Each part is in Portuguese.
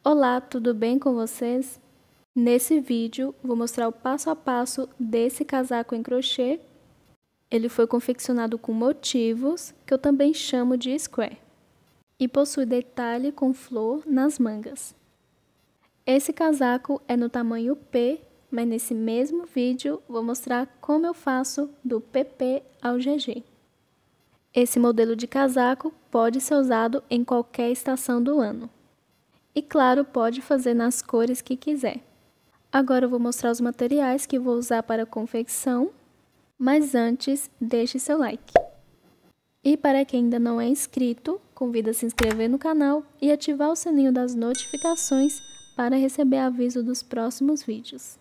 Olá, tudo bem com vocês? Nesse vídeo, vou mostrar o passo a passo desse casaco em crochê. Ele foi confeccionado com motivos, que eu também chamo de square, e possui detalhe com flor nas mangas. Esse casaco é no tamanho P, mas nesse mesmo vídeo vou mostrar como eu faço do PP ao GG. Esse modelo de casaco pode ser usado em qualquer estação do ano. E claro, pode fazer nas cores que quiser. Agora eu vou mostrar os materiais que vou usar para a confecção, mas antes, deixe seu like. E para quem ainda não é inscrito, convido a se inscrever no canal e ativar o sininho das notificações para receber aviso dos próximos vídeos.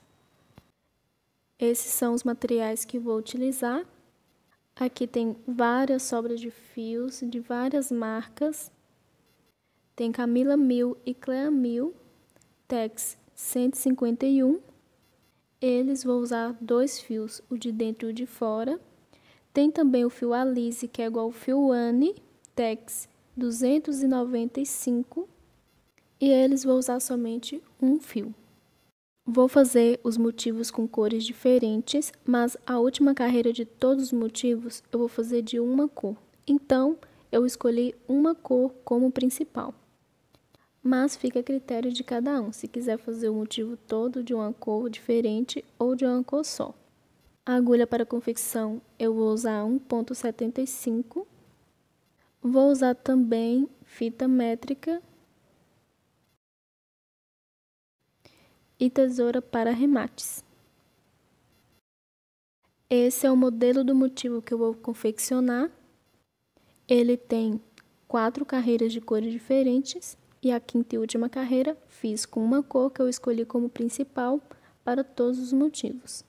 Esses são os materiais que vou utilizar. Aqui tem várias sobras de fios de várias marcas. Tem Camila 1000 e Clea 1000, Tex 151. Eles vou usar dois fios, o de dentro e o de fora. Tem também o fio Alize, que é igual ao fio Anne, Tex 295. E eles vou usar somente um fio. Vou fazer os motivos com cores diferentes, mas a última carreira de todos os motivos eu vou fazer de uma cor. Então, eu escolhi uma cor como principal. Mas fica a critério de cada um, se quiser fazer o motivo todo de uma cor diferente ou de uma cor só. A agulha para confecção eu vou usar 1,75. Vou usar também fita métrica e tesoura para arremates. Esse é o modelo do motivo que eu vou confeccionar. Ele tem 4 carreiras de cores diferentes. E a quinta e última carreira fiz com uma cor que eu escolhi como principal para todos os motivos.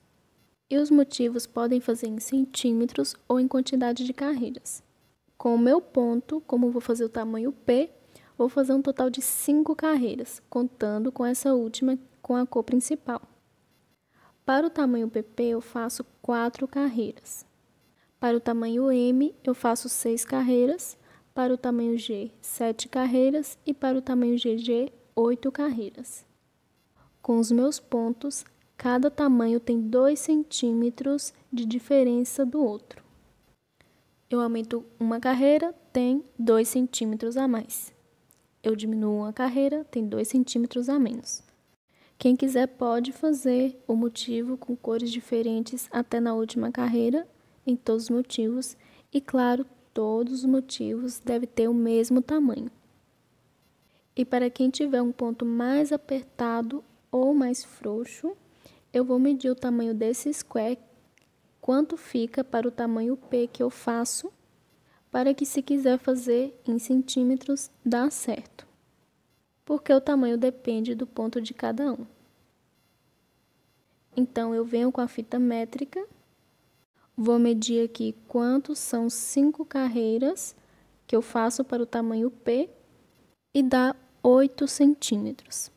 E os motivos podem fazer em centímetros ou em quantidade de carreiras. Com o meu ponto, como vou fazer o tamanho P, vou fazer um total de 5 carreiras, contando com essa última com a cor principal. Para o tamanho PP eu faço 4 carreiras. Para o tamanho M eu faço 6 carreiras. Para o tamanho G, 7 carreiras e para o tamanho GG, 8 carreiras. Com os meus pontos, cada tamanho tem 2 centímetros de diferença do outro. Eu aumento uma carreira, tem 2 centímetros a mais. Eu diminuo uma carreira, tem 2 centímetros a menos. Quem quiser pode fazer o motivo com cores diferentes até na última carreira, em todos os motivos, e claro, todos os motivos devem ter o mesmo tamanho. E para quem tiver um ponto mais apertado ou mais frouxo, eu vou medir o tamanho desse square, quanto fica para o tamanho P que eu faço, para que se quiser fazer em centímetros, dá certo. Porque o tamanho depende do ponto de cada um. Então, eu venho com a fita métrica. Vou medir aqui quantos são 5 carreiras que eu faço para o tamanho P e dá 8 centímetros.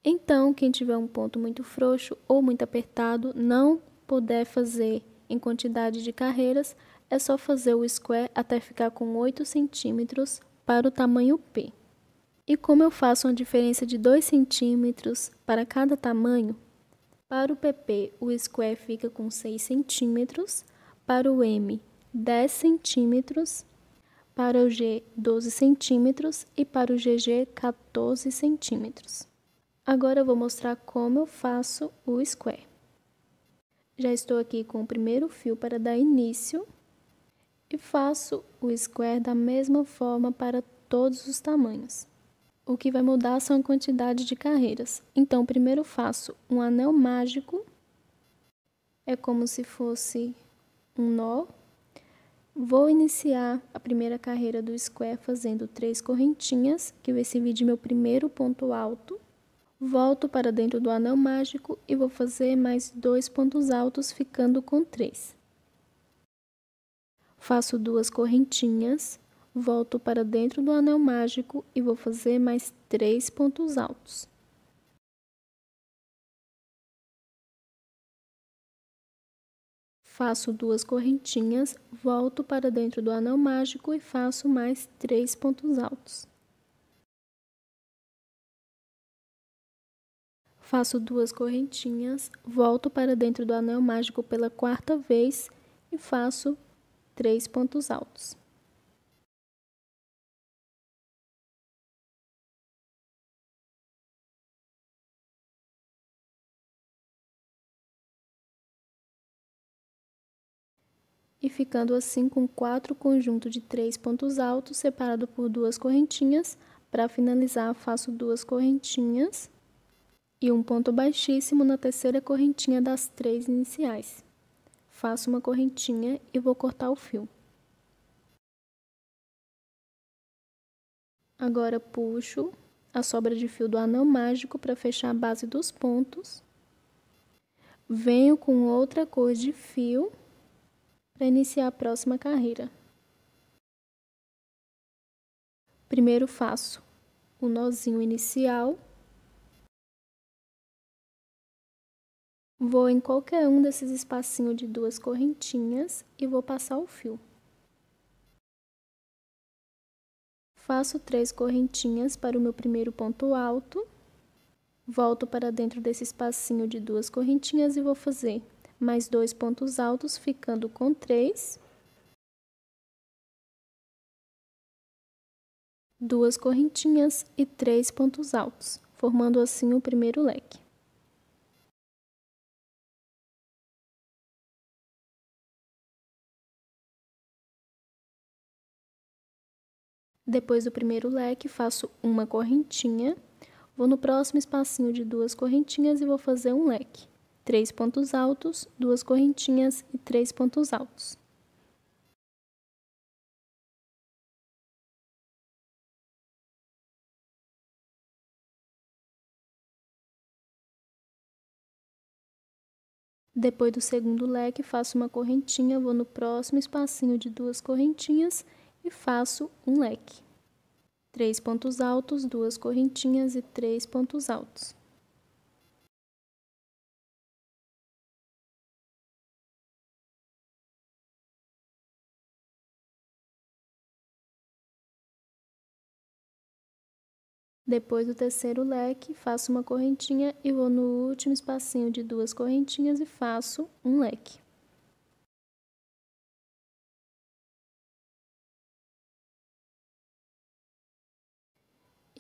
Então, quem tiver um ponto muito frouxo ou muito apertado, não puder fazer em quantidade de carreiras, é só fazer o square até ficar com 8 centímetros para o tamanho P. E como eu faço uma diferença de 2 centímetros para cada tamanho, para o PP, o square fica com 6 centímetros, para o M, 10 centímetros, para o G, 12 centímetros e para o GG, 14 centímetros. Agora eu vou mostrar como eu faço o square. Já estou aqui com o primeiro fio para dar início e faço o square da mesma forma para todos os tamanhos. O que vai mudar são a quantidade de carreiras. Então, primeiro faço um anel mágico. É como se fosse um nó. Vou iniciar a primeira carreira do square fazendo 3 correntinhas, que vai servir de meu primeiro ponto alto. Volto para dentro do anel mágico e vou fazer mais 2 pontos altos, ficando com 3. Faço 2 correntinhas. Volto para dentro do anel mágico e vou fazer mais 3 pontos altos. Faço 2 correntinhas, volto para dentro do anel mágico e faço mais 3 pontos altos. Faço 2 correntinhas, volto para dentro do anel mágico pela 4ª vez e faço 3 pontos altos. E ficando assim com 4 conjuntos de 3 pontos altos, separado por 2 correntinhas. Para finalizar, faço 2 correntinhas e um ponto baixíssimo na 3ª correntinha das 3 iniciais. Faço uma correntinha e vou cortar o fio. Agora puxo a sobra de fio do anel mágico para fechar a base dos pontos. Venho com outra cor de fio para iniciar a próxima carreira. Primeiro faço o nozinho inicial. Vou em qualquer um desses espacinhos de 2 correntinhas e vou passar o fio. Faço 3 correntinhas para o meu primeiro ponto alto. Volto para dentro desse espacinho de 2 correntinhas e vou fazer mais 2 pontos altos, ficando com 3. 2 correntinhas e 3 pontos altos, formando assim o primeiro leque. Depois do primeiro leque, faço uma correntinha, vou no próximo espacinho de 2 correntinhas e vou fazer um leque. 3 pontos altos, 2 correntinhas e 3 pontos altos. Depois do segundo leque, faço uma correntinha, vou no próximo espacinho de 2 correntinhas e faço um leque. 3 pontos altos, 2 correntinhas e 3 pontos altos. Depois do terceiro leque, faço uma correntinha e vou no último espacinho de 2 correntinhas e faço um leque.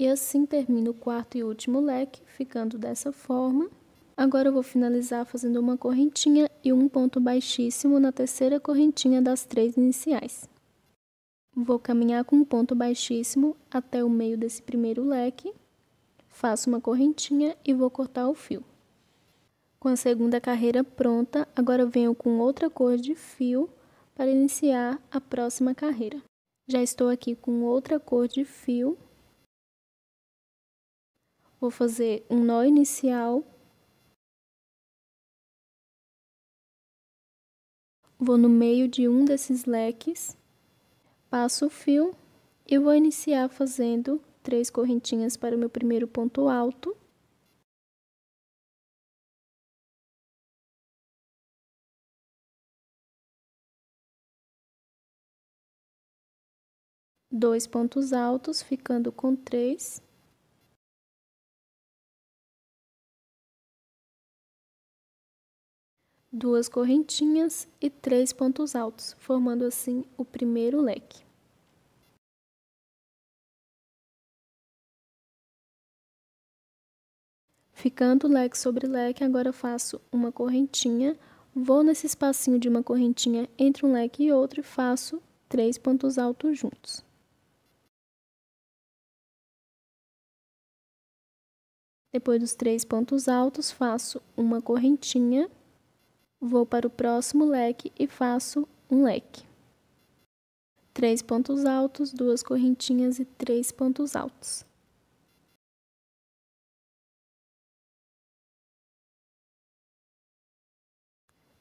E assim termino o quarto e último leque, ficando dessa forma. Agora eu vou finalizar fazendo uma correntinha e um ponto baixíssimo na 3ª correntinha das 3 iniciais. Vou caminhar com um ponto baixíssimo até o meio desse primeiro leque. Faço uma correntinha e vou cortar o fio. Com a segunda carreira pronta, agora venho com outra cor de fio para iniciar a próxima carreira. Já estou aqui com outra cor de fio. Vou fazer um nó inicial. Vou no meio de um desses leques, passo o fio e vou iniciar fazendo 3 correntinhas para o meu primeiro ponto alto. Dois pontos altos, ficando com 3. Duas correntinhas e 3 pontos altos, formando assim o primeiro leque. Ficando leque sobre leque, agora faço uma correntinha, vou nesse espacinho de uma correntinha entre um leque e outro e faço 3 pontos altos juntos. Depois dos 3 pontos altos, faço uma correntinha, vou para o próximo leque e faço um leque. 3 pontos altos, 2 correntinhas e 3 pontos altos.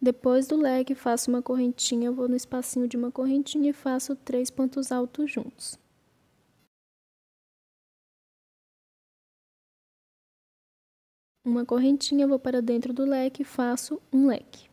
Depois do leque, faço uma correntinha, vou no espacinho de uma correntinha e faço 3 pontos altos juntos. Uma correntinha, vou para dentro do leque e faço um leque.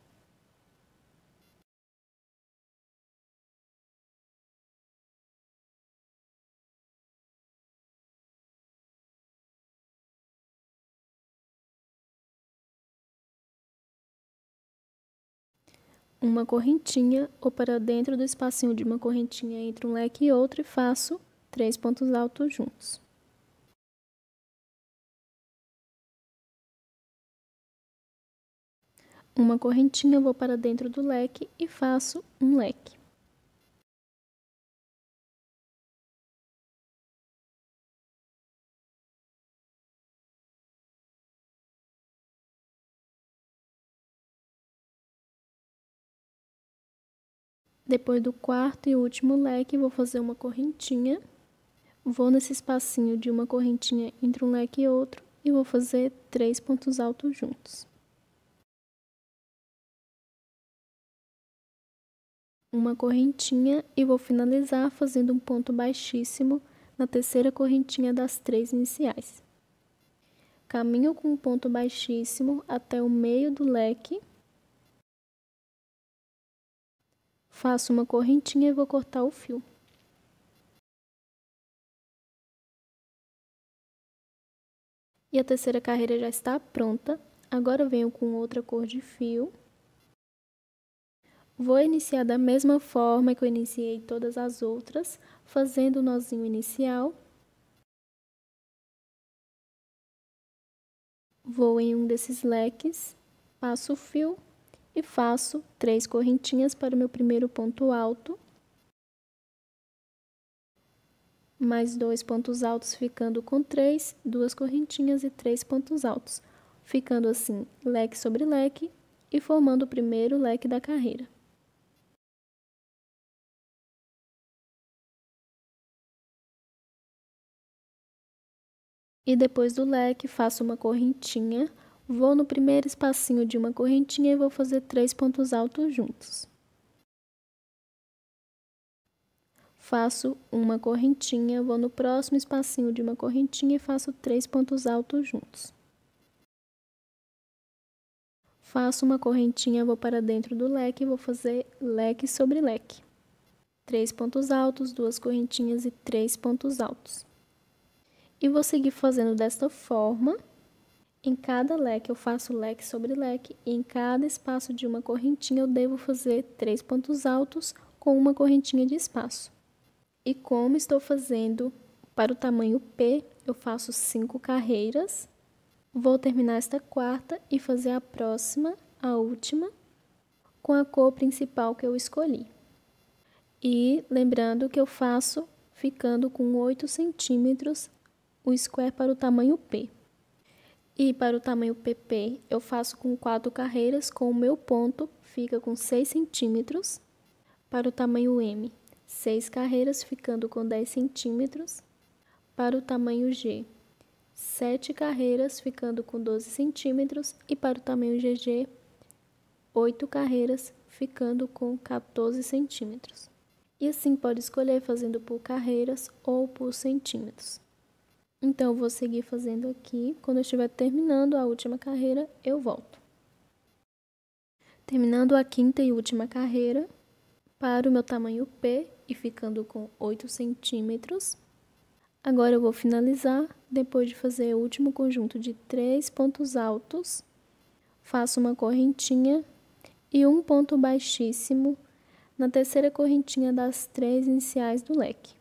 uma correntinha, ou para dentro do espacinho de uma correntinha entre um leque e outro, e faço 3 pontos altos juntos. Uma correntinha, vou para dentro do leque e faço um leque. Depois do quarto e último leque, vou fazer uma correntinha. Vou nesse espacinho de uma correntinha entre um leque e outro e vou fazer 3 pontos altos juntos. Uma correntinha e vou finalizar fazendo um ponto baixíssimo na terceira correntinha das 3 iniciais. Caminho com um ponto baixíssimo até o meio do leque. Faço uma correntinha e vou cortar o fio. E a terceira carreira já está pronta. Agora venho com outra cor de fio. Vou iniciar da mesma forma que eu iniciei todas as outras, fazendo o nozinho inicial. Vou em um desses leques, passo o fio e faço 3 correntinhas para o meu primeiro ponto alto. Mais 2 pontos altos, ficando com 3, 2 correntinhas e 3 pontos altos. Ficando assim, leque sobre leque e formando o primeiro leque da carreira. E depois do leque, faço uma correntinha, vou no primeiro espacinho de uma correntinha e vou fazer 3 pontos altos juntos. Faço uma correntinha, vou no próximo espacinho de uma correntinha e faço 3 pontos altos juntos. Faço uma correntinha, vou para dentro do leque e vou fazer leque sobre leque. 3 pontos altos, 2 correntinhas e 3 pontos altos. E vou seguir fazendo desta forma. Em cada leque eu faço leque sobre leque e em cada espaço de uma correntinha eu devo fazer 3 pontos altos com uma correntinha de espaço. E como estou fazendo para o tamanho P, eu faço 5 carreiras. Vou terminar esta quarta e fazer a próxima, a última, com a cor principal que eu escolhi. E lembrando que eu faço ficando com 8 centímetros o square para o tamanho P. E para o tamanho PP, eu faço com 4 carreiras, com o meu ponto fica com 6 centímetros. Para o tamanho M, 6 carreiras, ficando com 10 centímetros. Para o tamanho G, 7 carreiras, ficando com 12 centímetros. E para o tamanho GG, 8 carreiras, ficando com 14 centímetros. E assim pode escolher fazendo por carreiras ou por centímetros. Então, eu vou seguir fazendo aqui. Quando eu estiver terminando a última carreira, eu volto. Terminando a quinta e última carreira, para o meu tamanho P e ficando com 8 centímetros. Agora eu vou finalizar, depois de fazer o último conjunto de 3 pontos altos, faço uma correntinha e um ponto baixíssimo na terceira correntinha das 3 iniciais do leque.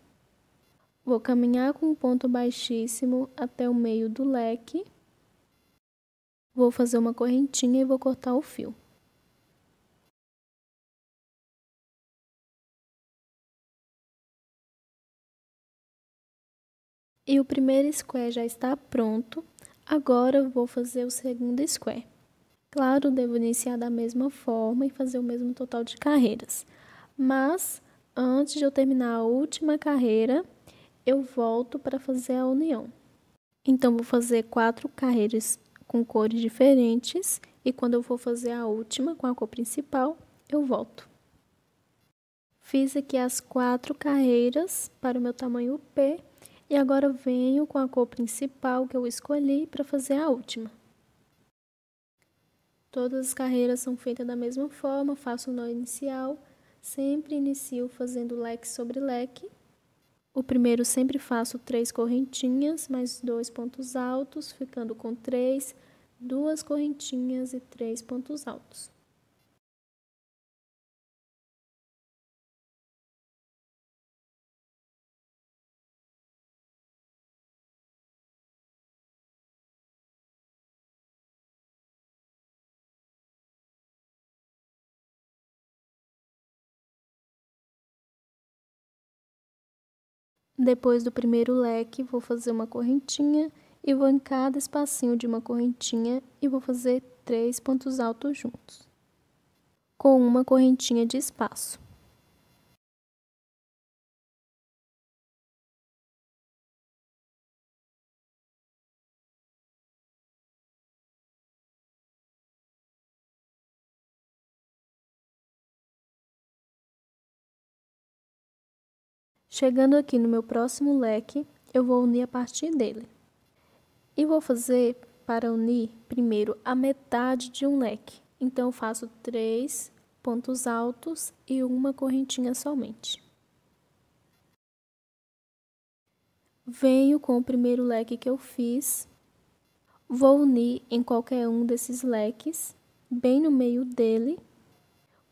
Vou caminhar com um ponto baixíssimo até o meio do leque. Vou fazer uma correntinha e vou cortar o fio. E o primeiro square já está pronto. Agora eu vou fazer o segundo square. Claro, devo iniciar da mesma forma e fazer o mesmo total de carreiras. Mas, antes de eu terminar a última carreira, eu volto para fazer a união. Então, vou fazer 4 carreiras com cores diferentes e quando eu for fazer a última com a cor principal, eu volto. Fiz aqui as 4 carreiras para o meu tamanho P e agora venho com a cor principal que eu escolhi para fazer a última. Todas as carreiras são feitas da mesma forma, faço o nó inicial, sempre inicio fazendo leque sobre leque. O primeiro sempre faço 3 correntinhas, mais 2 pontos altos, ficando com 3, 2 correntinhas e 3 pontos altos. Depois do primeiro leque, vou fazer uma correntinha e vou em cada espacinho de uma correntinha e vou fazer 3 pontos altos juntos, com uma correntinha de espaço. Chegando aqui no meu próximo leque, eu vou unir a partir dele. E vou fazer, para unir, primeiro a metade de um leque. Então, eu faço 3 pontos altos e uma correntinha somente. Venho com o primeiro leque que eu fiz, vou unir em qualquer um desses leques, bem no meio dele,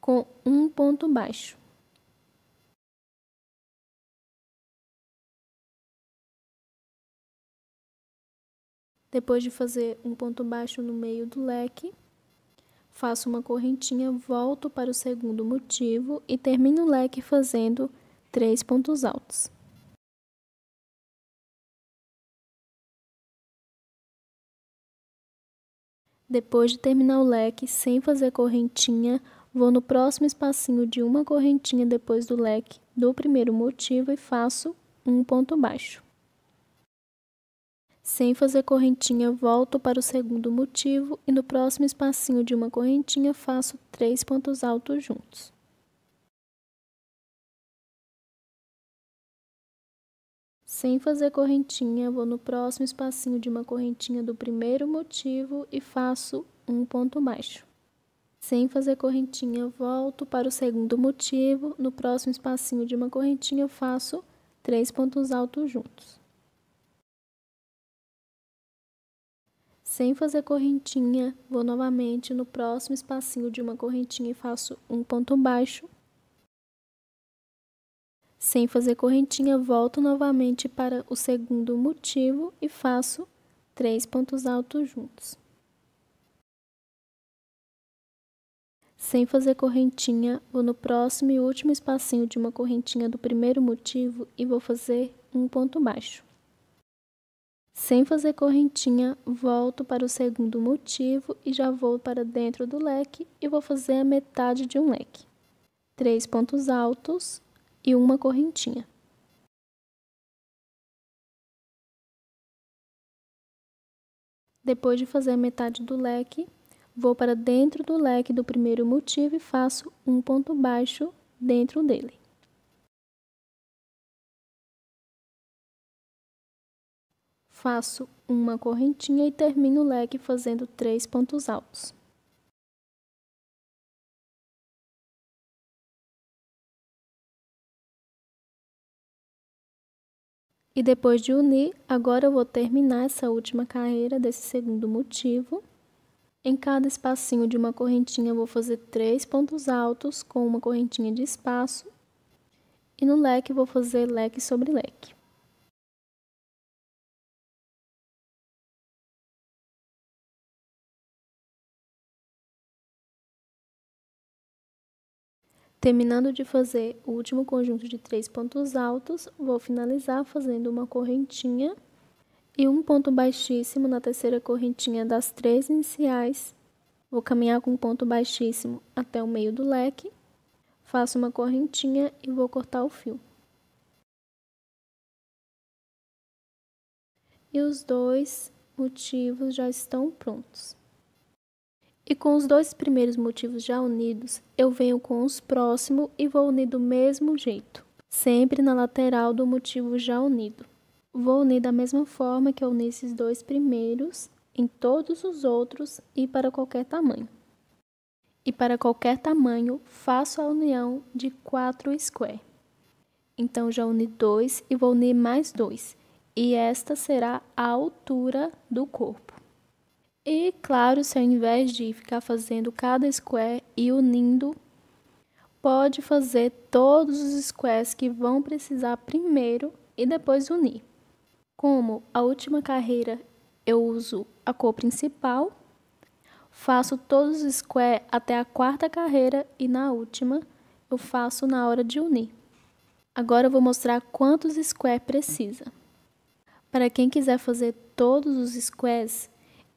com um ponto baixo. Depois de fazer um ponto baixo no meio do leque, faço uma correntinha, volto para o segundo motivo e termino o leque fazendo 3 pontos altos. Depois de terminar o leque, sem fazer correntinha, vou no próximo espacinho de uma correntinha depois do leque do primeiro motivo e faço um ponto baixo. Sem fazer correntinha, volto para o segundo motivo e no próximo espacinho de uma correntinha faço 3 pontos altos juntos. Sem fazer correntinha, vou no próximo espacinho de uma correntinha do primeiro motivo e faço um ponto baixo. Sem fazer correntinha, volto para o segundo motivo, no próximo espacinho de uma correntinha eu faço 3 pontos altos juntos. Sem fazer correntinha, vou novamente no próximo espacinho de uma correntinha e faço um ponto baixo. Sem fazer correntinha, volto novamente para o segundo motivo e faço 3 pontos altos juntos. Sem fazer correntinha, vou no próximo e último espacinho de uma correntinha do primeiro motivo e vou fazer um ponto baixo. Sem fazer correntinha, volto para o segundo motivo e já vou para dentro do leque e vou fazer a metade de um leque. 3 pontos altos e uma correntinha. Depois de fazer a metade do leque, vou para dentro do leque do primeiro motivo e faço um ponto baixo dentro dele. Faço uma correntinha e termino o leque fazendo 3 pontos altos. E depois de unir, agora eu vou terminar essa última carreira desse segundo motivo. Em cada espacinho de uma correntinha eu vou fazer 3 pontos altos com uma correntinha de espaço. E no leque eu vou fazer leque sobre leque. Terminando de fazer o último conjunto de 3 pontos altos, vou finalizar fazendo uma correntinha e um ponto baixíssimo na terceira correntinha das 3 iniciais. Vou caminhar com um ponto baixíssimo até o meio do leque, faço uma correntinha e vou cortar o fio. E os 2 motivos já estão prontos. E com os 2 primeiros motivos já unidos, eu venho com os próximos e vou unir do mesmo jeito, sempre na lateral do motivo já unido. Vou unir da mesma forma que eu uni esses 2 primeiros, em todos os outros e para qualquer tamanho. E para qualquer tamanho, faço a união de 4 square. Então, já uni 2 e vou unir mais 2. E esta será a altura do corpo. E, claro, se ao invés de ficar fazendo cada square e unindo, pode fazer todos os squares que vão precisar primeiro e depois unir. Como a última carreira eu uso a cor principal, faço todos os squares até a quarta carreira e na última eu faço na hora de unir. Agora eu vou mostrar quantos square precisa. Para quem quiser fazer todos os squares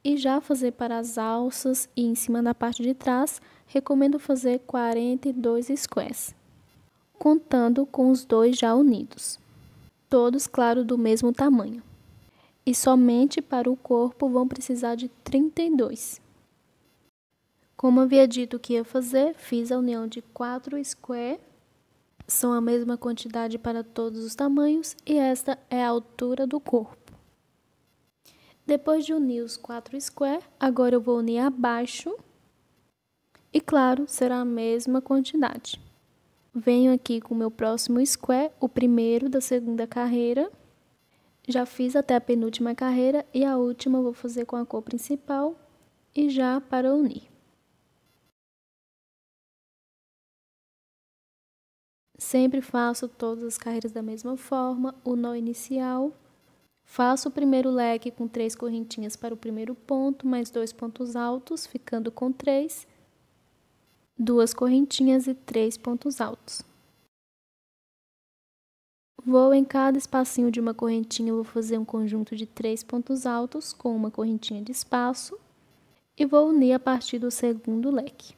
e já fazer para as alças e em cima da parte de trás, recomendo fazer 42 squares, contando com os dois já unidos, todos, claro, do mesmo tamanho. E somente para o corpo vão precisar de 32. Como havia dito que ia fazer, fiz a união de 4 squares. São a mesma quantidade para todos os tamanhos e esta é a altura do corpo. Depois de unir os 4 squares, agora eu vou unir abaixo e, claro, será a mesma quantidade. Venho aqui com o meu próximo square, o primeiro da segunda carreira. Já fiz até a penúltima carreira e a última eu vou fazer com a cor principal e já para unir. Sempre faço todas as carreiras da mesma forma, o nó inicial. Faço o primeiro leque com 3 correntinhas para o primeiro ponto, mais 2 pontos altos, ficando com 3, 2 correntinhas e 3 pontos altos. Vou em cada espacinho de uma correntinha, vou fazer um conjunto de 3 pontos altos com uma correntinha de espaço e vou unir a partir do segundo leque.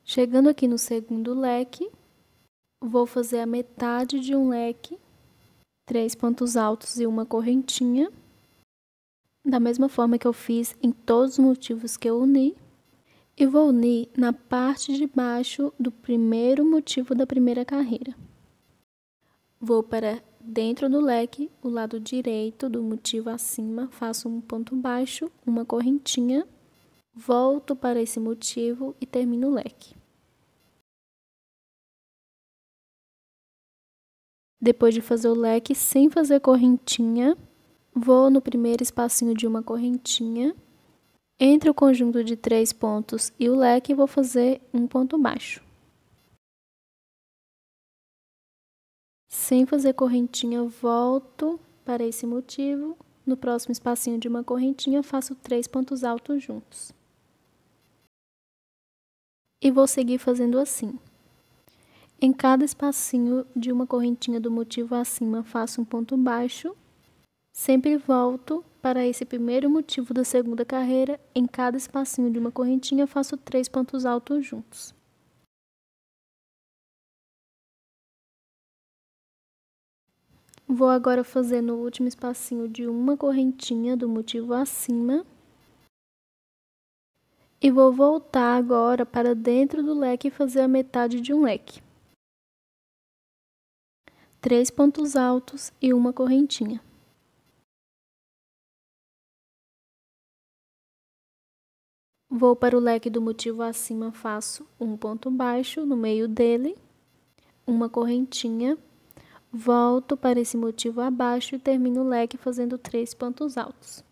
Chegando aqui no segundo leque, vou fazer a metade de um leque, 3 pontos altos e uma correntinha, da mesma forma que eu fiz em todos os motivos que eu uni, e vou unir na parte de baixo do primeiro motivo da primeira carreira. Vou para dentro do leque, o lado direito do motivo acima, faço um ponto baixo, uma correntinha, volto para esse motivo e termino o leque. Depois de fazer o leque sem fazer correntinha, vou no primeiro espacinho de uma correntinha, entre o conjunto de 3 pontos e o leque vou fazer um ponto baixo. Sem fazer correntinha, volto para esse motivo, no próximo espacinho de uma correntinha faço 3 pontos altos juntos. E vou seguir fazendo assim. Em cada espacinho de uma correntinha do motivo acima, faço um ponto baixo. Sempre volto para esse primeiro motivo da segunda carreira. Em cada espacinho de uma correntinha, faço 3 pontos altos juntos. Vou agora fazer no último espacinho de uma correntinha do motivo acima. E vou voltar agora para dentro do leque e fazer a metade de um leque. 3 pontos altos e uma correntinha. Vou para o leque do motivo acima, faço um ponto baixo no meio dele, uma correntinha, volto para esse motivo abaixo e termino o leque fazendo 3 pontos altos.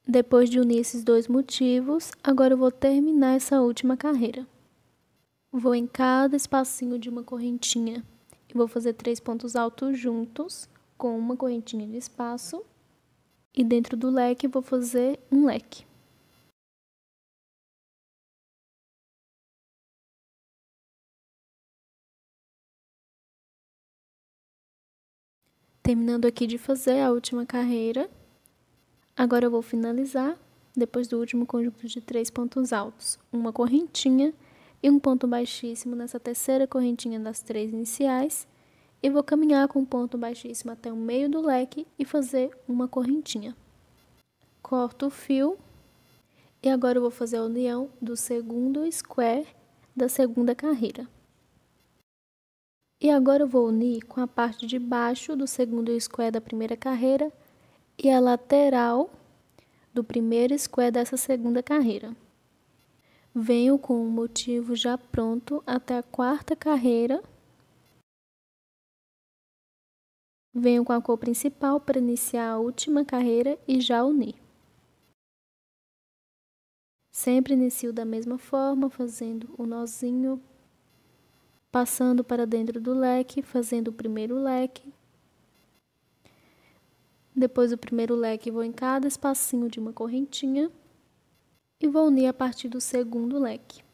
Depois de unir esses dois motivos, agora eu vou terminar essa última carreira. Vou em cada espacinho de uma correntinha e vou fazer 3 pontos altos juntos, com uma correntinha de espaço. E dentro do leque vou fazer um leque. Terminando aqui de fazer a última carreira, agora eu vou finalizar, depois do último conjunto de 3 pontos altos, uma correntinha e um ponto baixíssimo nessa terceira correntinha das 3 iniciais, e vou caminhar com um ponto baixíssimo até o meio do leque e fazer uma correntinha. Corto o fio e agora eu vou fazer a união do segundo square da segunda carreira. E agora eu vou unir com a parte de baixo do segundo square da primeira carreira e a lateral do primeiro square dessa segunda carreira. Venho com o motivo já pronto até a quarta carreira. Venho com a cor principal para iniciar a última carreira e já unir. Sempre inicio da mesma forma, fazendo o nozinho passando para dentro do leque, fazendo o primeiro leque. Depois do primeiro leque, vou em cada espacinho de uma correntinha e vou unir a partir do segundo leque.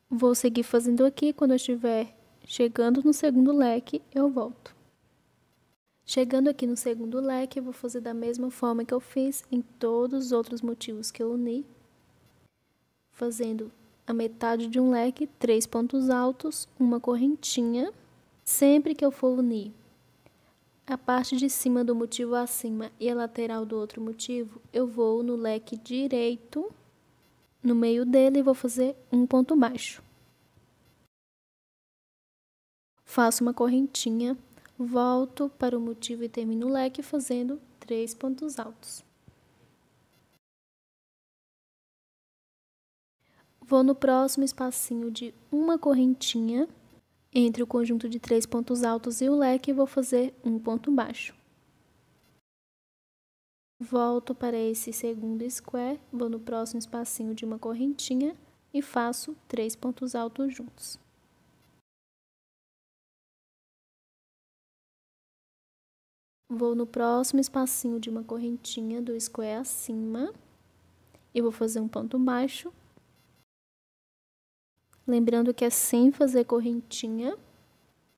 Vou seguir fazendo aqui, quando eu estiver chegando no segundo leque, eu volto. Chegando aqui no segundo leque, eu vou fazer da mesma forma que eu fiz em todos os outros motivos que eu uni, fazendo a metade de um leque, 3 pontos altos, uma correntinha. Sempre que eu for unir a parte de cima do motivo acima e a lateral do outro motivo, eu vou no leque direito, no meio dele, e vou fazer um ponto baixo. Faço uma correntinha, volto para o motivo e termino o leque fazendo 3 pontos altos. Vou no próximo espacinho de uma correntinha entre o conjunto de 3 pontos altos e o leque e vou fazer um ponto baixo. Volto para esse segundo square, vou no próximo espacinho de uma correntinha e faço 3 pontos altos juntos. Vou no próximo espacinho de uma correntinha do square acima e vou fazer um ponto baixo. Lembrando que é sem fazer correntinha.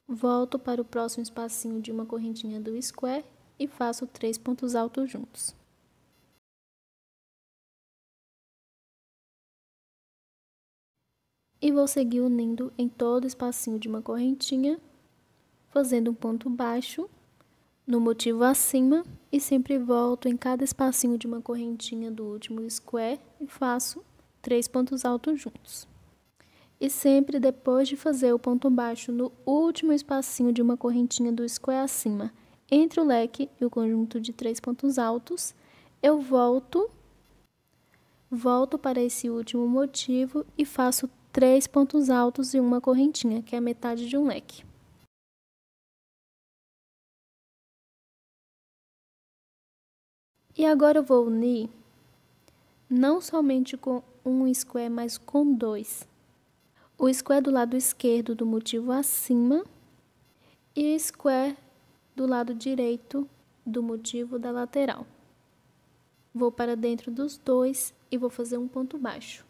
Volto para o próximo espacinho de uma correntinha do square e faço 3 pontos altos juntos. E vou seguir unindo em todo o espacinho de uma correntinha, fazendo um ponto baixo no motivo acima e sempre volto em cada espacinho de uma correntinha do último square e faço 3 pontos altos juntos. E sempre depois de fazer o ponto baixo no último espacinho de uma correntinha do square acima, entre o leque e o conjunto de 3 pontos altos, eu volto para esse último motivo e faço 3 pontos altos e uma correntinha, que é a metade de um leque. E agora eu vou unir não somente com um square, mas com 2. O square do lado esquerdo do motivo acima e o square do lado direito do motivo da lateral. Vou para dentro dos dois e vou fazer um ponto baixo.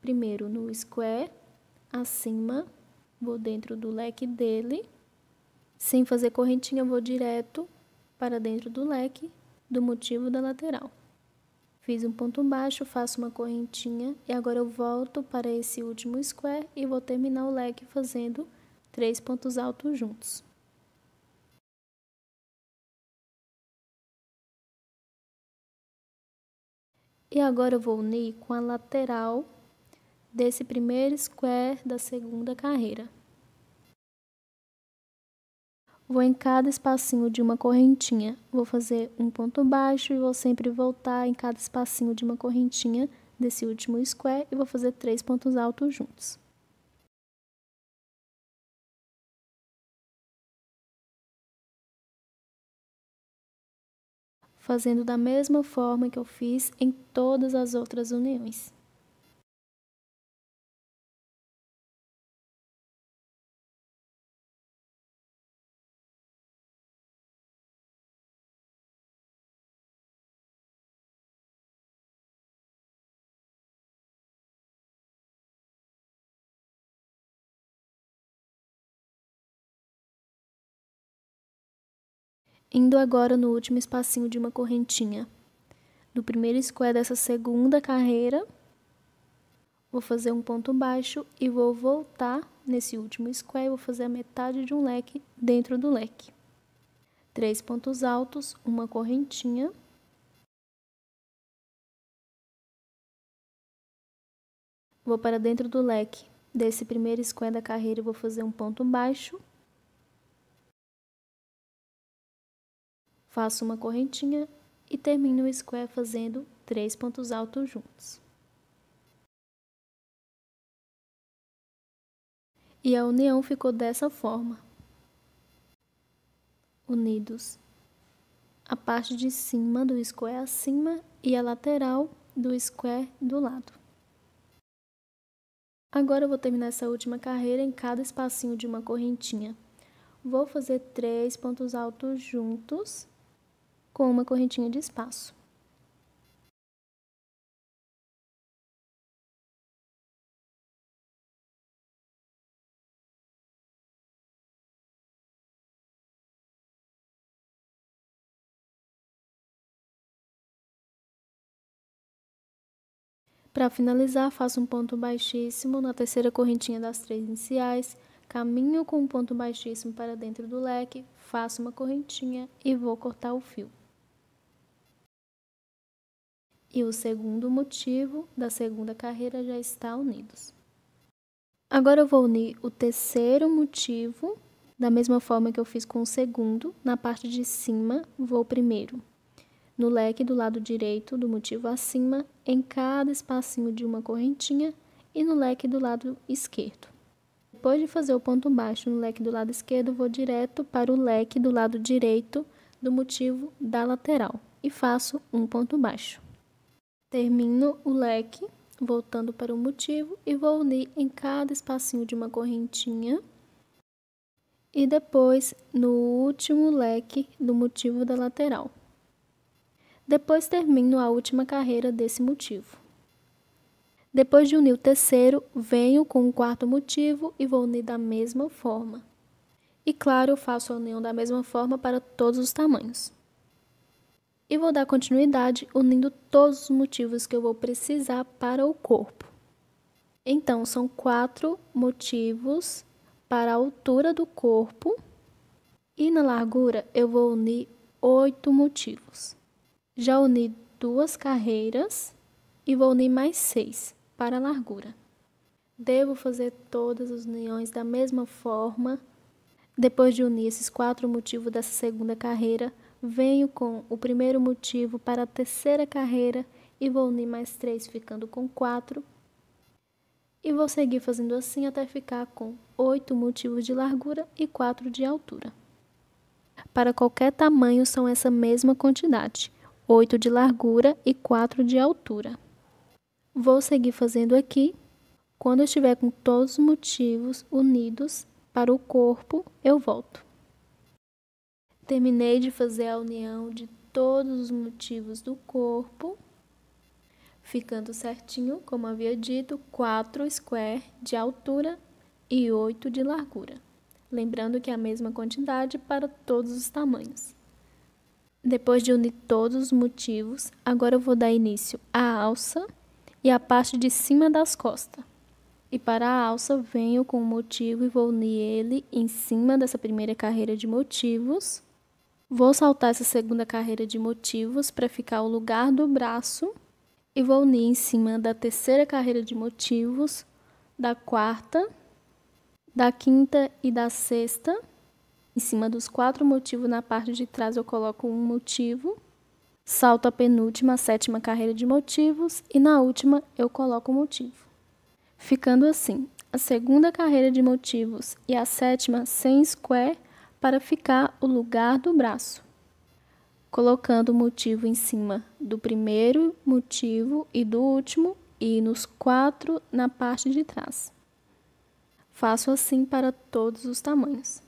Primeiro no square acima, vou dentro do leque dele. Sem fazer correntinha, vou direto para dentro do leque do motivo da lateral. Fiz um ponto baixo, faço uma correntinha e agora eu volto para esse último square e vou terminar o leque fazendo 3 pontos altos juntos. E agora eu vou unir com a lateral desse primeiro square da segunda carreira. Vou em cada espacinho de uma correntinha, vou fazer um ponto baixo e vou sempre voltar em cada espacinho de uma correntinha desse último square e vou fazer 3 pontos altos juntos. Fazendo da mesma forma que eu fiz em todas as outras uniões. Indo agora no último espacinho de uma correntinha do primeiro square dessa segunda carreira, vou fazer um ponto baixo e vou voltar nesse último square, vou fazer a metade de um leque dentro do leque. 3 pontos altos, uma correntinha. Vou para dentro do leque desse primeiro square da carreira e vou fazer um ponto baixo. Faço uma correntinha e termino o square fazendo 3 pontos altos juntos. E a união ficou dessa forma. Unidos a parte de cima do square acima e a lateral do square do lado. Agora eu vou terminar essa última carreira em cada espacinho de uma correntinha. Vou fazer 3 pontos altos juntos com uma correntinha de espaço. Para finalizar, faço um ponto baixíssimo na terceira correntinha das 3 iniciais, caminho com um ponto baixíssimo para dentro do leque, faço uma correntinha e vou cortar o fio. E o segundo motivo da segunda carreira já está unidos. Agora eu vou unir o terceiro motivo, da mesma forma que eu fiz com o segundo, na parte de cima, vou primeiro no leque do lado direito do motivo acima, em cada espacinho de uma correntinha e no leque do lado esquerdo. Depois de fazer o ponto baixo no leque do lado esquerdo, vou direto para o leque do lado direito do motivo da lateral e faço um ponto baixo. Termino o leque, voltando para o motivo e vou unir em cada espacinho de uma correntinha e depois no último leque do motivo da lateral. Depois termino a última carreira desse motivo. Depois de unir o terceiro, venho com o quarto motivo e vou unir da mesma forma. E claro, eu faço a união da mesma forma para todos os tamanhos. E vou dar continuidade unindo todos os motivos que eu vou precisar para o corpo. Então, são 4 motivos para a altura do corpo e na largura eu vou unir 8 motivos. Já uni 2 carreiras e vou unir mais 6 para a largura. Devo fazer todas as uniões da mesma forma. Depois de unir esses 4 motivos dessa segunda carreira, venho com o primeiro motivo para a terceira carreira e vou unir mais 3, ficando com 4. E vou seguir fazendo assim até ficar com 8 motivos de largura e 4 de altura. Para qualquer tamanho são essa mesma quantidade. 8 de largura e 4 de altura. Vou seguir fazendo aqui. Quando eu estiver com todos os motivos unidos para o corpo, eu volto. Terminei de fazer a união de todos os motivos do corpo, ficando certinho, como havia dito, 4 square de altura e 8 de largura. Lembrando que é a mesma quantidade para todos os tamanhos. Depois de unir todos os motivos, agora eu vou dar início à alça e à parte de cima das costas. E para a alça, venho com o motivo e vou unir ele em cima dessa primeira carreira de motivos. Vou saltar essa segunda carreira de motivos para ficar o lugar do braço e vou unir em cima da terceira carreira de motivos, da quarta, da quinta e da sexta. Em cima dos 4 motivos, na parte de trás eu coloco um motivo, salto a penúltima, a sétima carreira de motivos e na última eu coloco o motivo. Ficando assim, a segunda carreira de motivos e a sétima sem square para ficar o lugar do braço. Colocando o motivo em cima do primeiro motivo e do último e nos 4 na parte de trás. Faço assim para todos os tamanhos.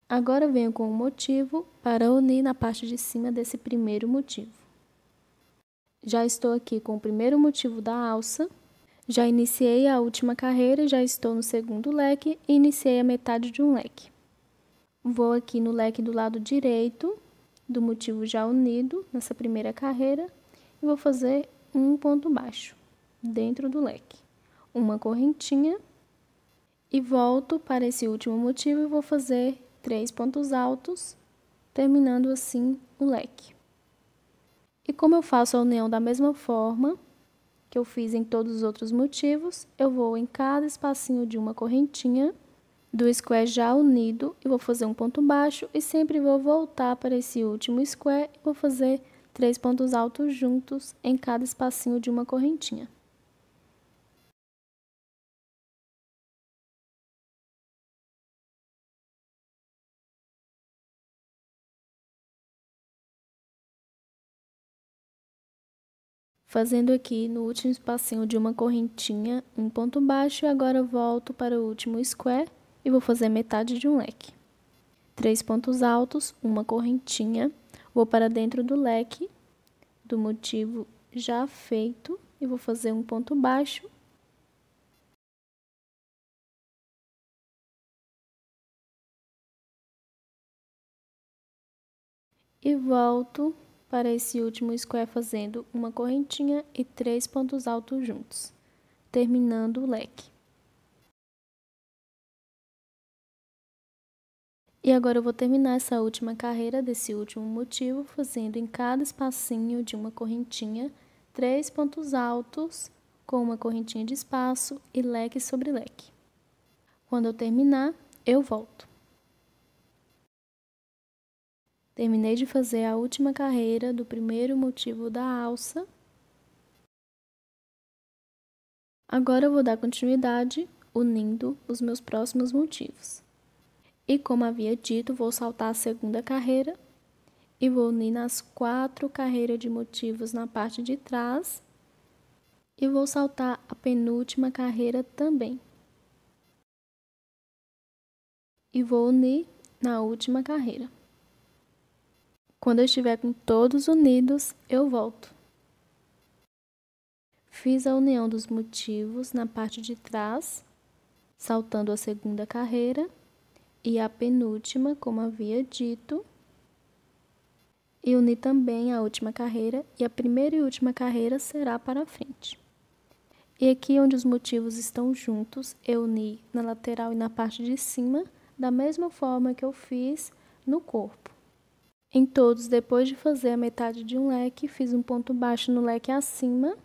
Agora venho com o motivo para unir na parte de cima desse primeiro motivo. Já estou aqui com o primeiro motivo da alça, já iniciei a última carreira, já estou no segundo leque e iniciei a metade de um leque. Vou aqui no leque do lado direito do motivo já unido, nessa primeira carreira, e vou fazer um ponto baixo dentro do leque. Uma correntinha e volto para esse último motivo e vou fazer 3 pontos altos, terminando assim o leque. E como eu faço a união da mesma forma que eu fiz em todos os outros motivos, eu vou em cada espacinho de uma correntinha do square já unido e vou fazer um ponto baixo e sempre vou voltar para esse último square e vou fazer 3 pontos altos juntos em cada espacinho de uma correntinha. Fazendo aqui no último espacinho de uma correntinha, um ponto baixo, e agora volto para o último square e vou fazer metade de um leque. 3 pontos altos, uma correntinha, vou para dentro do leque do motivo já feito e vou fazer um ponto baixo. E volto para esse último square fazendo uma correntinha e 3 pontos altos juntos, terminando o leque. E agora eu vou terminar essa última carreira desse último motivo, fazendo em cada espacinho de uma correntinha 3 pontos altos com uma correntinha de espaço e leque sobre leque. Quando eu terminar, eu volto. Terminei de fazer a última carreira do primeiro motivo da alça. Agora eu vou dar continuidade unindo os meus próximos motivos. E como havia dito, vou saltar a segunda carreira e vou unir nas 4 carreiras de motivos na parte de trás e vou saltar a penúltima carreira também. E vou unir na última carreira. Quando eu estiver com todos unidos, eu volto. Fiz a união dos motivos na parte de trás, saltando a segunda carreira e a penúltima, como havia dito. E uni também a última carreira e a primeira e última carreira será para frente. E aqui onde os motivos estão juntos, eu uni na lateral e na parte de cima, da mesma forma que eu fiz no corpo. Em todos, depois de fazer a metade de um leque, fiz um ponto baixo no leque acima,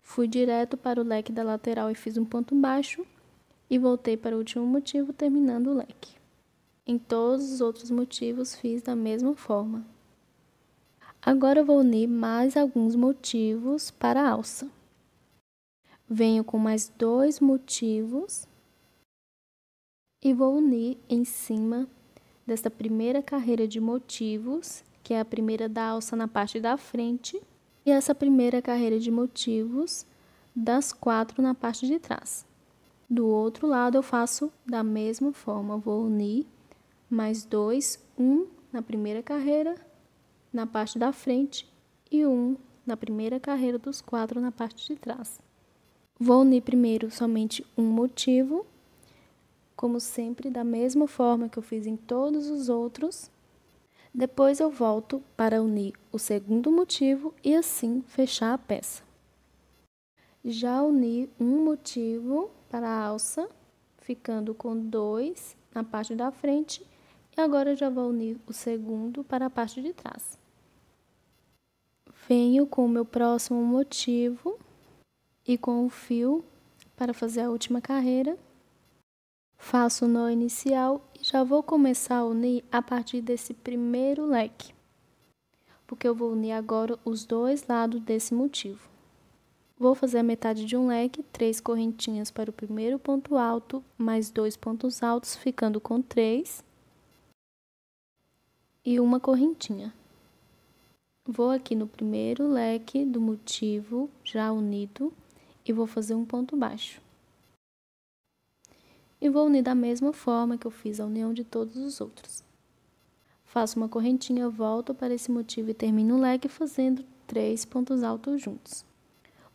fui direto para o leque da lateral e fiz um ponto baixo, e voltei para o último motivo, terminando o leque. Em todos os outros motivos, fiz da mesma forma. Agora eu vou unir mais alguns motivos para a alça. Venho com mais 2 motivos e vou unir em cima desta primeira carreira de motivos, que é a primeira da alça na parte da frente, e essa primeira carreira de motivos das 4 na parte de trás. Do outro lado eu faço da mesma forma, vou unir mais 2, um na primeira carreira, na parte da frente, e um na primeira carreira dos 4 na parte de trás. Vou unir primeiro somente um motivo, como sempre, da mesma forma que eu fiz em todos os outros. Depois eu volto para unir o segundo motivo e assim fechar a peça. Já uni um motivo para a alça, ficando com 2 na parte da frente, e agora eu já vou unir o segundo para a parte de trás. Venho com o meu próximo motivo e com o fio para fazer a última carreira. Faço o nó inicial e já vou começar a unir a partir desse primeiro leque, porque eu vou unir agora os 2 lados desse motivo. Vou fazer a metade de um leque, 3 correntinhas para o primeiro ponto alto, mais 2 pontos altos, ficando com 3, e uma correntinha. Vou aqui no primeiro leque do motivo já unido e vou fazer um ponto baixo. E vou unir da mesma forma que eu fiz a união de todos os outros. Faço uma correntinha, volto para esse motivo e termino o leque fazendo 3 pontos altos juntos.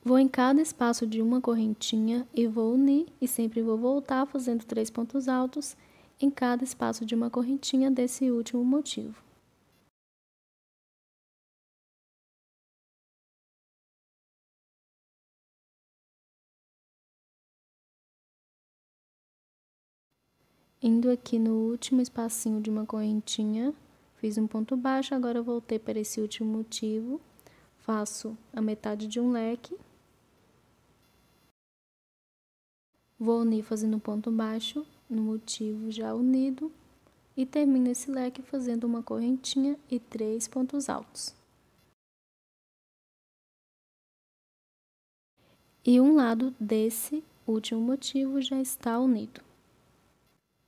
Vou em cada espaço de uma correntinha e vou unir e sempre vou voltar fazendo 3 pontos altos em cada espaço de uma correntinha desse último motivo. Indo aqui no último espacinho de uma correntinha, fiz um ponto baixo, agora eu voltei para esse último motivo, faço a metade de um leque, vou unir fazendo um ponto baixo no motivo já unido e termino esse leque fazendo uma correntinha e 3 pontos altos. E um lado desse último motivo já está unido.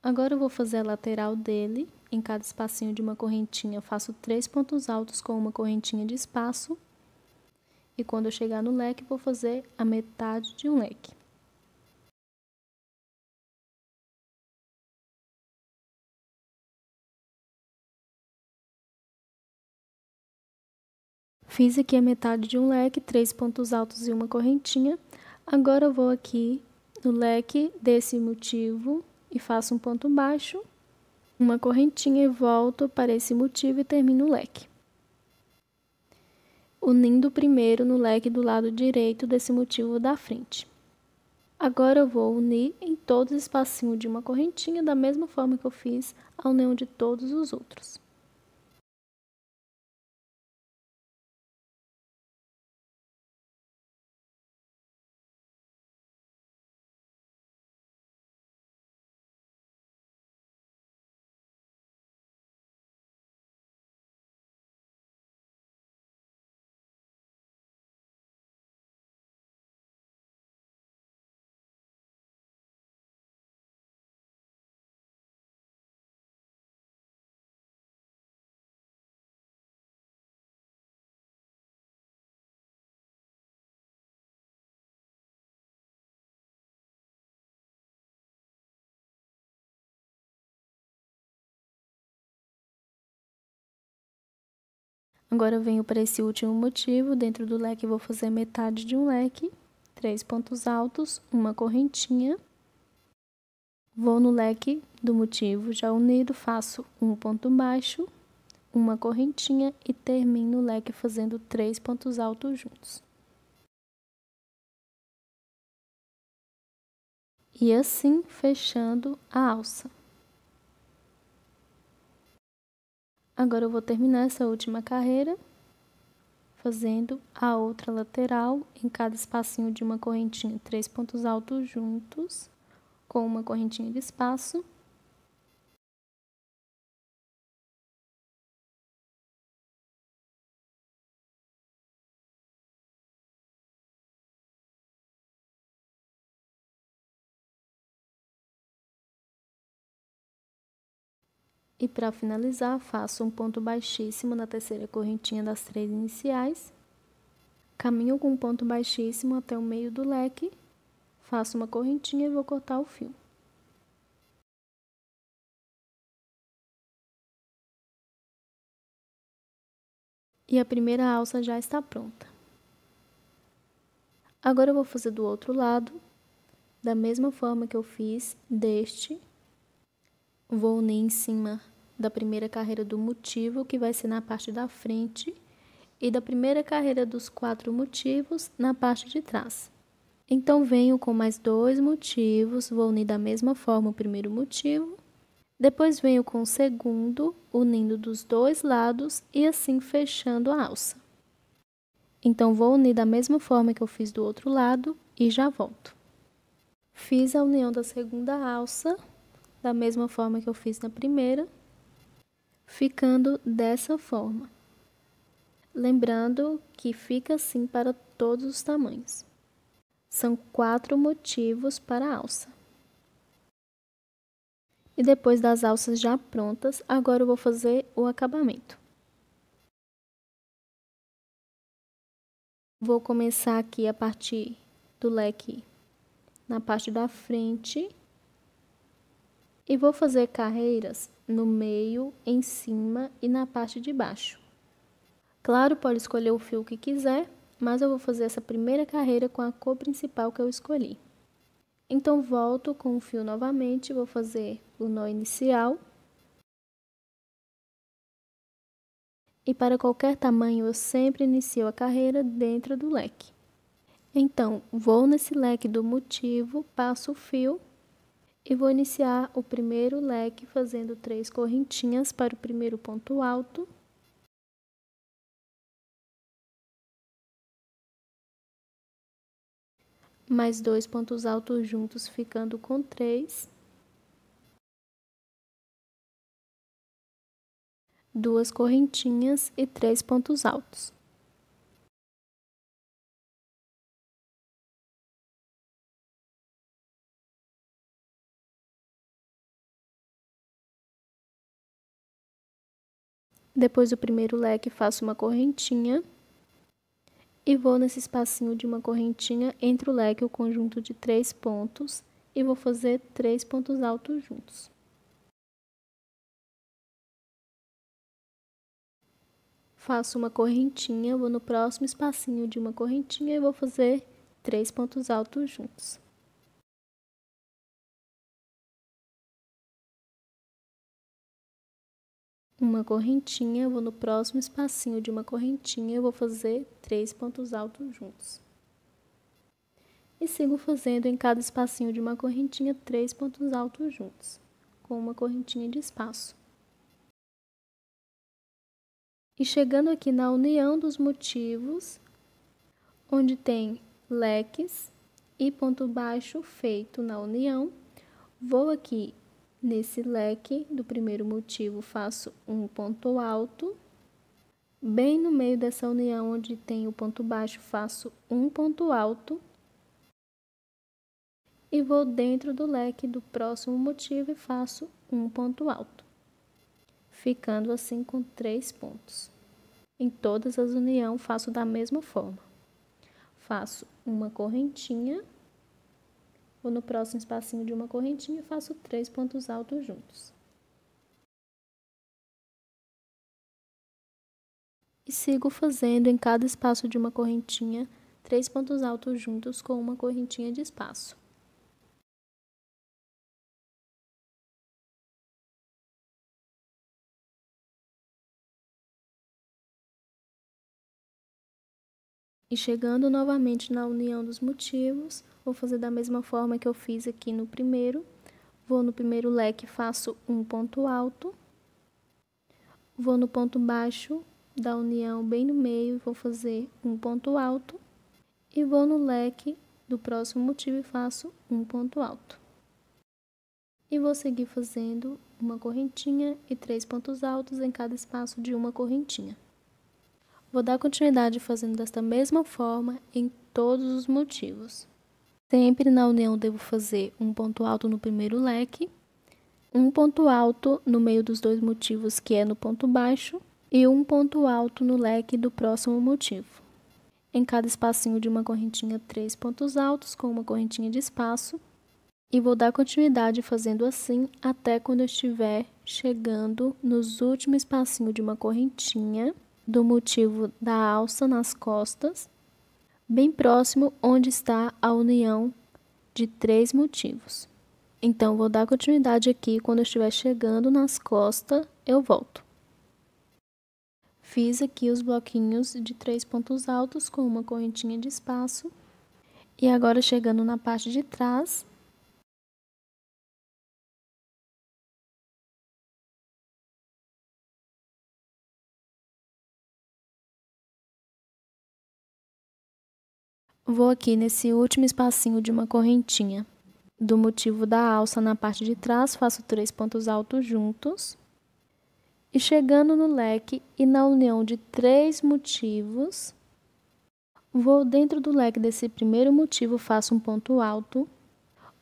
Agora eu vou fazer a lateral dele, em cada espacinho de uma correntinha faço 3 pontos altos com uma correntinha de espaço e quando eu chegar no leque, vou fazer a metade de um leque. Fiz aqui a metade de um leque, 3 pontos altos e uma correntinha. Agora eu vou aqui no leque desse motivo e faço um ponto baixo, uma correntinha e volto para esse motivo e termino o leque. Unindo primeiro no leque do lado direito desse motivo da frente. Agora eu vou unir em todos os espacinhos de uma correntinha da mesma forma que eu fiz a união de todos os outros. Agora eu venho para esse último motivo, dentro do leque vou fazer metade de um leque, 3 pontos altos, uma correntinha. Vou no leque do motivo já unido, faço um ponto baixo, uma correntinha e termino o leque fazendo 3 pontos altos juntos. E assim fechando a alça. Agora eu vou terminar essa última carreira, fazendo a outra lateral em cada espacinho de uma correntinha, 3 pontos altos juntos, com uma correntinha de espaço. E para finalizar, faço um ponto baixíssimo na terceira correntinha das 3 iniciais. Caminho com um ponto baixíssimo até o meio do leque, faço uma correntinha e vou cortar o fio. E a primeira alça já está pronta. Agora eu vou fazer do outro lado, da mesma forma que eu fiz deste. Vou unir em cima da primeira carreira do motivo, que vai ser na parte da frente, e da primeira carreira dos 4 motivos na parte de trás. Então, venho com mais 2 motivos, vou unir da mesma forma o primeiro motivo, depois venho com o segundo, unindo dos 2 lados e assim fechando a alça. Então, vou unir da mesma forma que eu fiz do outro lado e já volto. Fiz a união da segunda alça, da mesma forma que eu fiz na primeira, ficando dessa forma. Lembrando que fica assim para todos os tamanhos. São 4 motivos para a alça. E depois das alças já prontas, agora eu vou fazer o acabamento. Vou começar aqui a partir do leque na parte da frente. E vou fazer carreiras no meio, em cima e na parte de baixo. Claro, pode escolher o fio que quiser, mas eu vou fazer essa primeira carreira com a cor principal que eu escolhi. Então, volto com o fio novamente, vou fazer o nó inicial. E para qualquer tamanho, eu sempre inicio a carreira dentro do leque. Então, vou nesse leque do motivo, passo o fio e vou iniciar o primeiro leque fazendo 3 correntinhas para o primeiro ponto alto. Mais 2 pontos altos juntos, ficando com 3. 2 correntinhas e 3 pontos altos. Depois do primeiro leque, faço uma correntinha E vou nesse espacinho de uma correntinha entre o leque o conjunto de 3 pontos e vou fazer 3 pontos altos juntos. Faço uma correntinha, vou no próximo espacinho de uma correntinha e vou fazer 3 pontos altos juntos. Uma correntinha, vou no próximo espacinho de uma correntinha e vou fazer 3 pontos altos juntos. E sigo fazendo em cada espacinho de uma correntinha 3 pontos altos juntos, com uma correntinha de espaço. E chegando aqui na união dos motivos, onde tem leques e ponto baixo feito na união, vou aqui nesse leque do primeiro motivo, faço um ponto alto. Bem no meio dessa união onde tem o ponto baixo, faço um ponto alto. E vou dentro do leque do próximo motivo e faço um ponto alto, ficando assim com 3 pontos. Em todas as uniões faço da mesma forma. Faço uma correntinha, vou no próximo espacinho de uma correntinha e faço 3 pontos altos juntos. E sigo fazendo em cada espaço de uma correntinha 3 pontos altos juntos com uma correntinha de espaço. E chegando novamente na união dos motivos, vou fazer da mesma forma que eu fiz aqui no primeiro. Vou no primeiro leque, faço um ponto alto. Vou no ponto baixo da união bem no meio e vou fazer um ponto alto. E vou no leque do próximo motivo e faço um ponto alto. E vou seguir fazendo uma correntinha e 3 pontos altos em cada espaço de uma correntinha. Vou dar continuidade fazendo desta mesma forma em todos os motivos. Sempre na união devo fazer um ponto alto no primeiro leque, um ponto alto no meio dos dois motivos, que é no ponto baixo, e um ponto alto no leque do próximo motivo. Em cada espacinho de uma correntinha, 3 pontos altos com uma correntinha de espaço. E vou dar continuidade fazendo assim até quando eu estiver chegando nos últimos espacinhos de uma correntinha do motivo da alça nas costas, bem próximo onde está a união de 3 motivos. Então, vou dar continuidade aqui, quando eu estiver chegando nas costas, eu volto. Fiz aqui os bloquinhos de 3 pontos altos com uma correntinha de espaço. E agora, chegando na parte de trás, vou aqui nesse último espacinho de uma correntinha do motivo da alça na parte de trás, faço 3 pontos altos juntos. E chegando no leque e na união de 3 motivos, vou dentro do leque desse primeiro motivo, faço um ponto alto.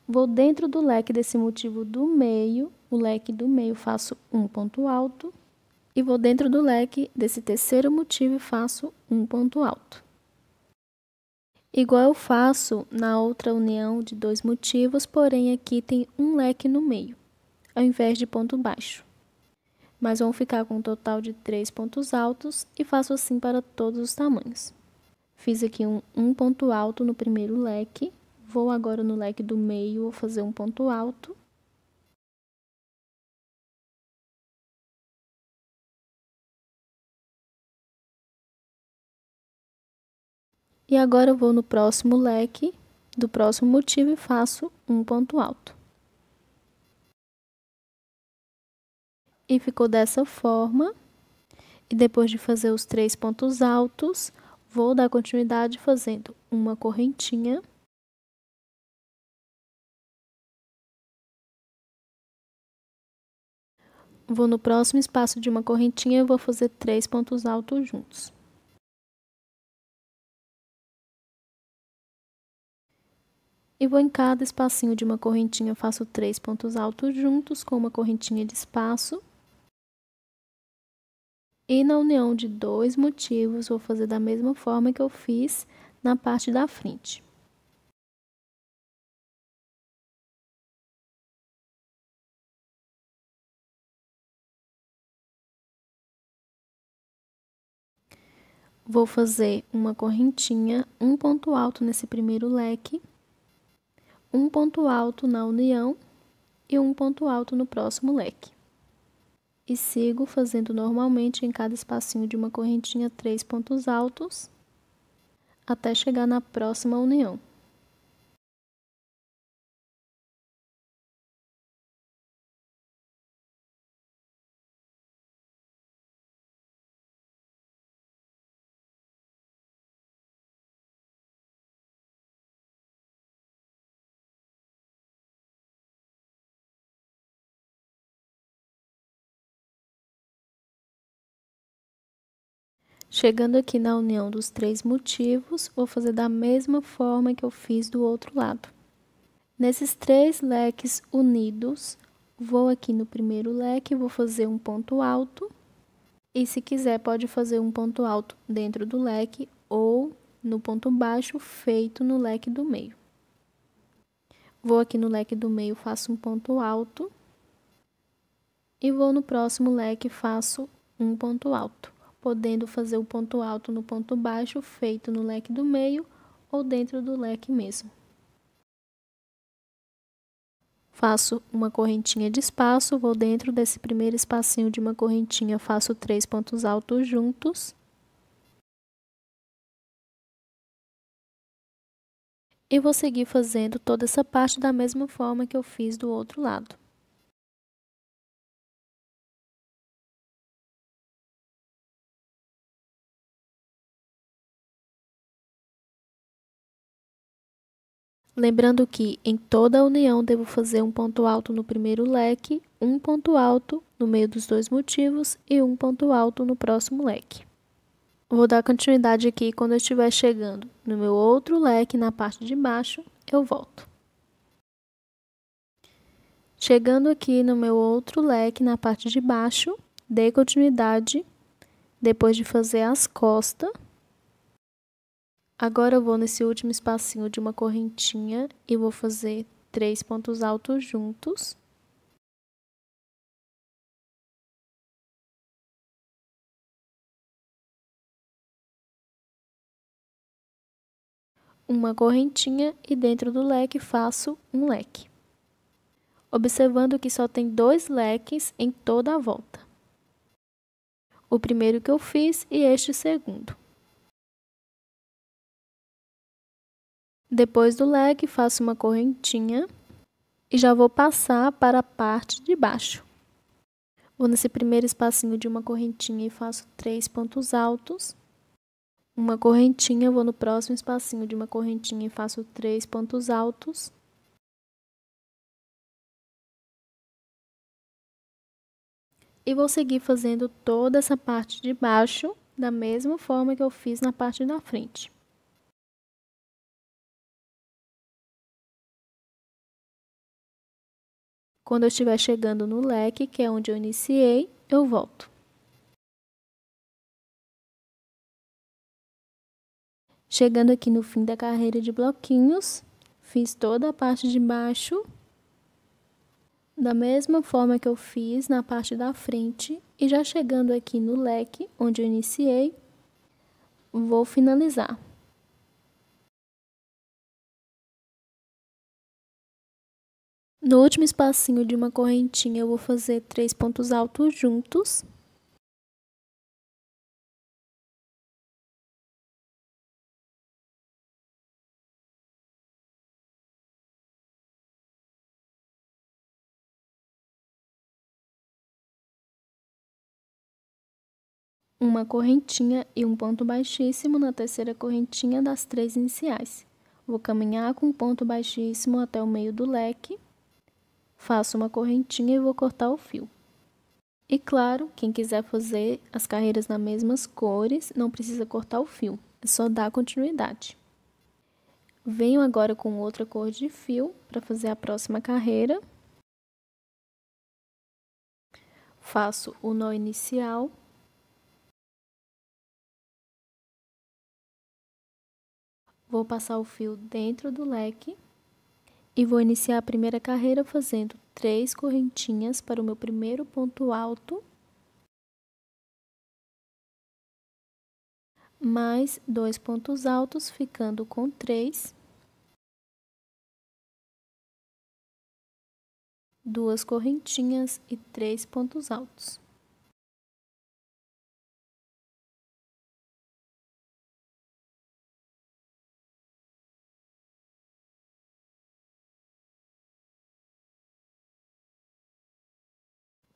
Vou dentro do leque desse motivo do meio, o leque do meio, faço um ponto alto. E vou dentro do leque desse terceiro motivo e faço um ponto alto. Igual eu faço na outra união de 2 motivos, porém aqui tem um leque no meio, ao invés de ponto baixo. Mas vão ficar com um total de 3 pontos altos e faço assim para todos os tamanhos. Fiz aqui um ponto alto no primeiro leque, vou agora no leque do meio, vou fazer um ponto alto. E agora eu vou no próximo leque do próximo motivo e faço um ponto alto. E ficou dessa forma. E depois de fazer os 3 pontos altos, vou dar continuidade fazendo uma correntinha. Vou no próximo espaço de uma correntinha e vou fazer 3 pontos altos juntos. E vou em cada espacinho de uma correntinha, faço 3 pontos altos juntos com uma correntinha de espaço. E na união de dois motivos, vou fazer da mesma forma que eu fiz na parte da frente. Vou fazer uma correntinha, um ponto alto nesse primeiro leque, um ponto alto na união e um ponto alto no próximo leque. E sigo fazendo normalmente em cada espacinho de uma correntinha 3 pontos altos, até chegar na próxima união. Chegando aqui na união dos 3 motivos, vou fazer da mesma forma que eu fiz do outro lado. Nesses 3 leques unidos, vou aqui no primeiro leque, vou fazer um ponto alto. E se quiser, pode fazer um ponto alto dentro do leque ou no ponto baixo feito no leque do meio. Vou aqui no leque do meio, faço um ponto alto. E vou no próximo leque, faço um ponto alto, podendo fazer o ponto alto no ponto baixo feito no leque do meio ou dentro do leque mesmo. Faço uma correntinha de espaço, vou dentro desse primeiro espacinho de uma correntinha, faço 3 pontos altos juntos. E vou seguir fazendo toda essa parte da mesma forma que eu fiz do outro lado. Lembrando que em toda a união devo fazer um ponto alto no primeiro leque, um ponto alto no meio dos 2 motivos e um ponto alto no próximo leque. Vou dar continuidade aqui quando eu estiver chegando no meu outro leque na parte de baixo, eu volto. Chegando aqui no meu outro leque na parte de baixo, dei continuidade depois de fazer as costas. Agora eu vou nesse último espacinho de uma correntinha e vou fazer 3 pontos altos juntos. Uma correntinha e dentro do leque faço um leque. Observando que só tem 2 leques em toda a volta. O primeiro que eu fiz e este segundo. Depois do leque, faço uma correntinha e já vou passar para a parte de baixo. Vou nesse primeiro espacinho de uma correntinha e faço 3 pontos altos. Uma correntinha, vou no próximo espacinho de uma correntinha e faço 3 pontos altos. E vou seguir fazendo toda essa parte de baixo da mesma forma que eu fiz na parte da frente. Quando eu estiver chegando no leque, que é onde eu iniciei, eu volto. Chegando aqui no fim da carreira de bloquinhos, fiz toda a parte de baixo, da mesma forma que eu fiz na parte da frente, e já chegando aqui no leque, onde eu iniciei, vou finalizar. No último espacinho de uma correntinha, eu vou fazer 3 pontos altos juntos. Uma correntinha e um ponto baixíssimo na terceira correntinha das 3 iniciais. Vou caminhar com um ponto baixíssimo até o meio do leque. Faço uma correntinha e vou cortar o fio. E claro, quem quiser fazer as carreiras nas mesmas cores, não precisa cortar o fio, é só dar continuidade. Venho agora com outra cor de fio para fazer a próxima carreira. Faço o nó inicial. Vou passar o fio dentro do leque e vou iniciar a primeira carreira fazendo 3 correntinhas para o meu primeiro ponto alto, mais 2 pontos altos, ficando com 3, 2 correntinhas e 3 pontos altos.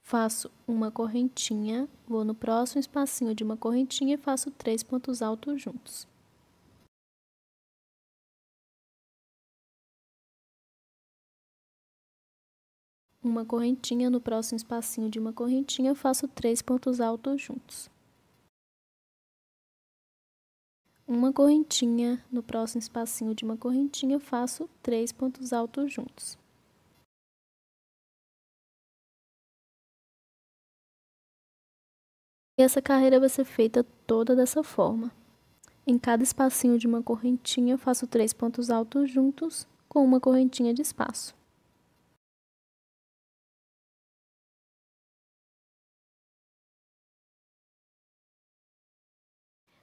Faço uma correntinha, vou no próximo espacinho de uma correntinha e faço 3 pontos altos juntos. Uma correntinha, no próximo espacinho de uma correntinha, faço 3 pontos altos juntos. Uma correntinha, no próximo espacinho de uma correntinha, faço 3 pontos altos juntos. E essa carreira vai ser feita toda dessa forma. Em cada espacinho de uma correntinha, faço 3 pontos altos juntos com uma correntinha de espaço.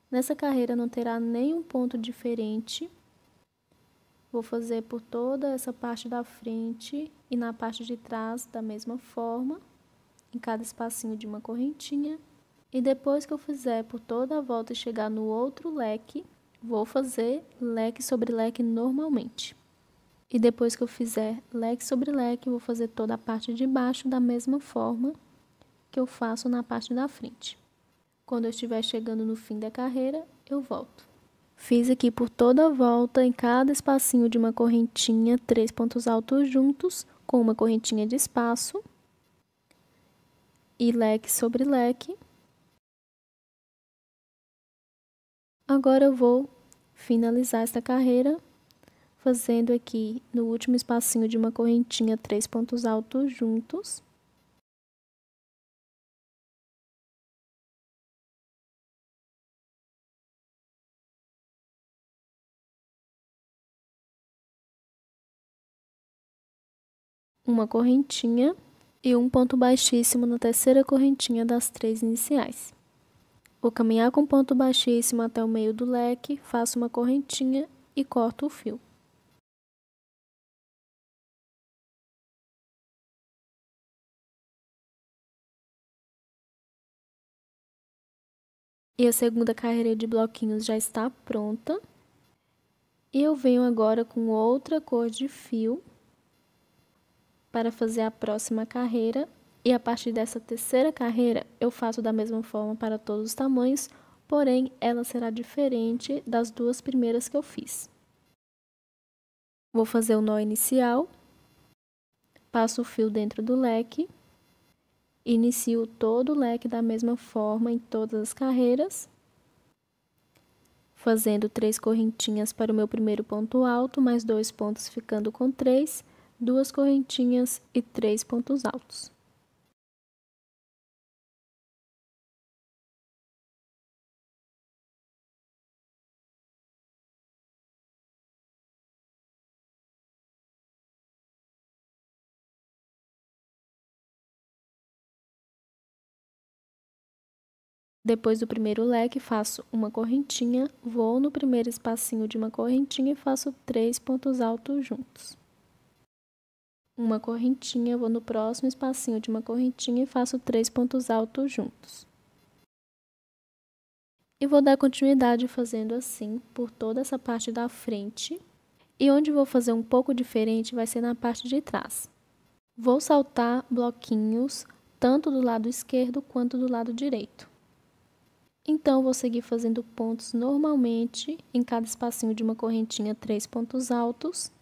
Nessa carreira não terá nenhum ponto diferente. Vou fazer por toda essa parte da frente e na parte de trás da mesma forma, em cada espacinho de uma correntinha. E depois que eu fizer por toda a volta e chegar no outro leque, vou fazer leque sobre leque normalmente. E depois que eu fizer leque sobre leque, vou fazer toda a parte de baixo da mesma forma que eu faço na parte da frente. Quando eu estiver chegando no fim da carreira, eu volto. Fiz aqui por toda a volta, em cada espacinho de uma correntinha, 3 pontos altos juntos, com uma correntinha de espaço. E leque sobre leque. Agora eu vou finalizar esta carreira, fazendo aqui no último espacinho de uma correntinha 3 pontos altos juntos. Uma correntinha e um ponto baixíssimo na terceira correntinha das 3 iniciais. Vou caminhar com ponto baixíssimo até o meio do leque, faço uma correntinha e corto o fio. E a segunda carreira de bloquinhos já está pronta. E eu venho agora com outra cor de fio para fazer a próxima carreira. E a partir dessa terceira carreira, eu faço da mesma forma para todos os tamanhos, porém, ela será diferente das duas primeiras que eu fiz. Vou fazer o nó inicial, passo o fio dentro do leque, inicio todo o leque da mesma forma em todas as carreiras, fazendo 3 correntinhas para o meu primeiro ponto alto, mais 2 pontos ficando com 3, 2 correntinhas e 3 pontos altos. Depois do primeiro leque, faço uma correntinha, vou no primeiro espacinho de uma correntinha e faço 3 pontos altos juntos. Uma correntinha, vou no próximo espacinho de uma correntinha e faço 3 pontos altos juntos. E vou dar continuidade fazendo assim por toda essa parte da frente. E onde vou fazer um pouco diferente vai ser na parte de trás. Vou saltar bloquinhos tanto do lado esquerdo quanto do lado direito. Então, vou seguir fazendo pontos normalmente, em cada espacinho de uma correntinha 3 pontos altos.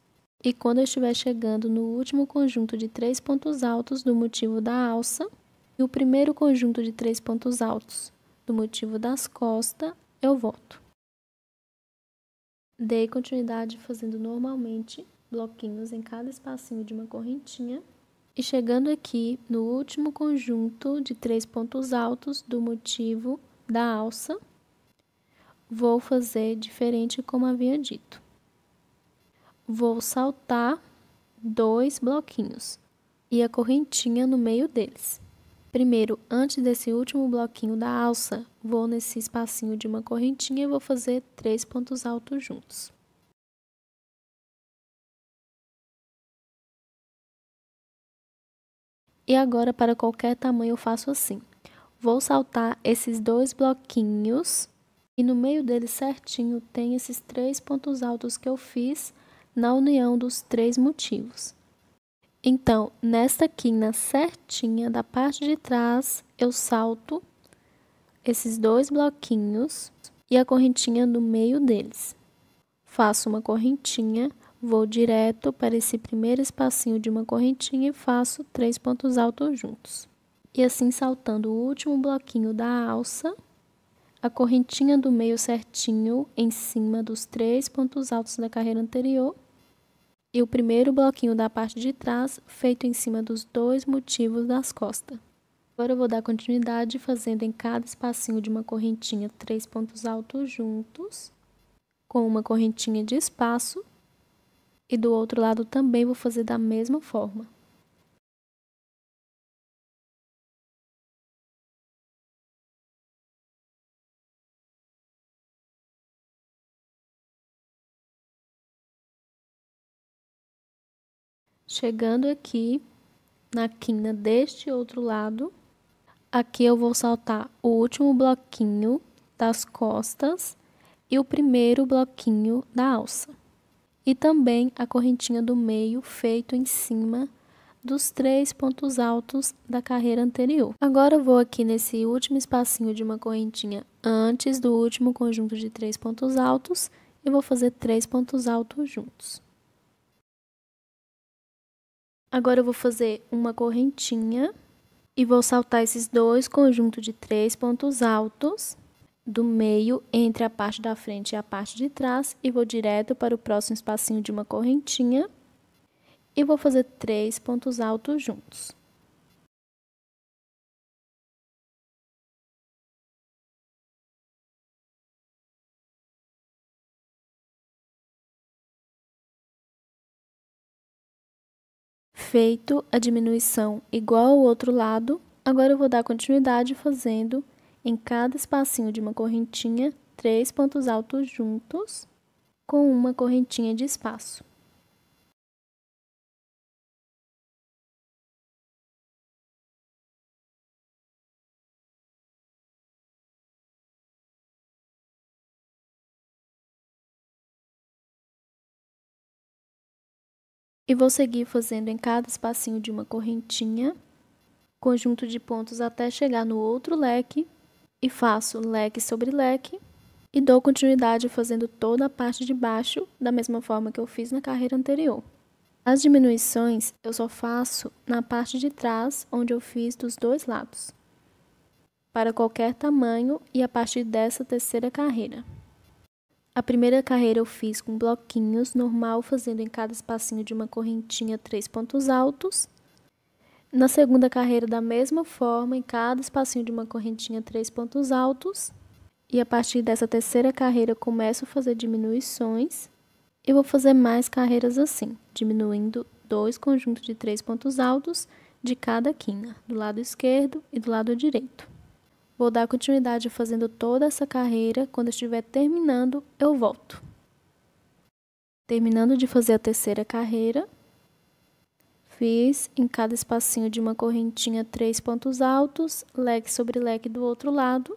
E quando eu estiver chegando no último conjunto de 3 pontos altos do motivo da alça, e o primeiro conjunto de 3 pontos altos do motivo das costas, eu volto. Dei continuidade fazendo normalmente bloquinhos em cada espacinho de uma correntinha. E chegando aqui no último conjunto de 3 pontos altos do motivo da alça, vou fazer diferente como havia dito. Vou saltar 2 bloquinhos e a correntinha no meio deles. Primeiro, antes desse último bloquinho da alça, vou nesse espacinho de uma correntinha e vou fazer 3 pontos altos juntos. E agora, para qualquer tamanho, eu faço assim. Vou saltar esses 2 bloquinhos e no meio deles certinho tem esses 3 pontos altos que eu fiz na união dos 3 motivos. Então, nesta quina certinha da parte de trás, eu salto esses 2 bloquinhos e a correntinha no meio deles. Faço uma correntinha, vou direto para esse primeiro espacinho de uma correntinha e faço 3 pontos altos juntos. E assim, saltando o último bloquinho da alça, a correntinha do meio certinho em cima dos 3 pontos altos da carreira anterior e o primeiro bloquinho da parte de trás feito em cima dos 2 motivos das costas. Agora eu vou dar continuidade fazendo em cada espacinho de uma correntinha 3 pontos altos juntos, com uma correntinha de espaço, e do outro lado também vou fazer da mesma forma. Chegando aqui na quina deste outro lado, aqui eu vou saltar o último bloquinho das costas e o primeiro bloquinho da alça. E também a correntinha do meio feito em cima dos 3 pontos altos da carreira anterior. Agora eu vou aqui nesse último espacinho de uma correntinha antes do último conjunto de 3 pontos altos e vou fazer 3 pontos altos juntos. Agora eu vou fazer uma correntinha e vou saltar esses 2 conjuntos de 3 pontos altos do meio entre a parte da frente e a parte de trás e vou direto para o próximo espacinho de uma correntinha e vou fazer 3 pontos altos juntos. Feito a diminuição igual ao outro lado, agora eu vou dar continuidade fazendo em cada espacinho de uma correntinha 3 pontos altos juntos com uma correntinha de espaço. E vou seguir fazendo em cada espacinho de uma correntinha, conjunto de pontos até chegar no outro leque, e faço leque sobre leque, e dou continuidade fazendo toda a parte de baixo, da mesma forma que eu fiz na carreira anterior. As diminuições eu só faço na parte de trás, onde eu fiz dos 2 lados, para qualquer tamanho e a partir dessa terceira carreira. A primeira carreira eu fiz com bloquinhos, normal, fazendo em cada espacinho de uma correntinha 3 pontos altos. Na segunda carreira, da mesma forma, em cada espacinho de uma correntinha 3 pontos altos. E a partir dessa terceira carreira, eu começo a fazer diminuições. E vou fazer mais carreiras assim, diminuindo 2 conjuntos de 3 pontos altos de cada quina, do lado esquerdo e do lado direito. Vou dar continuidade fazendo toda essa carreira. Quando eu estiver terminando, eu volto. Terminando de fazer a terceira carreira, fiz em cada espacinho de uma correntinha 3 pontos altos, leque sobre leque do outro lado.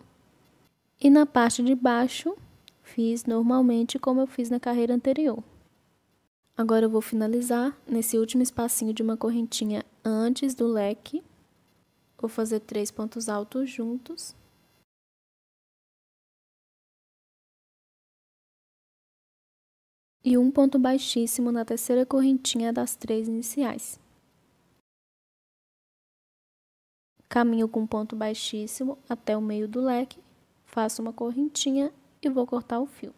E na parte de baixo, fiz normalmente como eu fiz na carreira anterior. Agora eu vou finalizar nesse último espacinho de uma correntinha antes do leque. Vou fazer 3 pontos altos juntos. E um ponto baixíssimo na terceira correntinha das 3 iniciais. Caminho com ponto baixíssimo até o meio do leque, faço uma correntinha e vou cortar o fio.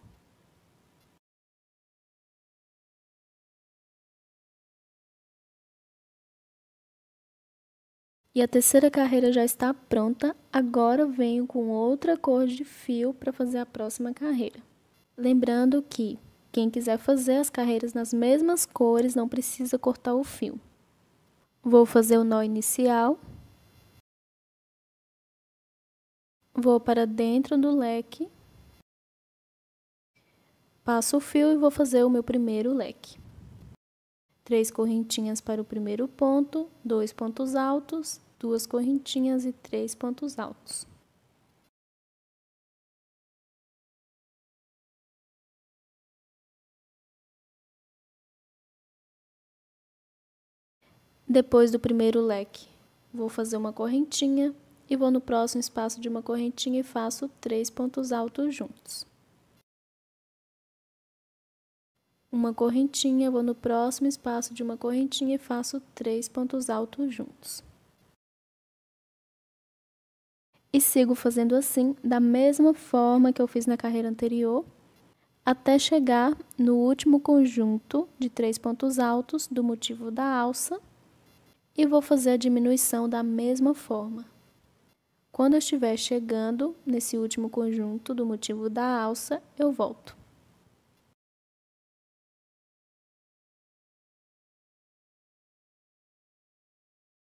E a terceira carreira já está pronta, agora venho com outra cor de fio para fazer a próxima carreira. Lembrando que quem quiser fazer as carreiras nas mesmas cores não precisa cortar o fio. Vou fazer o nó inicial. Vou para dentro do leque. Passo o fio e vou fazer o meu primeiro leque. 3 correntinhas para o primeiro ponto, 2 pontos altos, 2 correntinhas e 3 pontos altos. Depois do primeiro leque, vou fazer uma correntinha e vou no próximo espaço de uma correntinha e faço 3 pontos altos juntos. Uma correntinha, vou no próximo espaço de uma correntinha e faço 3 pontos altos juntos. E sigo fazendo assim, da mesma forma que eu fiz na carreira anterior, até chegar no último conjunto de 3 pontos altos do motivo da alça. E vou fazer a diminuição da mesma forma. Quando eu estiver chegando nesse último conjunto do motivo da alça, eu volto.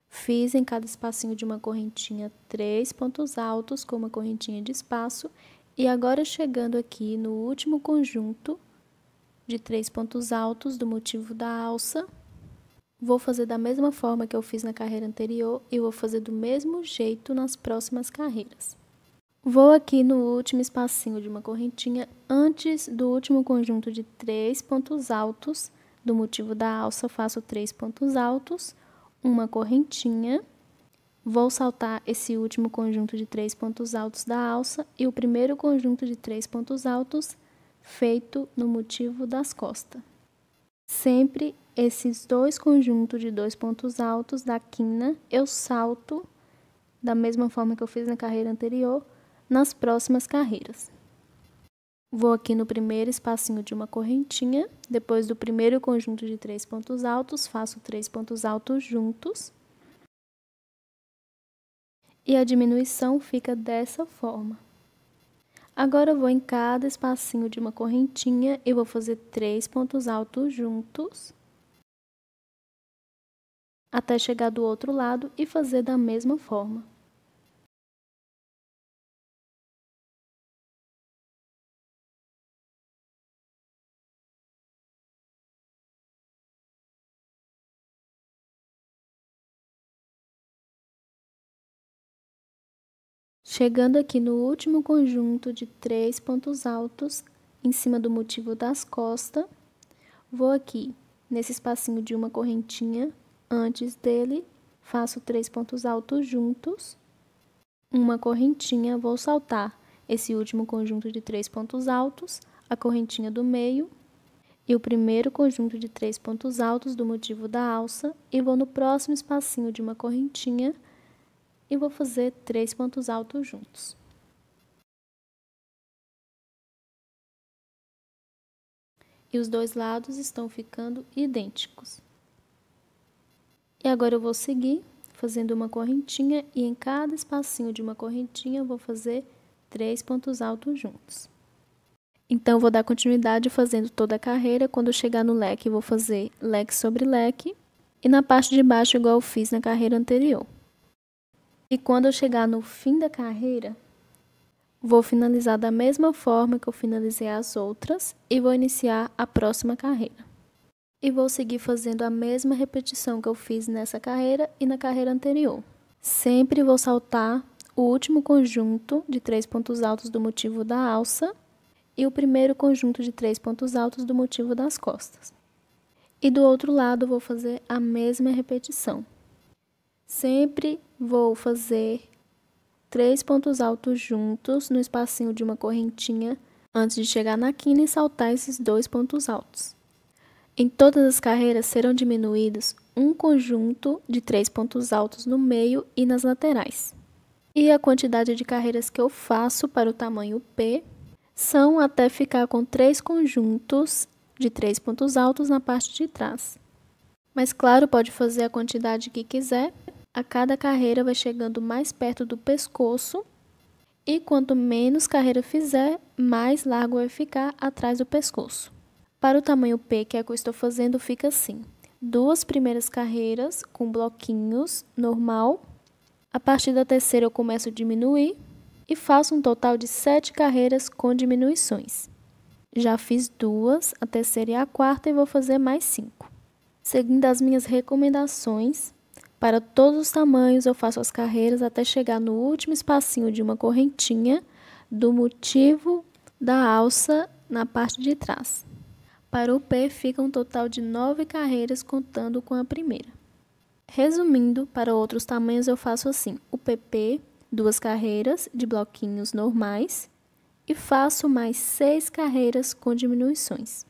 Fiz em cada espacinho de uma correntinha 3 pontos altos com uma correntinha de espaço. E agora chegando aqui no último conjunto de 3 pontos altos do motivo da alça, vou fazer da mesma forma que eu fiz na carreira anterior e vou fazer do mesmo jeito nas próximas carreiras. Vou aqui no último espacinho de uma correntinha, antes do último conjunto de 3 pontos altos do motivo da alça, faço 3 pontos altos, uma correntinha, vou saltar esse último conjunto de 3 pontos altos da alça e o primeiro conjunto de 3 pontos altos feito no motivo das costas. Sempre esses dois conjuntos de 2 pontos altos da quina, eu salto da mesma forma que eu fiz na carreira anterior, nas próximas carreiras. Vou aqui no primeiro espacinho de uma correntinha, depois do primeiro conjunto de 3 pontos altos, faço 3 pontos altos juntos. E a diminuição fica dessa forma. Agora eu vou em cada espacinho de uma correntinha e vou fazer 3 pontos altos juntos, até chegar do outro lado e fazer da mesma forma. Chegando aqui no último conjunto de 3 pontos altos, em cima do motivo das costas, vou aqui nesse espacinho de uma correntinha, antes dele, faço 3 pontos altos juntos, uma correntinha, vou saltar esse último conjunto de 3 pontos altos, a correntinha do meio e o primeiro conjunto de 3 pontos altos do motivo da alça e vou no próximo espacinho de uma correntinha e vou fazer 3 pontos altos juntos. E os dois lados estão ficando idênticos. E agora eu vou seguir fazendo uma correntinha e em cada espacinho de uma correntinha eu vou fazer 3 pontos altos juntos. Então, vou dar continuidade fazendo toda a carreira. Quando eu chegar no leque, vou fazer leque sobre leque e na parte de baixo igual eu fiz na carreira anterior. E quando eu chegar no fim da carreira, vou finalizar da mesma forma que eu finalizei as outras e vou iniciar a próxima carreira. E vou seguir fazendo a mesma repetição que eu fiz nessa carreira e na carreira anterior. Sempre vou saltar o último conjunto de 3 pontos altos do motivo da alça e o primeiro conjunto de 3 pontos altos do motivo das costas. E do outro lado vou fazer a mesma repetição. Sempre vou fazer 3 pontos altos juntos no espacinho de uma correntinha antes de chegar na quina e saltar esses 2 pontos altos. Em todas as carreiras serão diminuídos um conjunto de 3 pontos altos no meio e nas laterais. E a quantidade de carreiras que eu faço para o tamanho P são até ficar com 3 conjuntos de 3 pontos altos na parte de trás. Mas claro, pode fazer a quantidade que quiser. A cada carreira vai chegando mais perto do pescoço e quanto menos carreira fizer, mais largo vai ficar atrás do pescoço. Para o tamanho P, que é o que eu estou fazendo, fica assim. 2 primeiras carreiras com bloquinhos normal. A partir da terceira eu começo a diminuir e faço um total de 7 carreiras com diminuições. Já fiz 2, a terceira e a quarta, e vou fazer mais 5. Seguindo as minhas recomendações, para todos os tamanhos eu faço as carreiras até chegar no último espacinho de uma correntinha do motivo da alça na parte de trás. Para o P fica um total de 9 carreiras contando com a primeira. Resumindo, para outros tamanhos eu faço assim: o PP, 2 carreiras de bloquinhos normais e faço mais 6 carreiras com diminuições,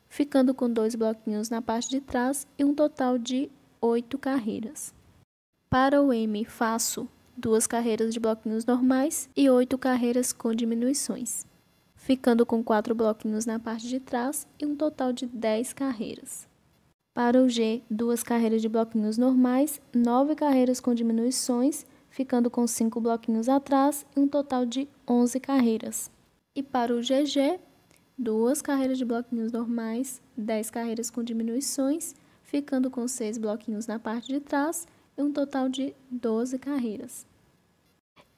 ficando com 2 bloquinhos na parte de trás e um total de 8 carreiras. Para o M, faço 2 carreiras de bloquinhos normais e 8 carreiras com diminuições, ficando com 4 bloquinhos na parte de trás e um total de 10 carreiras. Para o G, 2 carreiras de bloquinhos normais, 9 carreiras com diminuições, ficando com 5 bloquinhos atrás e um total de 11 carreiras. E para o GG, 2 carreiras de bloquinhos normais, 10 carreiras com diminuições, ficando com 6 bloquinhos na parte de trás e um total de 12 carreiras.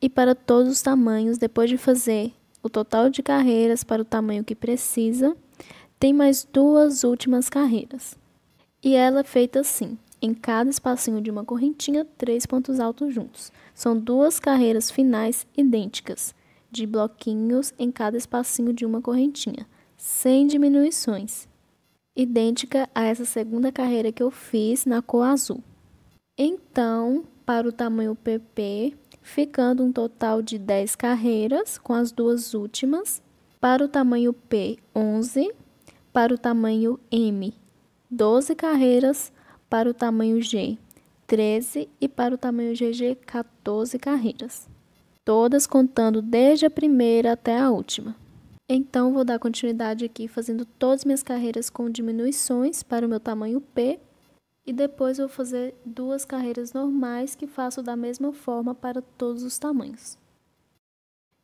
E para todos os tamanhos, depois de fazer o total de carreiras para o tamanho que precisa, tem mais 2 últimas carreiras. E ela é feita assim: em cada espacinho de uma correntinha, 3 pontos altos juntos. São 2 carreiras finais idênticas, de bloquinhos em cada espacinho de uma correntinha, sem diminuições, idêntica a essa segunda carreira que eu fiz na cor azul. Então, para o tamanho PP, ficando um total de 10 carreiras com as 2 últimas. Para o tamanho P, 11. Para o tamanho M, 12 carreiras. Para o tamanho G, 13. E para o tamanho GG, 14 carreiras. Todas contando desde a primeira até a última. Então, vou dar continuidade aqui fazendo todas as minhas carreiras com diminuições para o meu tamanho P. E depois vou fazer 2 carreiras normais que faço da mesma forma para todos os tamanhos.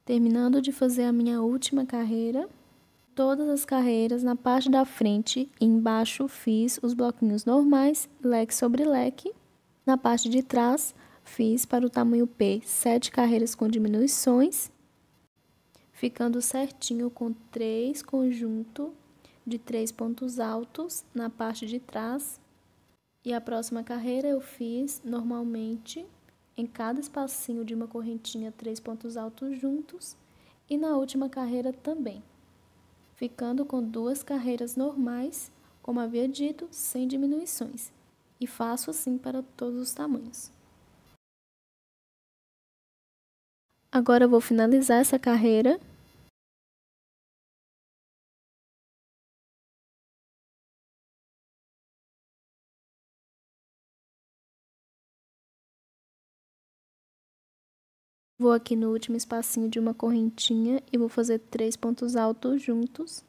Terminando de fazer a minha última carreira, todas as carreiras na parte da frente e embaixo fiz os bloquinhos normais, leque sobre leque. Na parte de trás, fiz para o tamanho P 7 carreiras com diminuições, ficando certinho com 3 conjuntos de 3 pontos altos na parte de trás. E a próxima carreira eu fiz normalmente em cada espacinho de uma correntinha 3 pontos altos juntos e na última carreira também, ficando com 2 carreiras normais, como havia dito, sem diminuições. E faço assim para todos os tamanhos. Agora eu vou finalizar essa carreira. Vou aqui no último espacinho de uma correntinha e vou fazer 3 pontos altos juntos.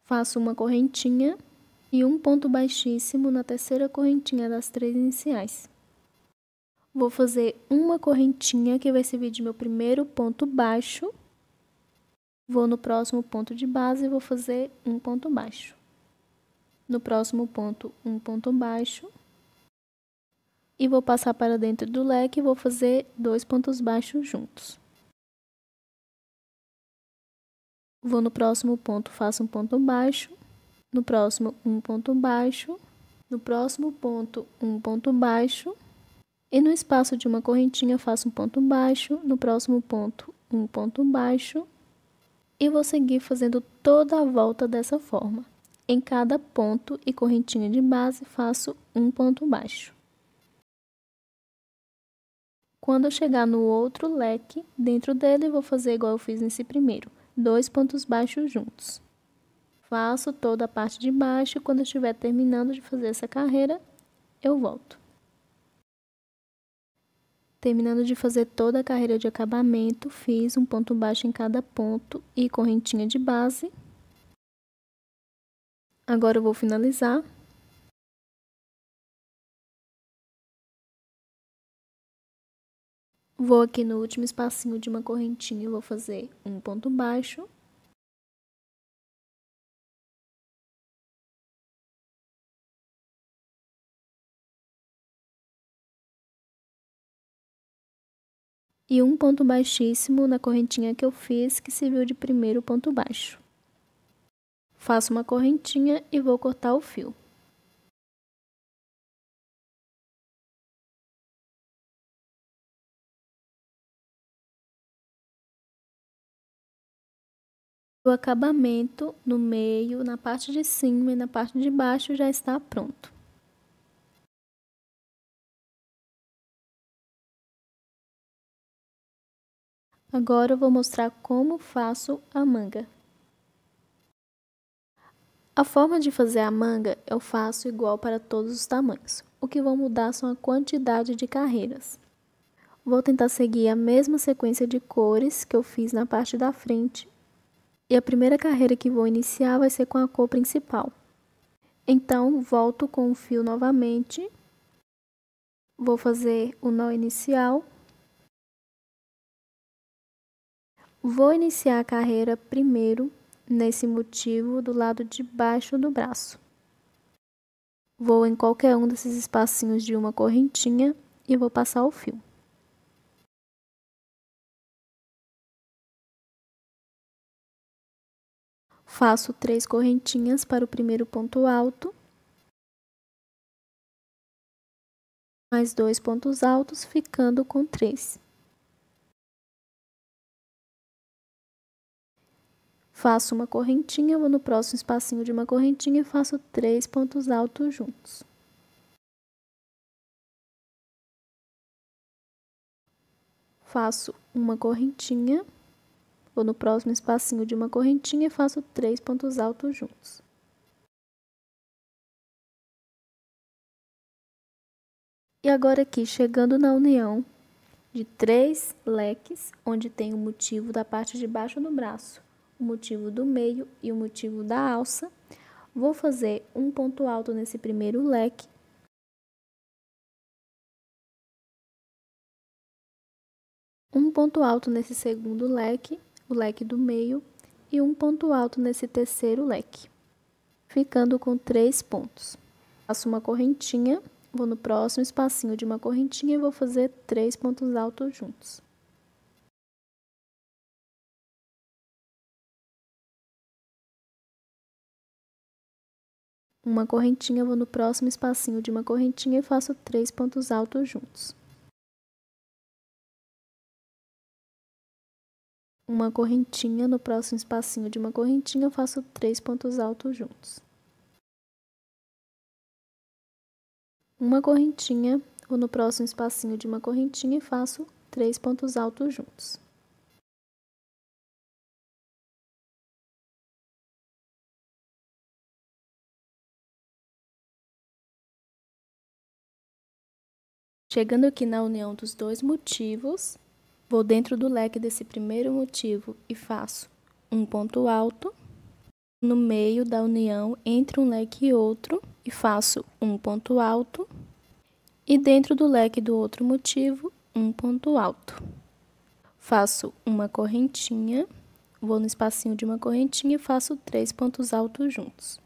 Faço uma correntinha e um ponto baixíssimo na terceira correntinha das 3 iniciais. Vou fazer uma correntinha que vai servir de meu primeiro ponto baixo. Vou no próximo ponto de base e vou fazer um ponto baixo. No próximo ponto, um ponto baixo. E vou passar para dentro do leque e vou fazer 2 pontos baixos juntos. Vou no próximo ponto, faço um ponto baixo. No próximo, um ponto baixo. No próximo ponto, um ponto baixo. E no espaço de uma correntinha, faço um ponto baixo. No próximo ponto, um ponto baixo. E vou seguir fazendo toda a volta dessa forma. Em cada ponto e correntinha de base, faço um ponto baixo. Quando eu chegar no outro leque, dentro dele, vou fazer igual eu fiz nesse primeiro. 2 pontos baixos juntos. Faço toda a parte de baixo e quando eu estiver terminando de fazer essa carreira, eu volto. Terminando de fazer toda a carreira de acabamento, fiz um ponto baixo em cada ponto e correntinha de base. Agora eu vou finalizar. Vou aqui no último espacinho de uma correntinha e vou fazer um ponto baixo. E um ponto baixíssimo na correntinha que eu fiz, que serviu de primeiro ponto baixo. Faço uma correntinha e vou cortar o fio. O acabamento no meio, na parte de cima e na parte de baixo já está pronto. Agora eu vou mostrar como faço a manga. A forma de fazer a manga eu faço igual para todos os tamanhos. O que vou mudar são a quantidade de carreiras. Vou tentar seguir a mesma sequência de cores que eu fiz na parte da frente. E a primeira carreira que vou iniciar vai ser com a cor principal. Então, volto com o fio novamente. Vou fazer o nó inicial. Vou iniciar a carreira primeiro nesse motivo do lado de baixo do braço. Vou em qualquer um desses espacinhos de uma correntinha e vou passar o fio. Faço 3 correntinhas para o primeiro ponto alto, mais 2 pontos altos, ficando com 3. Faço uma correntinha, vou no próximo espacinho de uma correntinha e faço 3 pontos altos juntos. Faço uma correntinha, vou no próximo espacinho de uma correntinha e faço 3 pontos altos juntos. E agora aqui, chegando na união de 3 leques, onde tem o motivo da parte de baixo do braço, o motivo do meio e o motivo da alça, vou fazer um ponto alto nesse primeiro leque. Um ponto alto nesse segundo leque, o leque do meio, e um ponto alto nesse terceiro leque, ficando com 3 pontos. Faço uma correntinha, vou no próximo espacinho de uma correntinha e vou fazer 3 pontos altos juntos. Uma correntinha, vou no próximo espacinho de uma correntinha e faço 3 pontos altos juntos. Uma correntinha, no próximo espacinho de uma correntinha eu faço 3 pontos altos juntos. Uma correntinha, vou no próximo espacinho de uma correntinha e faço 3 pontos altos juntos. Chegando aqui na união dos dois motivos, vou dentro do leque desse primeiro motivo e faço um ponto alto. No meio da união entre um leque e outro, e faço um ponto alto. E dentro do leque do outro motivo, um ponto alto. Faço uma correntinha, vou no espacinho de uma correntinha e faço 3 pontos altos juntos.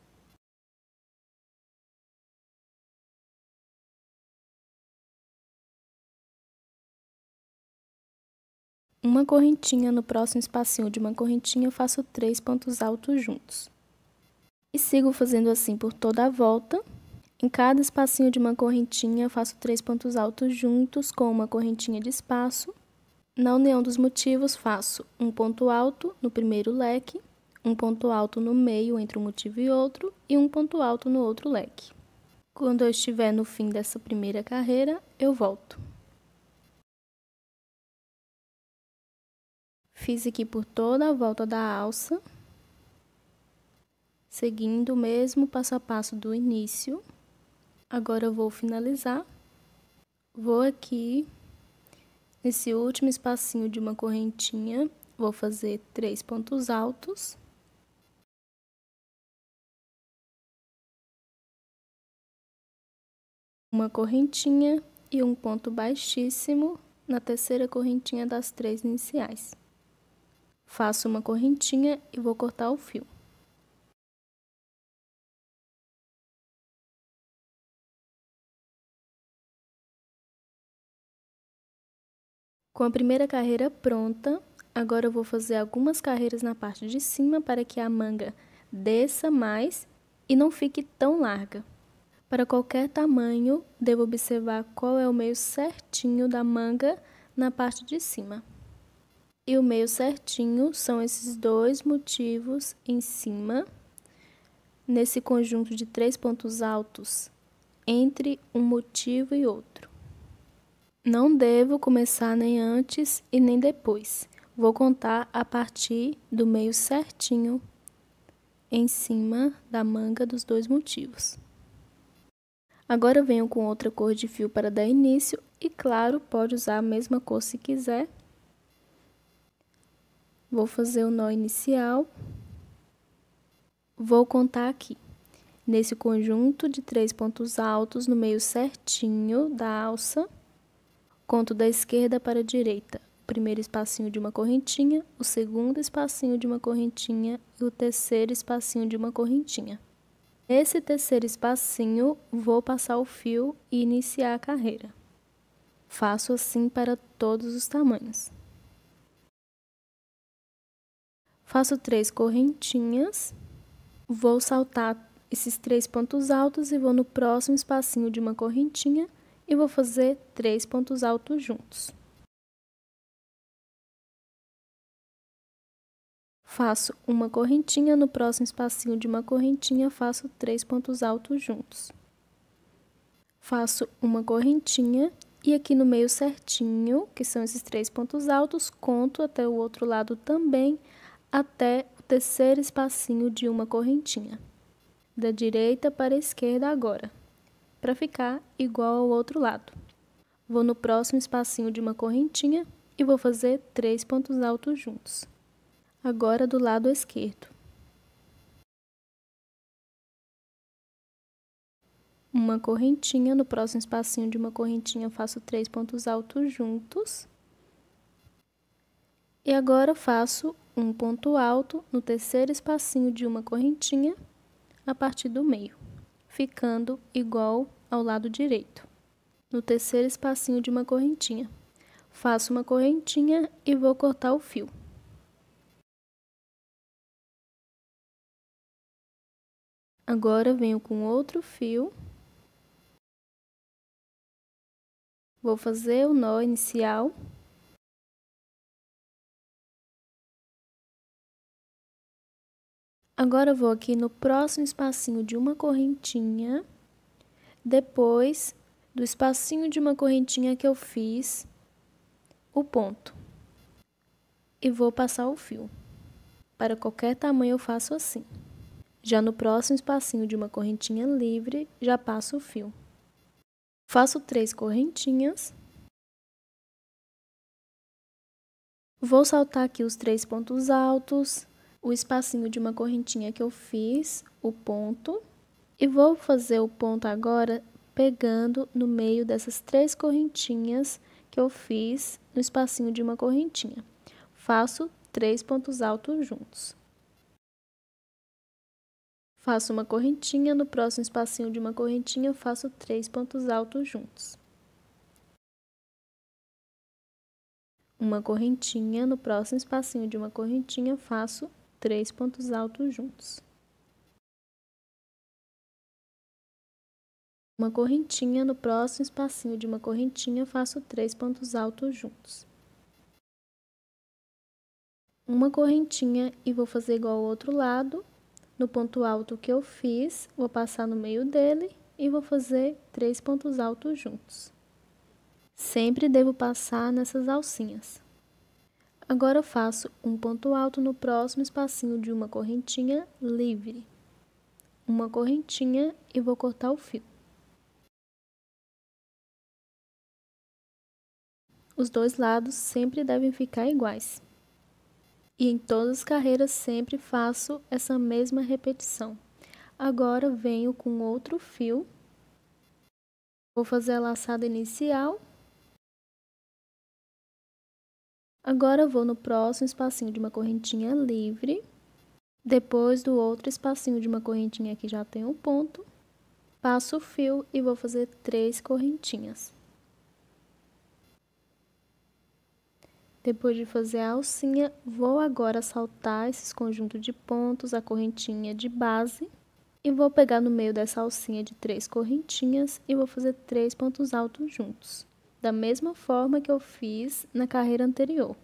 Uma correntinha, no próximo espacinho de uma correntinha eu faço 3 pontos altos juntos. E sigo fazendo assim por toda a volta. Em cada espacinho de uma correntinha eu faço 3 pontos altos juntos com uma correntinha de espaço. Na união dos motivos faço um ponto alto no primeiro leque, um ponto alto no meio entre um motivo e outro e um ponto alto no outro leque. Quando eu estiver no fim dessa primeira carreira, eu volto. Fiz aqui por toda a volta da alça, seguindo o mesmo passo a passo do início. Agora eu vou finalizar. Vou aqui, nesse último espacinho de uma correntinha, vou fazer 3 pontos altos. Uma correntinha e um ponto baixíssimo na terceira correntinha das 3 iniciais. Faço uma correntinha e vou cortar o fio. Com a primeira carreira pronta, agora eu vou fazer algumas carreiras na parte de cima para que a manga desça mais e não fique tão larga. Para qualquer tamanho, devo observar qual é o meio certinho da manga na parte de cima. E o meio certinho são esses 2 motivos em cima, nesse conjunto de 3 pontos altos, entre um motivo e outro. Não devo começar nem antes e nem depois. Vou contar a partir do meio certinho em cima da manga dos 2 motivos. Agora venho com outra cor de fio para dar início e, claro, pode usar a mesma cor se quiser. Vou fazer o nó inicial. Vou contar aqui, nesse conjunto de 3 pontos altos no meio certinho da alça. Conto da esquerda para a direita, o primeiro espacinho de uma correntinha, o segundo espacinho de uma correntinha e o terceiro espacinho de uma correntinha. Nesse terceiro espacinho, vou passar o fio e iniciar a carreira. Faço assim para todos os tamanhos. Faço 3 correntinhas, vou saltar esses 3 pontos altos e vou no próximo espacinho de uma correntinha e vou fazer 3 pontos altos juntos. Faço uma correntinha, no próximo espacinho de uma correntinha, faço 3 pontos altos juntos. Faço uma correntinha e aqui no meio certinho, que são esses 3 pontos altos, conto até o outro lado também, até o terceiro espacinho de uma correntinha. Da direita para a esquerda agora, para ficar igual ao outro lado. Vou no próximo espacinho de uma correntinha e vou fazer 3 pontos altos juntos. Agora do lado esquerdo. Uma correntinha, no próximo espacinho de uma correntinha faço 3 pontos altos juntos. E agora faço um ponto alto no terceiro espacinho de uma correntinha, a partir do meio, ficando igual ao lado direito. No terceiro espacinho de uma correntinha, faço uma correntinha e vou cortar o fio. Agora venho com outro fio. Vou fazer o nó inicial. Agora vou aqui no próximo espacinho de uma correntinha, depois do espacinho de uma correntinha que eu fiz, o ponto. E vou passar o fio. Para qualquer tamanho eu faço assim. Já no próximo espacinho de uma correntinha livre, já passo o fio. Faço 3 correntinhas. Vou saltar aqui os 3 pontos altos, o espacinho de uma correntinha que eu fiz, o ponto, e vou fazer o ponto agora pegando no meio dessas 3 correntinhas que eu fiz no espacinho de uma correntinha. Faço 3 pontos altos juntos. Faço uma correntinha, no próximo espacinho de uma correntinha faço 3 pontos altos juntos. Uma correntinha, no próximo espacinho de uma correntinha faço 3 pontos altos juntos. Uma correntinha, no próximo espacinho de uma correntinha faço 3 pontos altos juntos. Uma correntinha e vou fazer igual ao outro lado. No ponto alto que eu fiz, vou passar no meio dele e vou fazer 3 pontos altos juntos. Sempre devo passar nessas alcinhas. Agora eu faço um ponto alto no próximo espacinho de uma correntinha livre. Uma correntinha e vou cortar o fio. os dois lados sempre devem ficar iguais. E em todas as carreiras sempre faço essa mesma repetição. Agora venho com outro fio, vou fazer a laçada inicial. Agora vou no próximo espacinho de uma correntinha livre, depois do outro espacinho de uma correntinha que já tem um ponto, passo o fio e vou fazer 3 correntinhas. Depois de fazer a alcinha, vou agora saltar esses conjuntos de pontos, a correntinha de base, e vou pegar no meio dessa alcinha de 3 correntinhas e vou fazer 3 pontos altos juntos, da mesma forma que eu fiz na carreira anterior.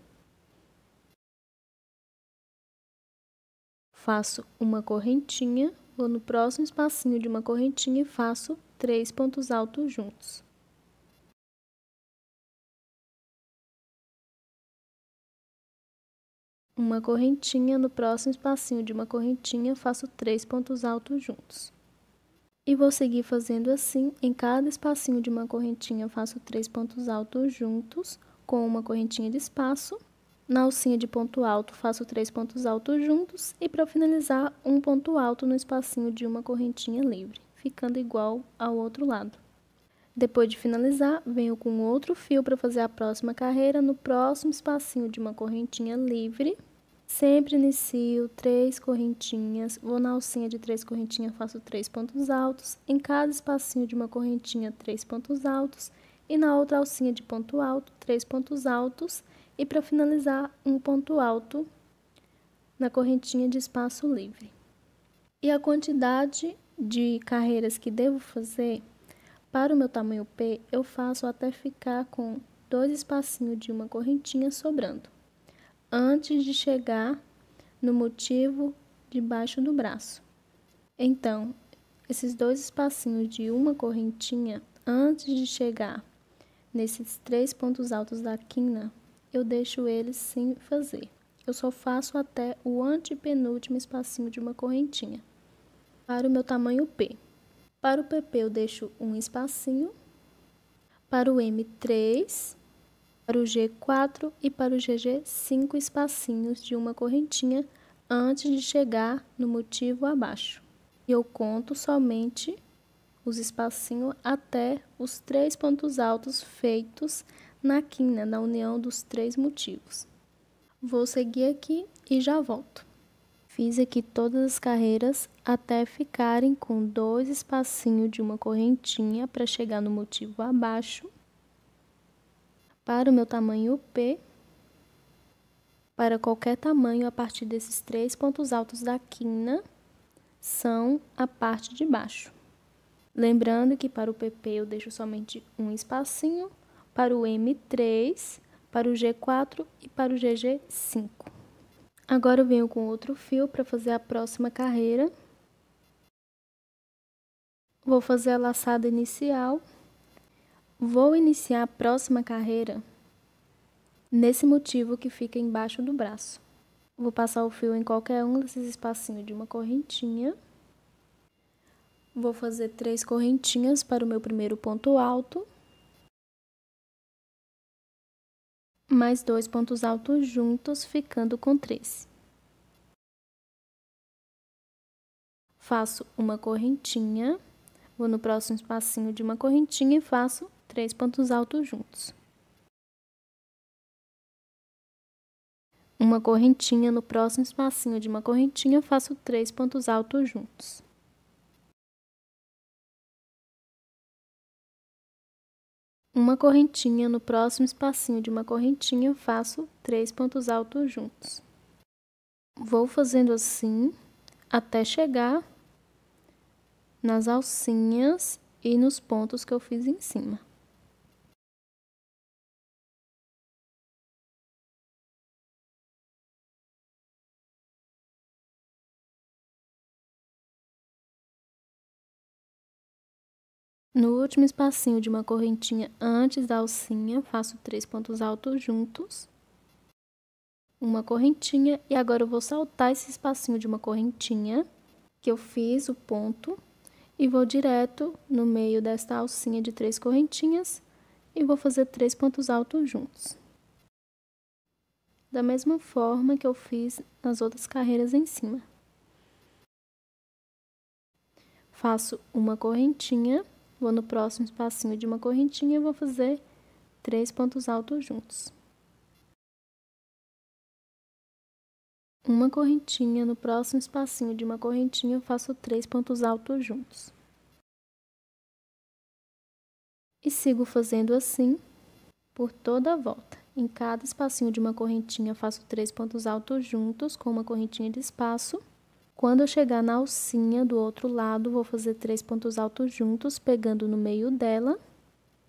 Faço uma correntinha, vou no próximo espacinho de uma correntinha e faço 3 pontos altos juntos. Uma correntinha, no próximo espacinho de uma correntinha, faço 3 pontos altos juntos. E vou seguir fazendo assim, em cada espacinho de uma correntinha, faço 3 pontos altos juntos, com uma correntinha de espaço. Na alcinha de ponto alto, faço 3 pontos altos juntos, e para finalizar, um ponto alto no espacinho de uma correntinha livre, ficando igual ao outro lado. Depois de finalizar, venho com outro fio para fazer a próxima carreira no próximo espacinho de uma correntinha livre. Sempre inicio 3 correntinhas, vou na alcinha de 3 correntinhas, faço 3 pontos altos, em cada espacinho de uma correntinha 3 pontos altos e na outra alcinha de ponto alto 3 pontos altos e para finalizar um ponto alto na correntinha de espaço livre. E a quantidade de carreiras que devo fazer para o meu tamanho P, eu faço até ficar com 2 espacinhos de uma correntinha sobrando, antes de chegar no motivo debaixo do braço. Então, esses 2 espacinhos de uma correntinha, antes de chegar nesses 3 pontos altos da quina, eu deixo eles sem fazer. Eu só faço até o antepenúltimo espacinho de uma correntinha, para o meu tamanho P. Para o PP eu deixo um espacinho, para o M 3, para o G4 e para o GG 5 espacinhos de uma correntinha antes de chegar no motivo abaixo. E eu conto somente os espacinhos até os 3 pontos altos feitos na quina, na união dos 3 motivos. Vou seguir aqui e já volto. Fiz aqui todas as carreiras até ficarem com 2 espacinhos de uma correntinha para chegar no motivo abaixo. Para o meu tamanho P, para qualquer tamanho a partir desses 3 pontos altos da quina, são a parte de baixo. Lembrando que para o PP eu deixo somente um espacinho, para o M3, para o G4 e para o GG5. Agora eu venho com outro fio para fazer a próxima carreira. Vou fazer a laçada inicial. Vou iniciar a próxima carreira nesse motivo que fica embaixo do braço. Vou passar o fio em qualquer um desses espacinhos de uma correntinha. Vou fazer 3 correntinhas para o meu primeiro ponto alto. Mais 2 pontos altos juntos, ficando com 3. Faço uma correntinha, vou no próximo espacinho de uma correntinha e faço 3 pontos altos juntos. Uma correntinha, no próximo espacinho de uma correntinha, faço 3 pontos altos juntos. Uma correntinha, no próximo espacinho de uma correntinha, faço 3 pontos altos juntos. Vou fazendo assim até chegar nas alcinhas e nos pontos que eu fiz em cima. No último espacinho de uma correntinha antes da alcinha, faço 3 pontos altos juntos, uma correntinha, e agora eu vou saltar esse espacinho de uma correntinha, que eu fiz o ponto, e vou direto no meio desta alcinha de 3 correntinhas, e vou fazer 3 pontos altos juntos. Da mesma forma que eu fiz nas outras carreiras em cima. Faço uma correntinha, vou no próximo espacinho de uma correntinha e vou fazer 3 pontos altos juntos. Uma correntinha, no próximo espacinho de uma correntinha eu faço 3 pontos altos juntos. E sigo fazendo assim por toda a volta. Em cada espacinho de uma correntinha eu faço 3 pontos altos juntos com uma correntinha de espaço. Quando eu chegar na alcinha do outro lado, vou fazer 3 pontos altos juntos, pegando no meio dela.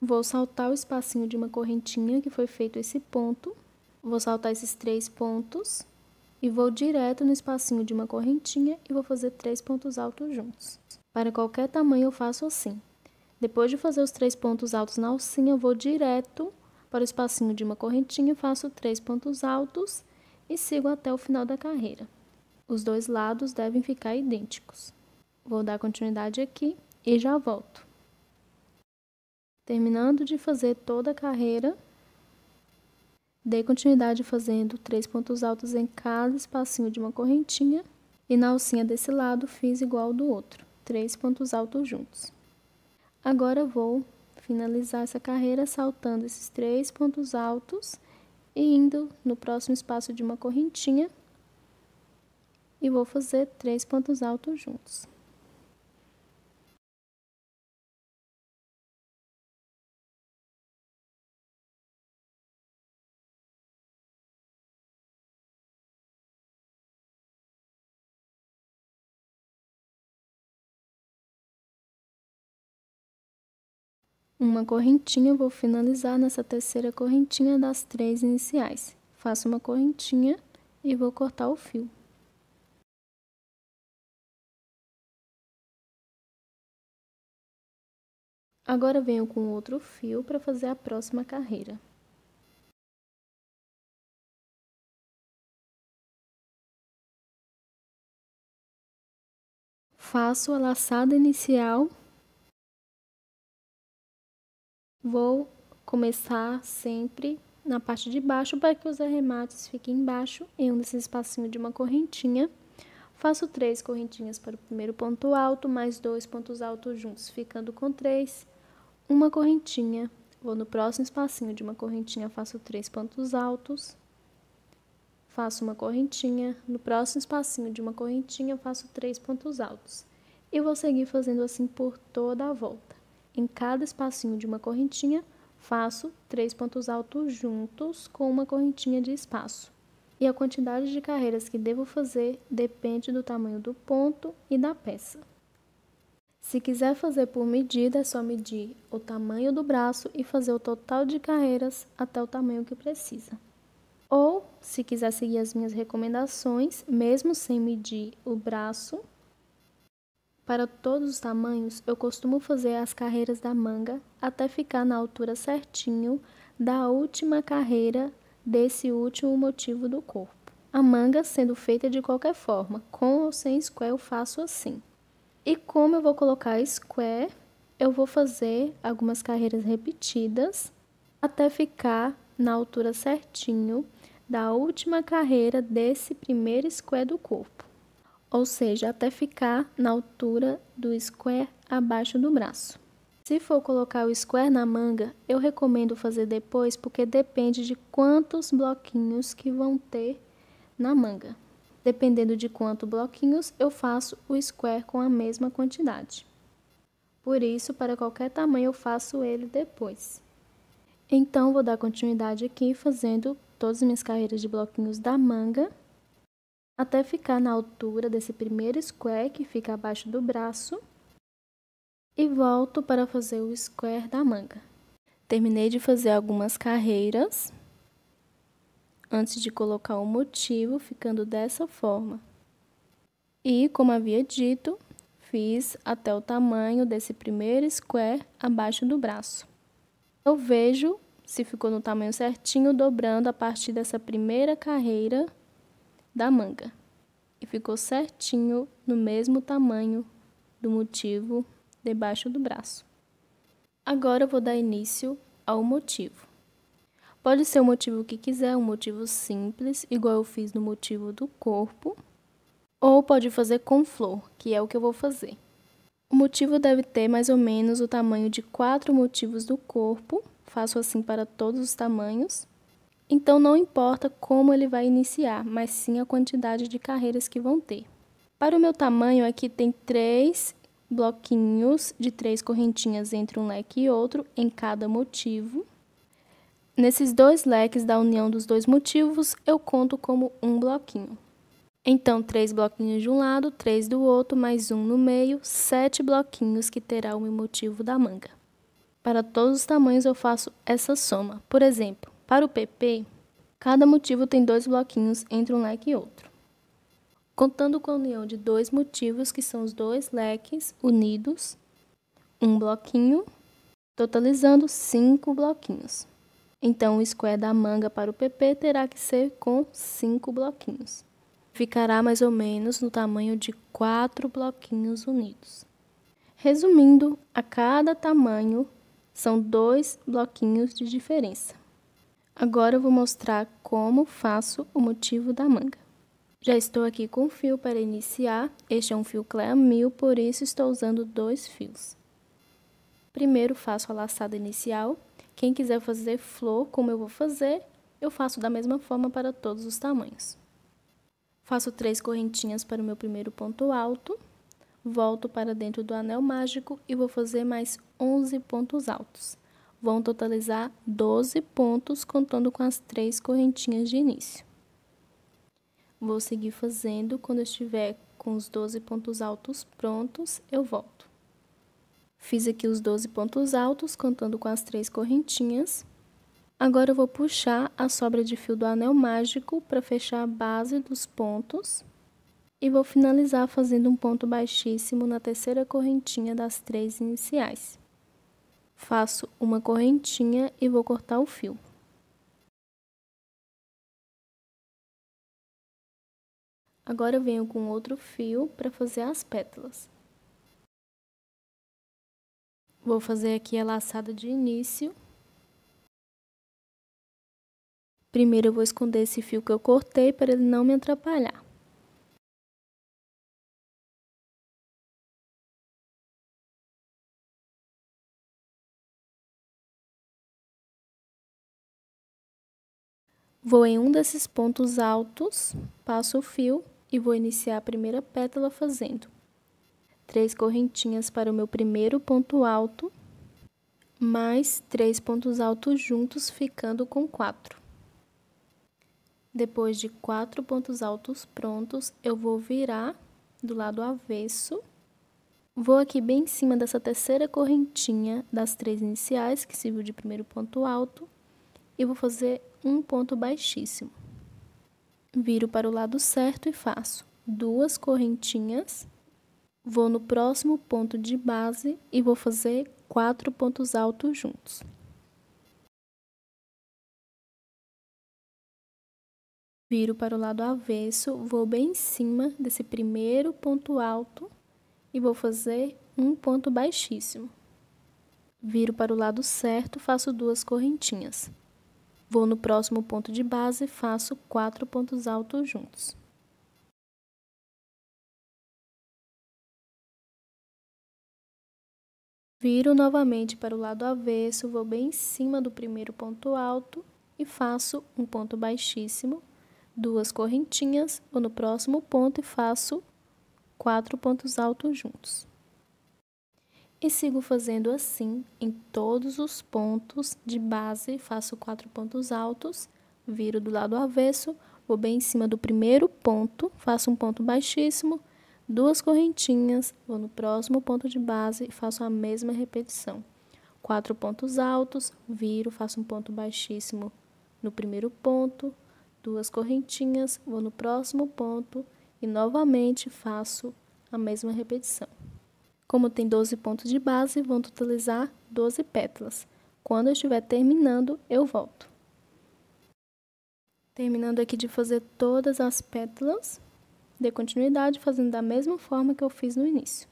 Vou saltar o espacinho de uma correntinha que foi feito esse ponto. Vou saltar esses 3 pontos e vou direto no espacinho de uma correntinha e vou fazer 3 pontos altos juntos. Para qualquer tamanho eu faço assim. Depois de fazer os 3 pontos altos na alcinha, eu vou direto para o espacinho de uma correntinha, faço 3 pontos altos e sigo até o final da carreira. Os dois lados devem ficar idênticos. Vou dar continuidade aqui e já volto. Terminando de fazer toda a carreira, dei continuidade fazendo 3 pontos altos em cada espacinho de uma correntinha e na alcinha desse lado fiz igual do outro, 3 pontos altos juntos. Agora vou finalizar essa carreira saltando esses 3 pontos altos e indo no próximo espaço de uma correntinha e vou fazer 3 pontos altos juntos. Uma correntinha, eu vou finalizar nessa terceira correntinha das 3 iniciais. Faço uma correntinha e vou cortar o fio. Agora venho com outro fio para fazer a próxima carreira. Faço a laçada inicial. Vou começar sempre na parte de baixo para que os arremates fiquem embaixo em um desses espacinhos de uma correntinha. Faço 3 correntinhas para o primeiro ponto alto, mais 2 pontos altos juntos, ficando com 3. Uma correntinha, vou no próximo espacinho de uma correntinha, faço 3 pontos altos. Faço uma correntinha, no próximo espacinho de uma correntinha, faço 3 pontos altos. E vou seguir fazendo assim por toda a volta. Em cada espacinho de uma correntinha, faço 3 pontos altos juntos com uma correntinha de espaço. E a quantidade de carreiras que devo fazer depende do tamanho do ponto e da peça. Se quiser fazer por medida, é só medir o tamanho do braço e fazer o total de carreiras até o tamanho que precisa. Ou, se quiser seguir as minhas recomendações, mesmo sem medir o braço, para todos os tamanhos, eu costumo fazer as carreiras da manga até ficar na altura certinho da última carreira desse último motivo do corpo. A manga sendo feita de qualquer forma, com ou sem square eu faço assim. E como eu vou colocar square, eu vou fazer algumas carreiras repetidas até ficar na altura certinho da última carreira desse primeiro square do corpo. Ou seja, até ficar na altura do square abaixo do braço. Se for colocar o square na manga, eu recomendo fazer depois porque depende de quantos bloquinhos que vão ter na manga. Dependendo de quantos bloquinhos, eu faço o square com a mesma quantidade. Por isso, para qualquer tamanho, eu faço ele depois. Então, vou dar continuidade aqui fazendo todas as minhas carreiras de bloquinhos da manga até ficar na altura desse primeiro square que fica abaixo do braço e volto para fazer o square da manga. Terminei de fazer algumas carreiras antes de colocar o motivo, ficando dessa forma. E, como havia dito, fiz até o tamanho desse primeiro square abaixo do braço. Eu vejo se ficou no tamanho certinho, dobrando a partir dessa primeira carreira da manga. E ficou certinho no mesmo tamanho do motivo debaixo do braço. Agora eu vou dar início ao motivo. Pode ser o motivo que quiser, um motivo simples, igual eu fiz no motivo do corpo, ou pode fazer com flor, que é o que eu vou fazer. O motivo deve ter mais ou menos o tamanho de 4 motivos do corpo, faço assim para todos os tamanhos. Então não importa como ele vai iniciar, mas sim a quantidade de carreiras que vão ter. Para o meu tamanho, aqui tem 3 bloquinhos de 3 correntinhas entre um leque e outro em cada motivo. Nesses 2 leques da união dos 2 motivos, eu conto como um bloquinho. Então, 3 bloquinhos de um lado, 3 do outro, mais um no meio, 7 bloquinhos que terá o meu motivo da manga. Para todos os tamanhos eu faço essa soma. Por exemplo, para o PP, cada motivo tem 2 bloquinhos entre um leque e outro. Contando com a união de 2 motivos, que são os 2 leques unidos, um bloquinho, totalizando 5 bloquinhos. Então, o square da manga para o PP terá que ser com 5 bloquinhos. Ficará mais ou menos no tamanho de 4 bloquinhos unidos. Resumindo, a cada tamanho são 2 bloquinhos de diferença. Agora eu vou mostrar como faço o motivo da manga. Já estou aqui com o fio para iniciar. Este é um fio Clea 1000, por isso estou usando 2 fios. Primeiro faço a laçada inicial. Quem quiser fazer flor, como eu vou fazer, eu faço da mesma forma para todos os tamanhos. Faço 3 correntinhas para o meu primeiro ponto alto, volto para dentro do anel mágico e vou fazer mais 11 pontos altos. Vão totalizar 12 pontos, contando com as 3 correntinhas de início. Vou seguir fazendo, quando eu estiver com os 12 pontos altos prontos, eu volto. Fiz aqui os 12 pontos altos, contando com as 3 correntinhas. Agora eu vou puxar a sobra de fio do anel mágico para fechar a base dos pontos e vou finalizar fazendo um ponto baixíssimo na terceira correntinha das 3 iniciais. Faço uma correntinha e vou cortar o fio. Agora eu venho com outro fio para fazer as pétalas. Vou fazer aqui a laçada de início. Primeiro eu vou esconder esse fio que eu cortei para ele não me atrapalhar. Vou em um desses pontos altos, passo o fio e vou iniciar a primeira pétala fazendo 3 correntinhas para o meu primeiro ponto alto, mais 3 pontos altos juntos, ficando com 4. Depois de 4 pontos altos prontos, eu vou virar do lado avesso. Vou aqui bem em cima dessa terceira correntinha das 3 iniciais, que serviu de primeiro ponto alto, e vou fazer um ponto baixíssimo. Viro para o lado certo e faço 2 correntinhas. Vou no próximo ponto de base e vou fazer 4 pontos altos juntos. Viro para o lado avesso, vou bem em cima desse primeiro ponto alto e vou fazer um ponto baixíssimo. Viro para o lado certo, faço 2 correntinhas. Vou no próximo ponto de base e faço 4 pontos altos juntos. Viro novamente para o lado avesso, vou bem em cima do primeiro ponto alto e faço um ponto baixíssimo, 2 correntinhas, vou no próximo ponto e faço 4 pontos altos juntos. E sigo fazendo assim em todos os pontos de base, faço 4 pontos altos, viro do lado avesso, vou bem em cima do primeiro ponto, faço um ponto baixíssimo, 2 correntinhas, vou no próximo ponto de base e faço a mesma repetição. 4 pontos altos, viro, faço um ponto baixíssimo no primeiro ponto, 2 correntinhas, vou no próximo ponto e novamente faço a mesma repetição. Como tem 12 pontos de base, vão totalizar 12 pétalas. Quando eu estiver terminando, eu volto. Terminando aqui de fazer todas as pétalas, dê continuidade fazendo da mesma forma que eu fiz no início.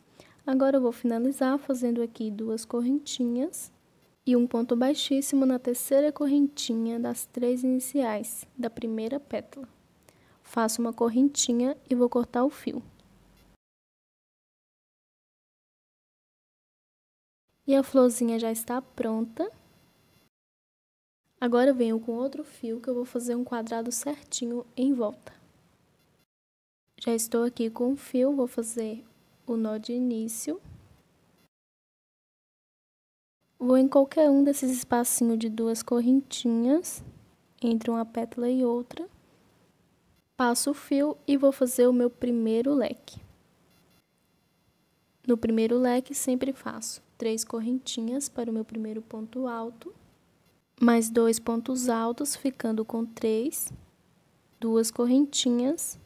Agora eu vou finalizar fazendo aqui 2 correntinhas e um ponto baixíssimo na terceira correntinha das 3 iniciais da primeira pétala. Faço uma correntinha e vou cortar o fio. E a florzinha já está pronta. Agora eu venho com outro fio que eu vou fazer um quadrado certinho em volta. Já estou aqui com o fio, vou fazer o nó de início. Vou em qualquer um desses espacinhos de 2 correntinhas, entre uma pétala e outra. Passo o fio e vou fazer o meu primeiro leque. No primeiro leque, sempre faço 3 correntinhas para o meu primeiro ponto alto, mais 2 pontos altos, ficando com 3, 2 correntinhas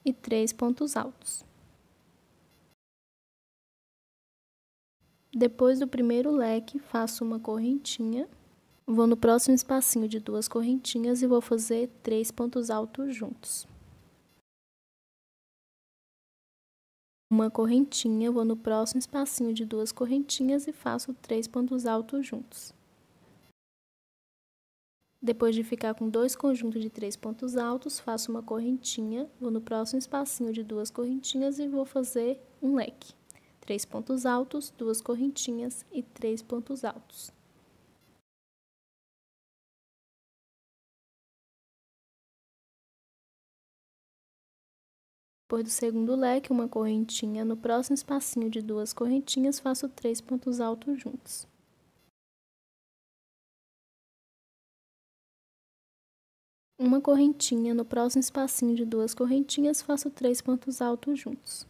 e 3 pontos altos. Depois do primeiro leque, faço uma correntinha, vou no próximo espacinho de 2 correntinhas e vou fazer 3 pontos altos juntos. Uma correntinha, vou no próximo espacinho de 2 correntinhas e faço 3 pontos altos juntos. Depois de ficar com 2 conjuntos de 3 pontos altos, faço uma correntinha, vou no próximo espacinho de 2 correntinhas e vou fazer um leque. 3 pontos altos, 2 correntinhas e 3 pontos altos. Depois do segundo leque, uma correntinha, no próximo espacinho de 2 correntinhas, faço 3 pontos altos juntos. Uma correntinha, no próximo espacinho de 2 correntinhas, faço 3 pontos altos juntos.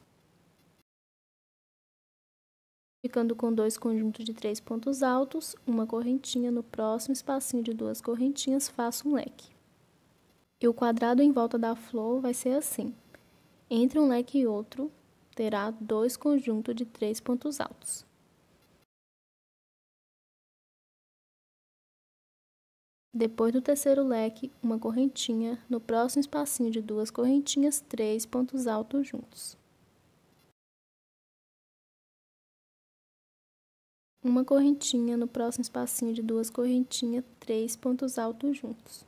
Ficando com 2 conjuntos de 3 pontos altos, uma correntinha, no próximo espacinho de 2 correntinhas, faço um leque. E o quadrado em volta da flor vai ser assim. Entre um leque e outro, terá 2 conjuntos de 3 pontos altos. Depois do terceiro leque, uma correntinha, no próximo espacinho de 2 correntinhas, 3 pontos altos juntos. Uma correntinha, no próximo espacinho de 2 correntinhas, 3 pontos altos juntos.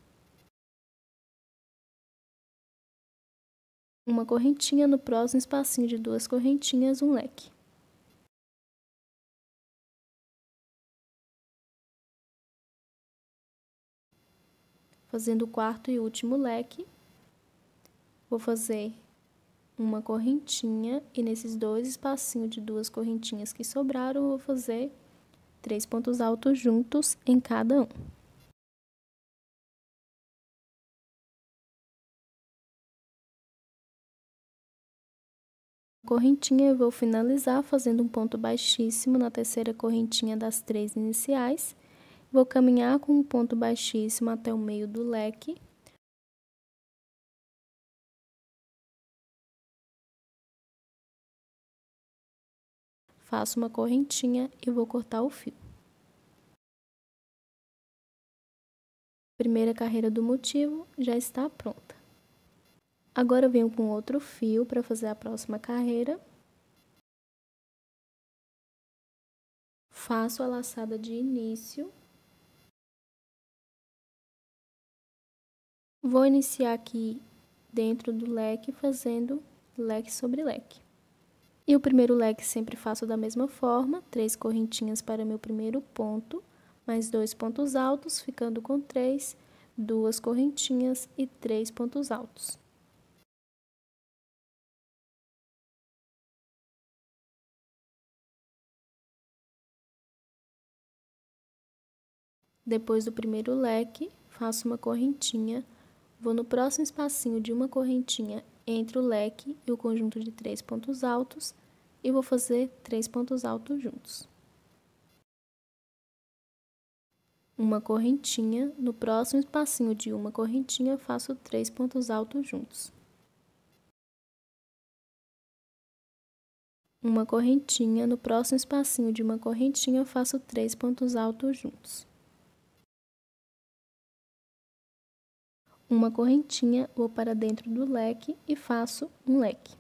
Uma correntinha, no próximo espacinho de 2 correntinhas, um leque. Fazendo o quarto e último leque, vou fazer uma correntinha e nesses 2 espacinhos de 2 correntinhas que sobraram, eu vou fazer 3 pontos altos juntos em cada um. Correntinha eu vou finalizar fazendo um ponto baixíssimo na terceira correntinha das 3 iniciais. Vou caminhar com um ponto baixíssimo até o meio do leque. Faço uma correntinha e vou cortar o fio. Primeira carreira do motivo já está pronta. Agora eu venho com outro fio para fazer a próxima carreira. Faço a laçada de início. Vou iniciar aqui dentro do leque, fazendo leque sobre leque. E o primeiro leque sempre faço da mesma forma, 3 correntinhas para meu primeiro ponto, mais 2 pontos altos, ficando com 3, 2 correntinhas e 3 pontos altos. Depois do primeiro leque, faço uma correntinha, vou no próximo espacinho de uma correntinha entre o leque e o conjunto de 3 pontos altos e vou fazer 3 pontos altos juntos. Uma correntinha, no próximo espacinho de uma correntinha, faço 3 pontos altos juntos. Uma correntinha, no próximo espacinho de uma correntinha, faço 3 pontos altos juntos. Uma correntinha, vou para dentro do leque e faço um leque.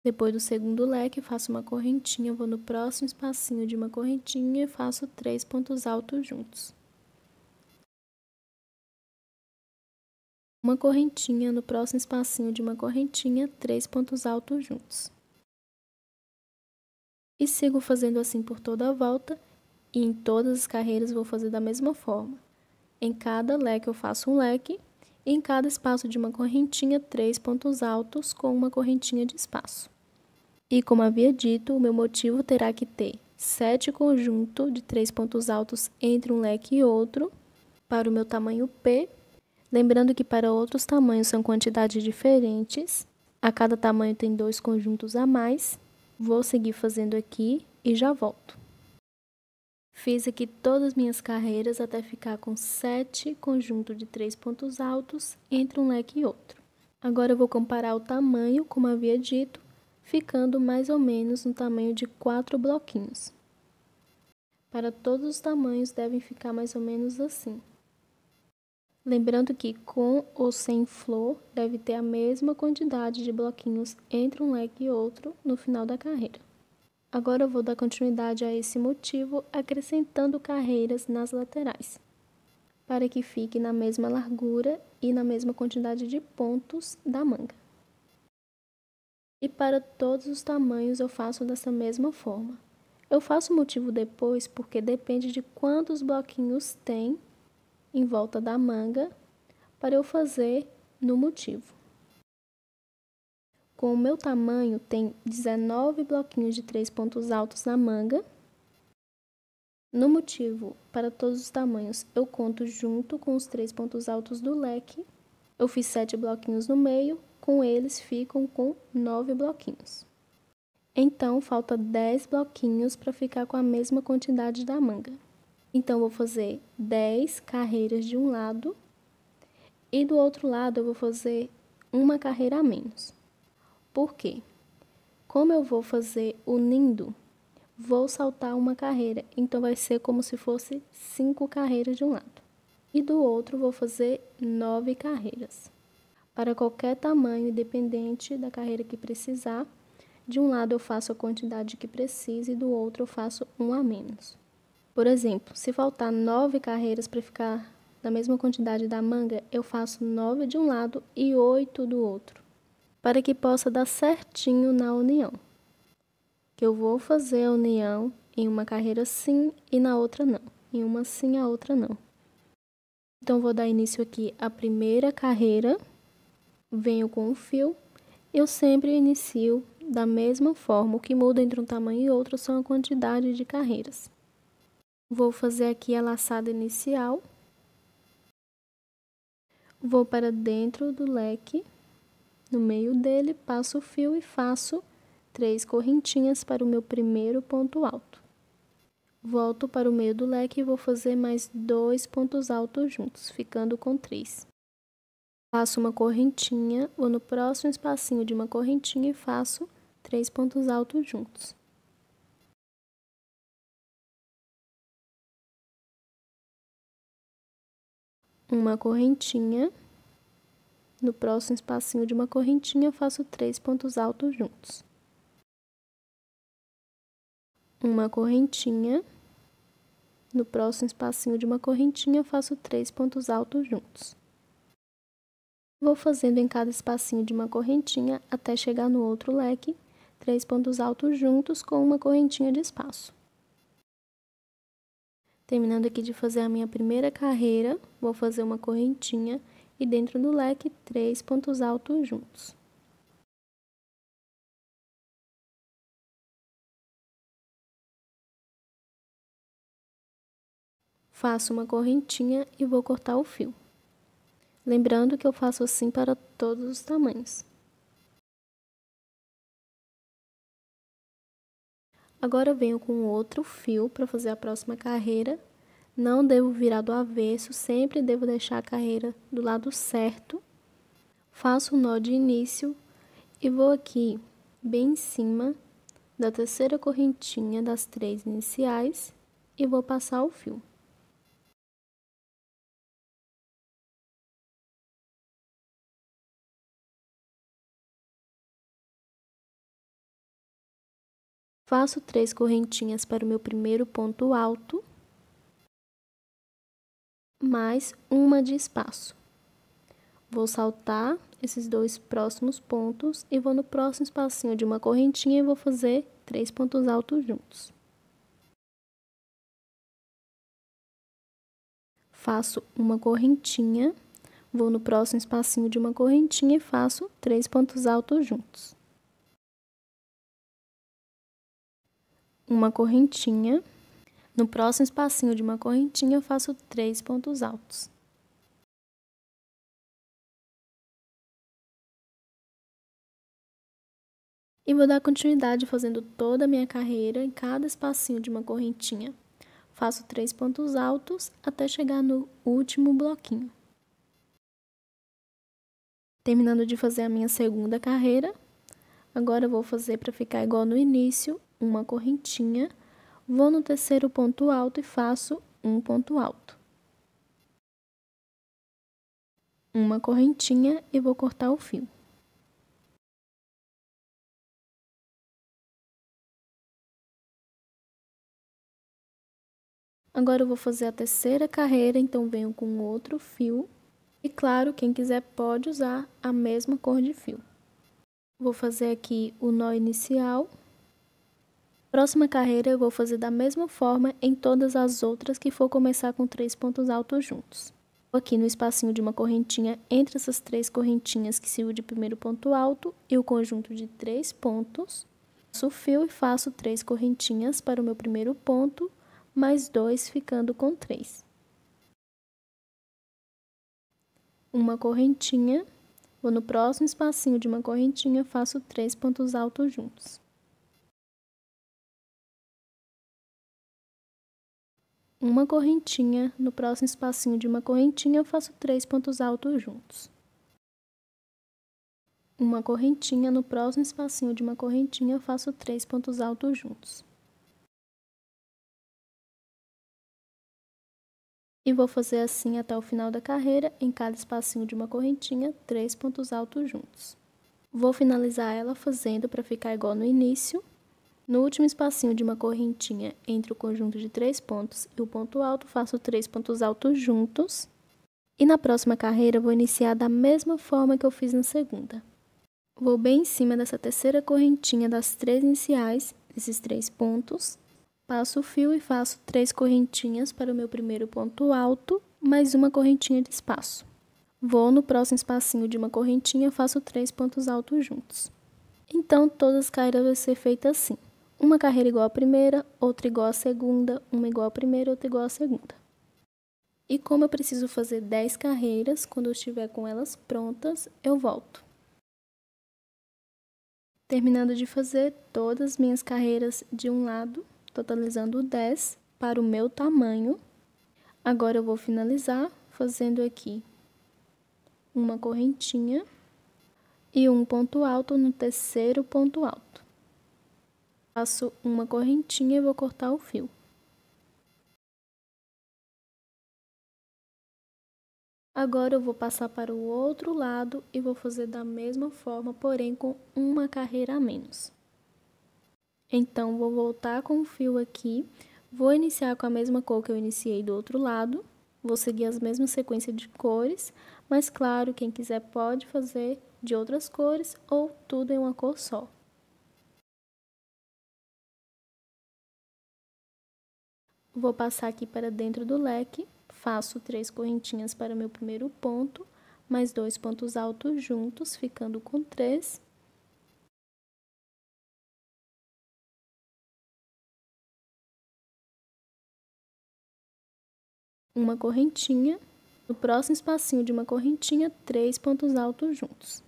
Depois do segundo leque, faço uma correntinha, vou no próximo espacinho de uma correntinha e faço 3 pontos altos juntos. Uma correntinha, no próximo espacinho de uma correntinha, 3 pontos altos juntos. E sigo fazendo assim por toda a volta, e em todas as carreiras vou fazer da mesma forma. Em cada leque eu faço um leque, e em cada espaço de uma correntinha, 3 pontos altos com uma correntinha de espaço. E como havia dito, o meu motivo terá que ter 7 conjuntos de 3 pontos altos entre um leque e outro, para o meu tamanho P. Lembrando que para outros tamanhos são quantidades diferentes, a cada tamanho tem 2 conjuntos a mais. Vou seguir fazendo aqui e já volto. Fiz aqui todas as minhas carreiras até ficar com 7 conjuntos de 3 pontos altos entre um leque e outro. Agora eu vou comparar o tamanho, como havia dito, ficando mais ou menos no tamanho de 4 bloquinhos. Para todos os tamanhos devem ficar mais ou menos assim. Lembrando que com ou sem flor, deve ter a mesma quantidade de bloquinhos entre um leque e outro no final da carreira. Agora eu vou dar continuidade a esse motivo, acrescentando carreiras nas laterais, para que fique na mesma largura e na mesma quantidade de pontos da manga. E para todos os tamanhos eu faço dessa mesma forma. Eu faço o motivo depois porque depende de quantos bloquinhos tem em volta da manga para eu fazer no motivo. Com o meu tamanho, tem 19 bloquinhos de 3 pontos altos na manga. No motivo, para todos os tamanhos, eu conto junto com os 3 pontos altos do leque. Eu fiz 7 bloquinhos no meio, com eles ficam com 9 bloquinhos. Então, falta 10 bloquinhos para ficar com a mesma quantidade da manga. Então, vou fazer 10 carreiras de um lado e do outro lado eu vou fazer uma carreira a menos. Por quê? Como eu vou fazer unindo, vou saltar uma carreira, então vai ser como se fosse 5 carreiras de um lado. E do outro vou fazer 9 carreiras. Para qualquer tamanho, independente da carreira que precisar, de um lado eu faço a quantidade que precisa e do outro eu faço um a menos. Por exemplo, se faltar 9 carreiras para ficar da mesma quantidade da manga, eu faço 9 de um lado e 8 do outro, para que possa dar certinho na união. Que eu vou fazer a união em uma carreira sim e na outra não. Em uma sim, a outra não. Então, vou dar início aqui à primeira carreira, venho com o fio. Eu sempre inicio da mesma forma, o que muda entre um tamanho e outro são a quantidade de carreiras. Vou fazer aqui a laçada inicial. Vou para dentro do leque, no meio dele, passo o fio e faço 3 correntinhas para o meu primeiro ponto alto. Volto para o meio do leque e vou fazer mais 2 pontos altos juntos, ficando com 3. Faço uma correntinha, vou no próximo espacinho de uma correntinha e faço 3 pontos altos juntos. Uma correntinha, no próximo espacinho de uma correntinha faço 3 pontos altos juntos. Uma correntinha, no próximo espacinho de uma correntinha faço 3 pontos altos juntos. Vou fazendo em cada espacinho de uma correntinha até chegar no outro leque, 3 pontos altos juntos com uma correntinha de espaço. Terminando aqui de fazer a minha primeira carreira, vou fazer uma correntinha e dentro do leque 3 pontos altos juntos. Faço uma correntinha e vou cortar o fio. Lembrando que eu faço assim para todos os tamanhos. Agora eu venho com outro fio para fazer a próxima carreira. Não devo virar do avesso, sempre devo deixar a carreira do lado certo. Faço um nó de início e vou aqui bem em cima da terceira correntinha das 3 iniciais e vou passar o fio. Faço 3 correntinhas para o meu primeiro ponto alto, mais uma de espaço. Vou saltar esses 2 próximos pontos e vou no próximo espacinho de uma correntinha e vou fazer 3 pontos altos juntos. Faço uma correntinha, vou no próximo espacinho de uma correntinha e faço 3 pontos altos juntos. Uma correntinha, no próximo espacinho de uma correntinha eu faço 3 pontos altos. E vou dar continuidade fazendo toda a minha carreira em cada espacinho de uma correntinha. Faço 3 pontos altos até chegar no último bloquinho. Terminando de fazer a minha segunda carreira, agora eu vou fazer para ficar igual no início, uma correntinha, vou no terceiro ponto alto e faço um ponto alto. Uma correntinha e vou cortar o fio. Agora eu vou fazer a terceira carreira, então venho com outro fio. E claro, quem quiser pode usar a mesma cor de fio. Vou fazer aqui o nó inicial. Próxima carreira eu vou fazer da mesma forma em todas as outras que for começar com 3 pontos altos juntos. Vou aqui no espacinho de uma correntinha entre essas 3 correntinhas que sirvo de primeiro ponto alto e o conjunto de 3 pontos. Passo o fio e faço 3 correntinhas para o meu primeiro ponto, mais 2 ficando com 3. Uma correntinha, vou no próximo espacinho de uma correntinha, faço 3 pontos altos juntos. Uma correntinha, no próximo espacinho de uma correntinha, eu faço 3 pontos altos juntos. Uma correntinha, no próximo espacinho de uma correntinha, eu faço 3 pontos altos juntos. E vou fazer assim até o final da carreira, em cada espacinho de uma correntinha, 3 pontos altos juntos. Vou finalizar ela fazendo para ficar igual no início. No último espacinho de uma correntinha, entre o conjunto de 3 pontos e o ponto alto, faço 3 pontos altos juntos. E na próxima carreira, vou iniciar da mesma forma que eu fiz na segunda. Vou bem em cima dessa terceira correntinha das 3 iniciais, desses 3 pontos. Passo o fio e faço 3 correntinhas para o meu primeiro ponto alto, mais uma correntinha de espaço. Vou no próximo espacinho de uma correntinha e faço 3 pontos altos juntos. Então, todas as carreiras vão ser feitas assim. Uma carreira igual à primeira, outra igual à segunda, uma igual à primeira, outra igual à segunda. E como eu preciso fazer 10 carreiras, quando eu estiver com elas prontas, eu volto. Terminando de fazer todas as minhas carreiras de um lado, totalizando 10 para o meu tamanho. Agora eu vou finalizar fazendo aqui uma correntinha e um ponto alto no terceiro ponto alto. Faço uma correntinha e vou cortar o fio. Agora eu vou passar para o outro lado e vou fazer da mesma forma, porém com uma carreira a menos. Então, vou voltar com o fio aqui, vou iniciar com a mesma cor que eu iniciei do outro lado, vou seguir as mesmas sequências de cores, mas claro, quem quiser pode fazer de outras cores ou tudo em uma cor só. Vou passar aqui para dentro do leque, faço 3 correntinhas para o meu primeiro ponto, mais 2 pontos altos juntos, ficando com 3. Uma correntinha, no próximo espacinho de uma correntinha, 3 pontos altos juntos.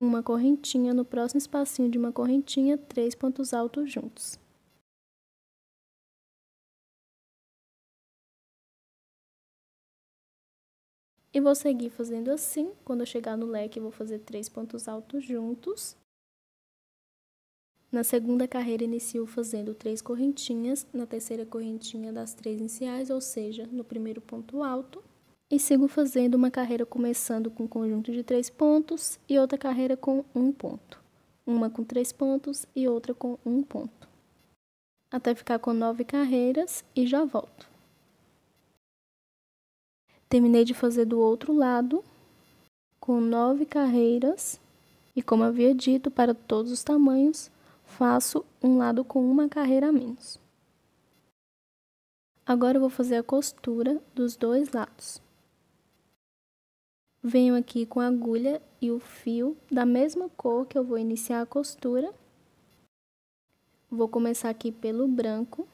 Uma correntinha, no próximo espacinho de uma correntinha, 3 pontos altos juntos. E vou seguir fazendo assim, quando eu chegar no leque, eu vou fazer 3 pontos altos juntos. Na segunda carreira, inicio fazendo 3 correntinhas, na terceira correntinha das 3 iniciais, ou seja, no primeiro ponto alto. E sigo fazendo uma carreira começando com um conjunto de 3 pontos e outra carreira com 1 ponto. Uma com 3 pontos e outra com 1 ponto. Até ficar com 9 carreiras e já volto. Terminei de fazer do outro lado com 9 carreiras e, como havia dito, para todos os tamanhos, faço um lado com uma carreira a menos. Agora eu vou fazer a costura dos dois lados. Venho aqui com a agulha e o fio da mesma cor que eu vou iniciar a costura. Vou começar aqui pelo branco.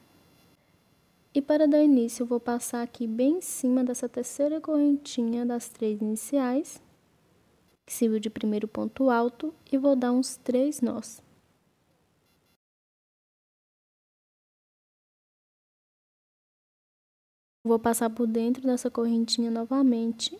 E para dar início, eu vou passar aqui bem em cima dessa terceira correntinha das 3 iniciais, que serviu de primeiro ponto alto, e vou dar uns 3 nós. Vou passar por dentro dessa correntinha novamente.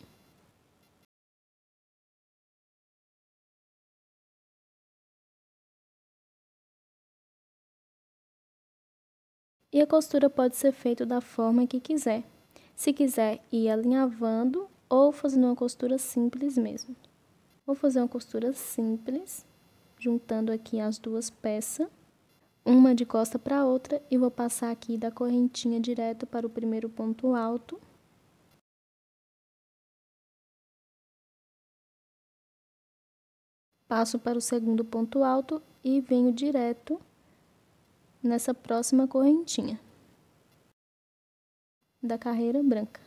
E a costura pode ser feita da forma que quiser. Se quiser ir alinhavando ou fazendo uma costura simples mesmo. Vou fazer uma costura simples, juntando aqui as duas peças, uma de costa para a outra, e vou passar aqui da correntinha direto para o primeiro ponto alto. Passo para o segundo ponto alto e venho direto nessa próxima correntinha da carreira branca.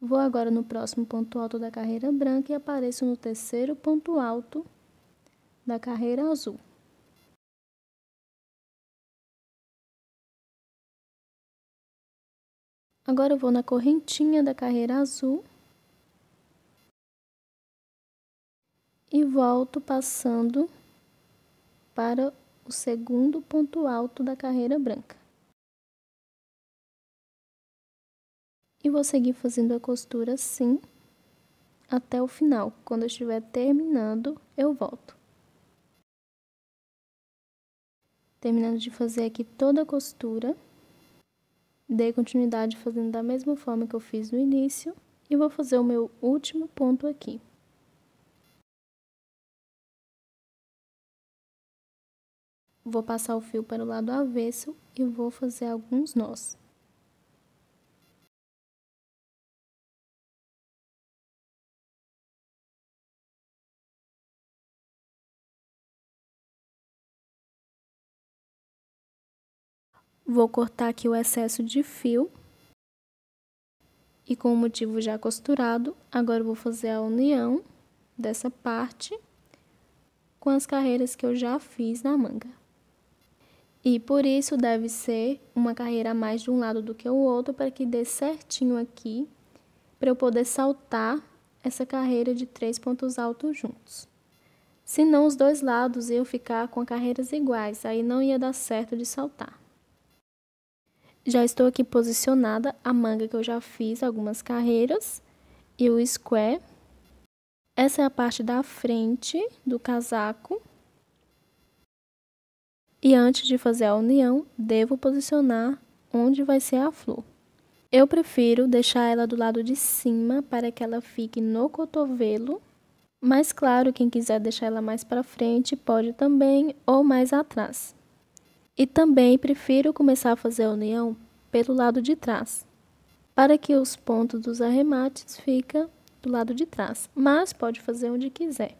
Vou agora no próximo ponto alto da carreira branca e apareço no terceiro ponto alto da carreira azul. Agora eu vou na correntinha da carreira azul e volto passando para o segundo ponto alto da carreira branca. E vou seguir fazendo a costura assim até o final. Quando eu estiver terminando, eu volto. Terminando de fazer aqui toda a costura, dei continuidade fazendo da mesma forma que eu fiz no início e vou fazer o meu último ponto aqui. Vou passar o fio para o lado avesso e vou fazer alguns nós. Vou cortar aqui o excesso de fio. E com o motivo já costurado, agora eu vou fazer a união dessa parte com as carreiras que eu já fiz na manga. E por isso deve ser uma carreira a mais de um lado do que o outro, para que dê certinho aqui, para eu poder saltar essa carreira de 3 pontos altos juntos. Senão os dois lados iam ficar com carreiras iguais, aí não ia dar certo de saltar. Já estou aqui posicionada a manga que eu já fiz algumas carreiras e o square. Essa é a parte da frente do casaco. E antes de fazer a união, devo posicionar onde vai ser a flor. Eu prefiro deixar ela do lado de cima para que ela fique no cotovelo. Mas claro, quem quiser deixar ela mais para frente pode também, ou mais atrás. E também prefiro começar a fazer a união pelo lado de trás, para que os pontos dos arremates fiquem do lado de trás, mas pode fazer onde quiser.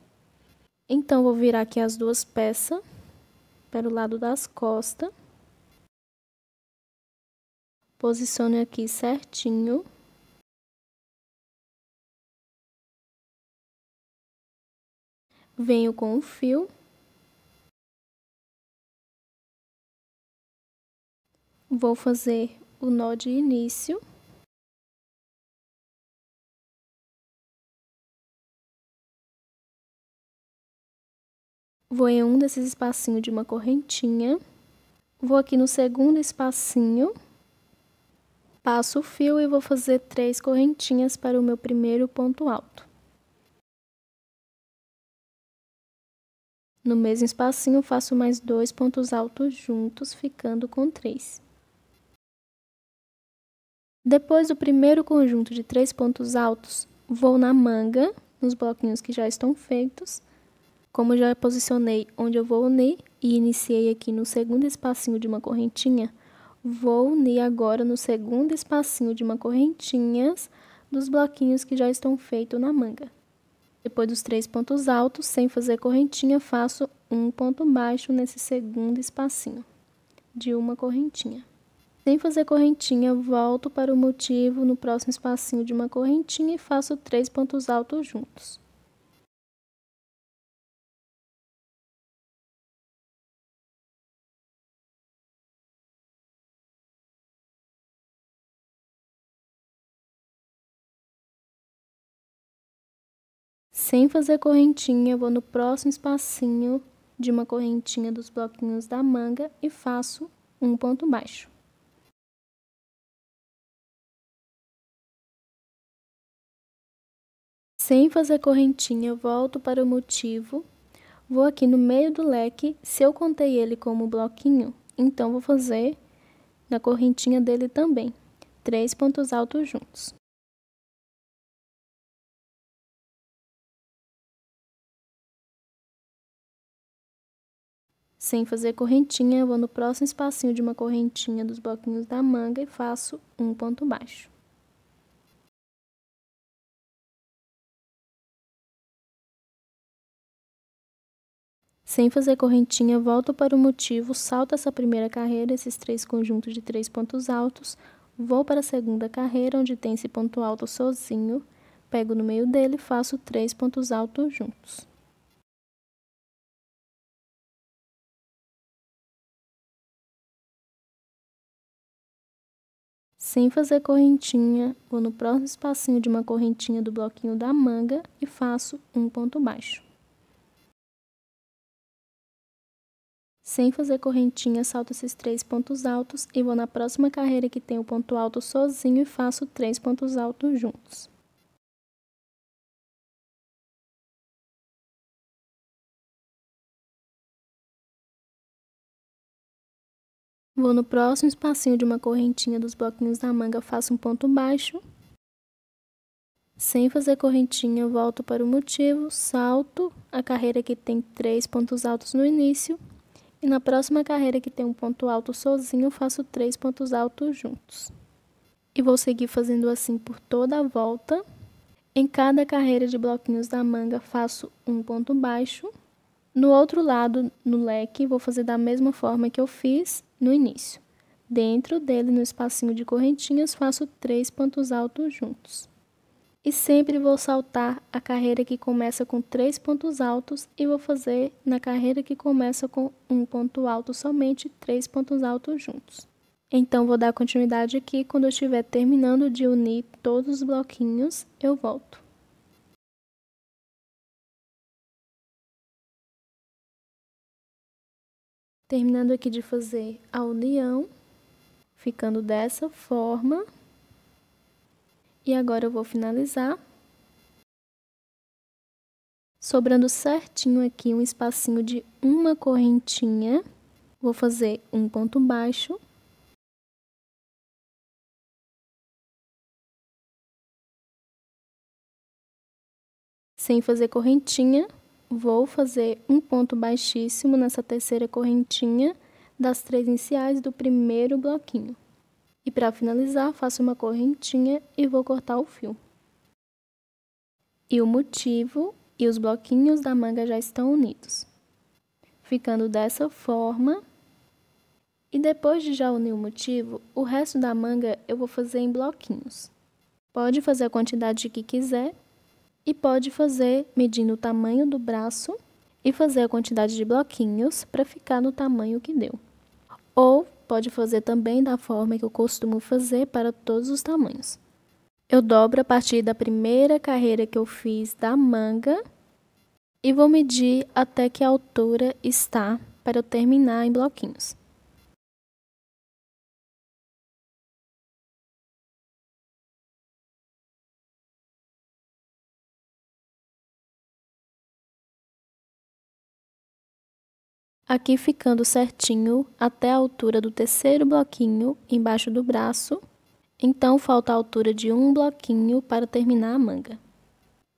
Então, vou virar aqui as duas peças para o lado das costas. Posiciono aqui certinho. Venho com o fio. Vou fazer o nó de início. Vou em um desses espacinhos de uma correntinha. Vou aqui no segundo espacinho. Passo o fio e vou fazer 3 correntinhas para o meu primeiro ponto alto. No mesmo espacinho, faço mais 2 pontos altos juntos, ficando com 3. Depois do primeiro conjunto de 3 pontos altos, vou na manga, nos bloquinhos que já estão feitos. Como já posicionei onde eu vou unir e iniciei aqui no segundo espacinho de uma correntinha, vou unir agora no segundo espacinho de uma correntinha dos bloquinhos que já estão feitos na manga. Depois dos 3 pontos altos, sem fazer correntinha, faço um ponto baixo nesse segundo espacinho de uma correntinha. Sem fazer correntinha, volto para o motivo no próximo espacinho de uma correntinha e faço 3 pontos altos juntos. Sem fazer correntinha, vou no próximo espacinho de uma correntinha dos bloquinhos da manga e faço um ponto baixo. Sem fazer correntinha, volto para o motivo, vou aqui no meio do leque, se eu contei ele como bloquinho, então vou fazer na correntinha dele também, 3 pontos altos juntos. Sem fazer correntinha, vou no próximo espacinho de uma correntinha dos bloquinhos da manga e faço um ponto baixo. Sem fazer correntinha, volto para o motivo, salto essa primeira carreira, esses 3 conjuntos de 3 pontos altos, vou para a segunda carreira, onde tem esse ponto alto sozinho, pego no meio dele e faço 3 pontos altos juntos. Sem fazer correntinha, vou no próximo espacinho de uma correntinha do bloquinho da manga e faço um ponto baixo. Sem fazer correntinha, salto esses 3 pontos altos e vou na próxima carreira que tem o ponto alto sozinho e faço 3 pontos altos juntos. Vou no próximo espacinho de uma correntinha dos bloquinhos da manga, faço um ponto baixo. Sem fazer correntinha, volto para o motivo, salto a carreira que tem 3 pontos altos no início. E na próxima carreira que tem um ponto alto sozinho, faço 3 pontos altos juntos. E vou seguir fazendo assim por toda a volta. Em cada carreira de bloquinhos da manga, faço um ponto baixo. No outro lado, no leque, vou fazer da mesma forma que eu fiz no início. Dentro dele, no espacinho de correntinhas, faço 3 pontos altos juntos. E sempre vou saltar a carreira que começa com 3 pontos altos e vou fazer na carreira que começa com um ponto alto somente 3 pontos altos juntos. Então, vou dar continuidade aqui, quando eu estiver terminando de unir todos os bloquinhos, eu volto. Terminando aqui de fazer a união, ficando dessa forma. E agora eu vou finalizar. Sobrando certinho aqui um espacinho de uma correntinha, vou fazer um ponto baixo. Sem fazer correntinha, vou fazer um ponto baixíssimo nessa terceira correntinha das 3 iniciais do primeiro bloquinho. E para finalizar, faço uma correntinha e vou cortar o fio. E o motivo e os bloquinhos da manga já estão unidos. Ficando dessa forma. E depois de já unir o motivo, o resto da manga eu vou fazer em bloquinhos. Pode fazer a quantidade que quiser e pode fazer medindo o tamanho do braço e fazer a quantidade de bloquinhos para ficar no tamanho que deu. Ou pode fazer também da forma que eu costumo fazer para todos os tamanhos. Eu dobro a partir da primeira carreira que eu fiz da manga e vou medir até que a altura está para eu terminar em bloquinhos. Aqui ficando certinho até a altura do terceiro bloquinho embaixo do braço. Então, falta a altura de um bloquinho para terminar a manga.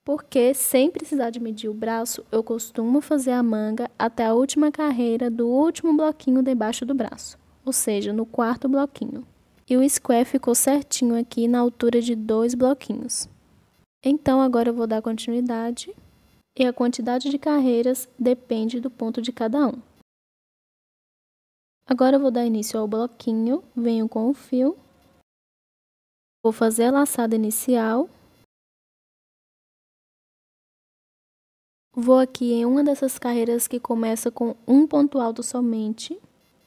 Porque, sem precisar de medir o braço, eu costumo fazer a manga até a última carreira do último bloquinho debaixo do braço, ou seja, no quarto bloquinho. E o square ficou certinho aqui na altura de 2 bloquinhos. Então, agora eu vou dar continuidade, e a quantidade de carreiras depende do ponto de cada um. Agora eu vou dar início ao bloquinho, venho com o fio, vou fazer a laçada inicial, vou aqui em uma dessas carreiras que começa com um ponto alto somente,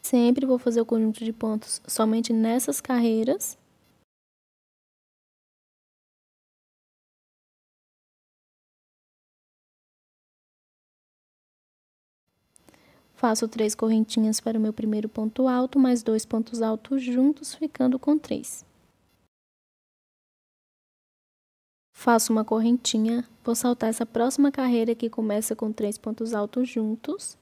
sempre vou fazer o conjunto de pontos somente nessas carreiras. Faço 3 correntinhas para o meu primeiro ponto alto, mais 2 pontos altos juntos, ficando com 3. Faço uma correntinha, vou saltar essa próxima carreira que começa com 3 pontos altos juntos.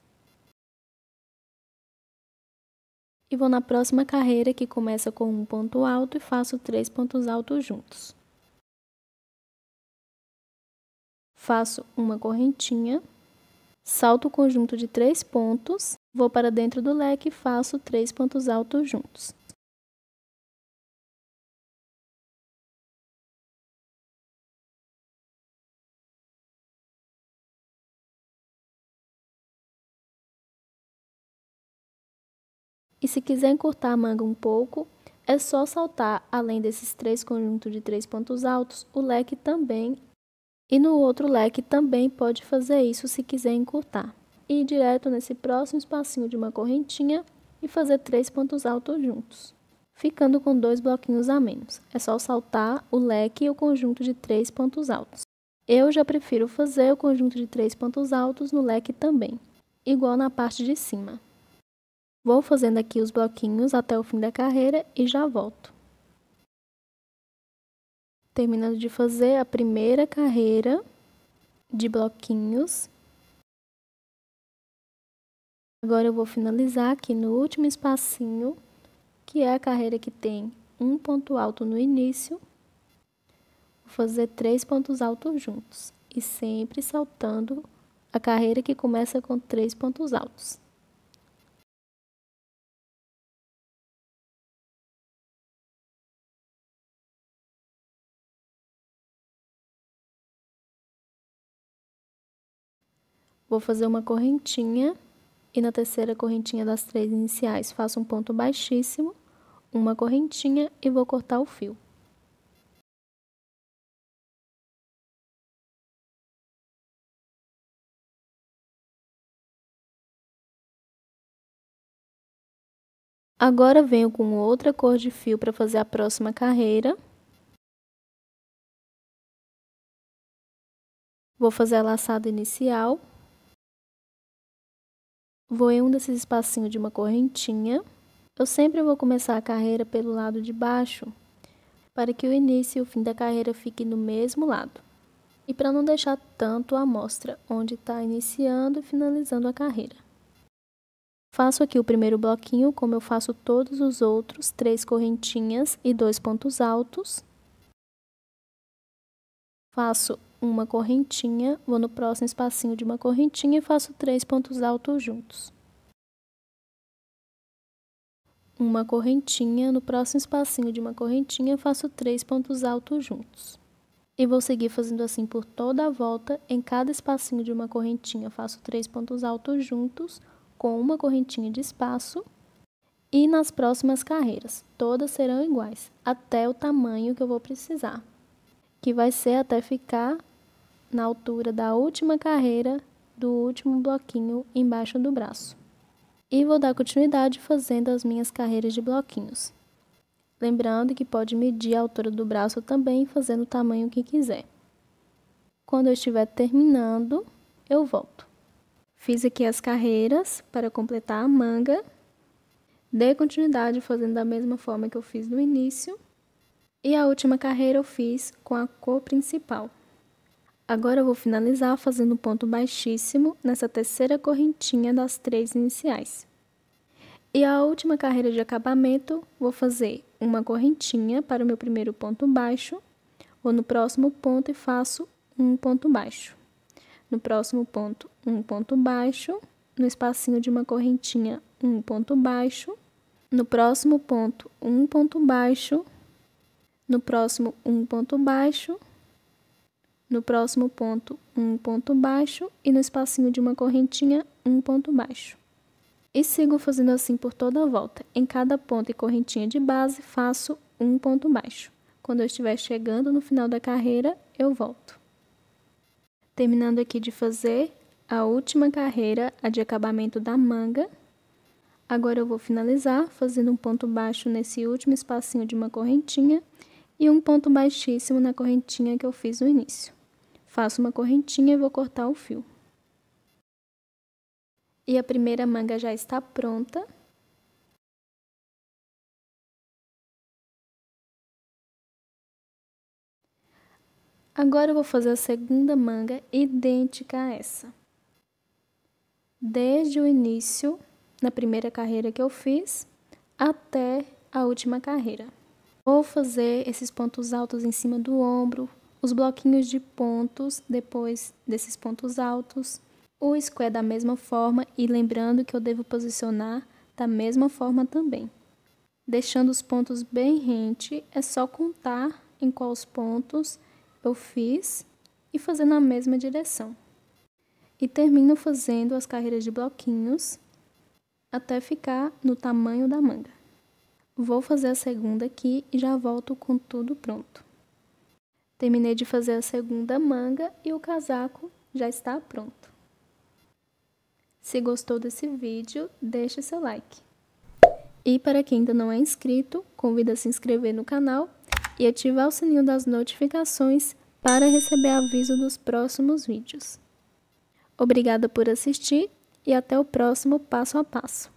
E vou na próxima carreira que começa com um ponto alto e faço 3 pontos altos juntos. Faço uma correntinha, salto o conjunto de 3 pontos, vou para dentro do leque e faço 3 pontos altos juntos. E se quiser encurtar a manga um pouco, é só saltar, além desses 3 conjuntos de 3 pontos altos, o leque também. E no outro leque também pode fazer isso se quiser encurtar. E ir direto nesse próximo espacinho de uma correntinha e fazer 3 pontos altos juntos, ficando com 2 bloquinhos a menos. É só saltar o leque e o conjunto de 3 pontos altos. Eu já prefiro fazer o conjunto de 3 pontos altos no leque também, igual na parte de cima. Vou fazendo aqui os bloquinhos até o fim da carreira e já volto. Terminando de fazer a primeira carreira de bloquinhos. Agora eu vou finalizar aqui no último espacinho, que é a carreira que tem um ponto alto no início. Vou fazer 3 pontos altos juntos e sempre saltando a carreira que começa com 3 pontos altos. Vou fazer uma correntinha e na terceira correntinha das 3 iniciais faço um ponto baixíssimo, uma correntinha e vou cortar o fio. Agora venho com outra cor de fio para fazer a próxima carreira. Vou fazer a laçada inicial. Vou em um desses espacinhos de uma correntinha. Eu sempre vou começar a carreira pelo lado de baixo, para que o início e o fim da carreira fiquem no mesmo lado. E para não deixar tanto a mostra onde está iniciando e finalizando a carreira. Faço aqui o primeiro bloquinho, como eu faço todos os outros, 3 correntinhas e 2 pontos altos. Faço uma correntinha, vou no próximo espacinho de uma correntinha e faço 3 pontos altos juntos. Uma correntinha, no próximo espacinho de uma correntinha, faço 3 pontos altos juntos. E vou seguir fazendo assim por toda a volta, em cada espacinho de uma correntinha faço 3 pontos altos juntos, com uma correntinha de espaço. E nas próximas carreiras, todas serão iguais, até o tamanho que eu vou precisar, que vai ser até ficar na altura da última carreira do último bloquinho embaixo do braço. E vou dar continuidade fazendo as minhas carreiras de bloquinhos. Lembrando que pode medir a altura do braço também, fazendo o tamanho que quiser. Quando eu estiver terminando, eu volto. Fiz aqui as carreiras para completar a manga. Dei continuidade fazendo da mesma forma que eu fiz no início. E a última carreira eu fiz com a cor principal. Agora eu vou finalizar fazendo um ponto baixíssimo nessa terceira correntinha das 3 iniciais. E a última carreira de acabamento, vou fazer uma correntinha para o meu primeiro ponto baixo, vou no próximo ponto e faço um ponto baixo. No próximo ponto, um ponto baixo, no espacinho de uma correntinha, um ponto baixo, no próximo ponto, um ponto baixo, no próximo, um ponto baixo, no próximo ponto, um ponto baixo e no espacinho de uma correntinha, um ponto baixo. E sigo fazendo assim por toda a volta. Em cada ponto e correntinha de base, faço um ponto baixo. Quando eu estiver chegando no final da carreira, eu volto. Terminando aqui de fazer a última carreira, a de acabamento da manga. Agora eu vou finalizar fazendo um ponto baixo nesse último espacinho de uma correntinha e um ponto baixíssimo na correntinha que eu fiz no início. Faço uma correntinha e vou cortar o fio. E a primeira manga já está pronta. Agora eu vou fazer a segunda manga idêntica a essa. Desde o início, na primeira carreira que eu fiz, até a última carreira. Vou fazer esses pontos altos em cima do ombro, os bloquinhos de pontos depois desses pontos altos, o square da mesma forma e lembrando que eu devo posicionar da mesma forma também. Deixando os pontos bem rente, é só contar em quais pontos eu fiz e fazer na mesma direção. E termino fazendo as carreiras de bloquinhos até ficar no tamanho da manga. Vou fazer a segunda aqui e já volto com tudo pronto. Terminei de fazer a segunda manga e o casaco já está pronto. Se gostou desse vídeo, deixe seu like. E para quem ainda não é inscrito, convido a se inscrever no canal e ativar o sininho das notificações para receber aviso dos próximos vídeos. Obrigada por assistir e até o próximo passo a passo.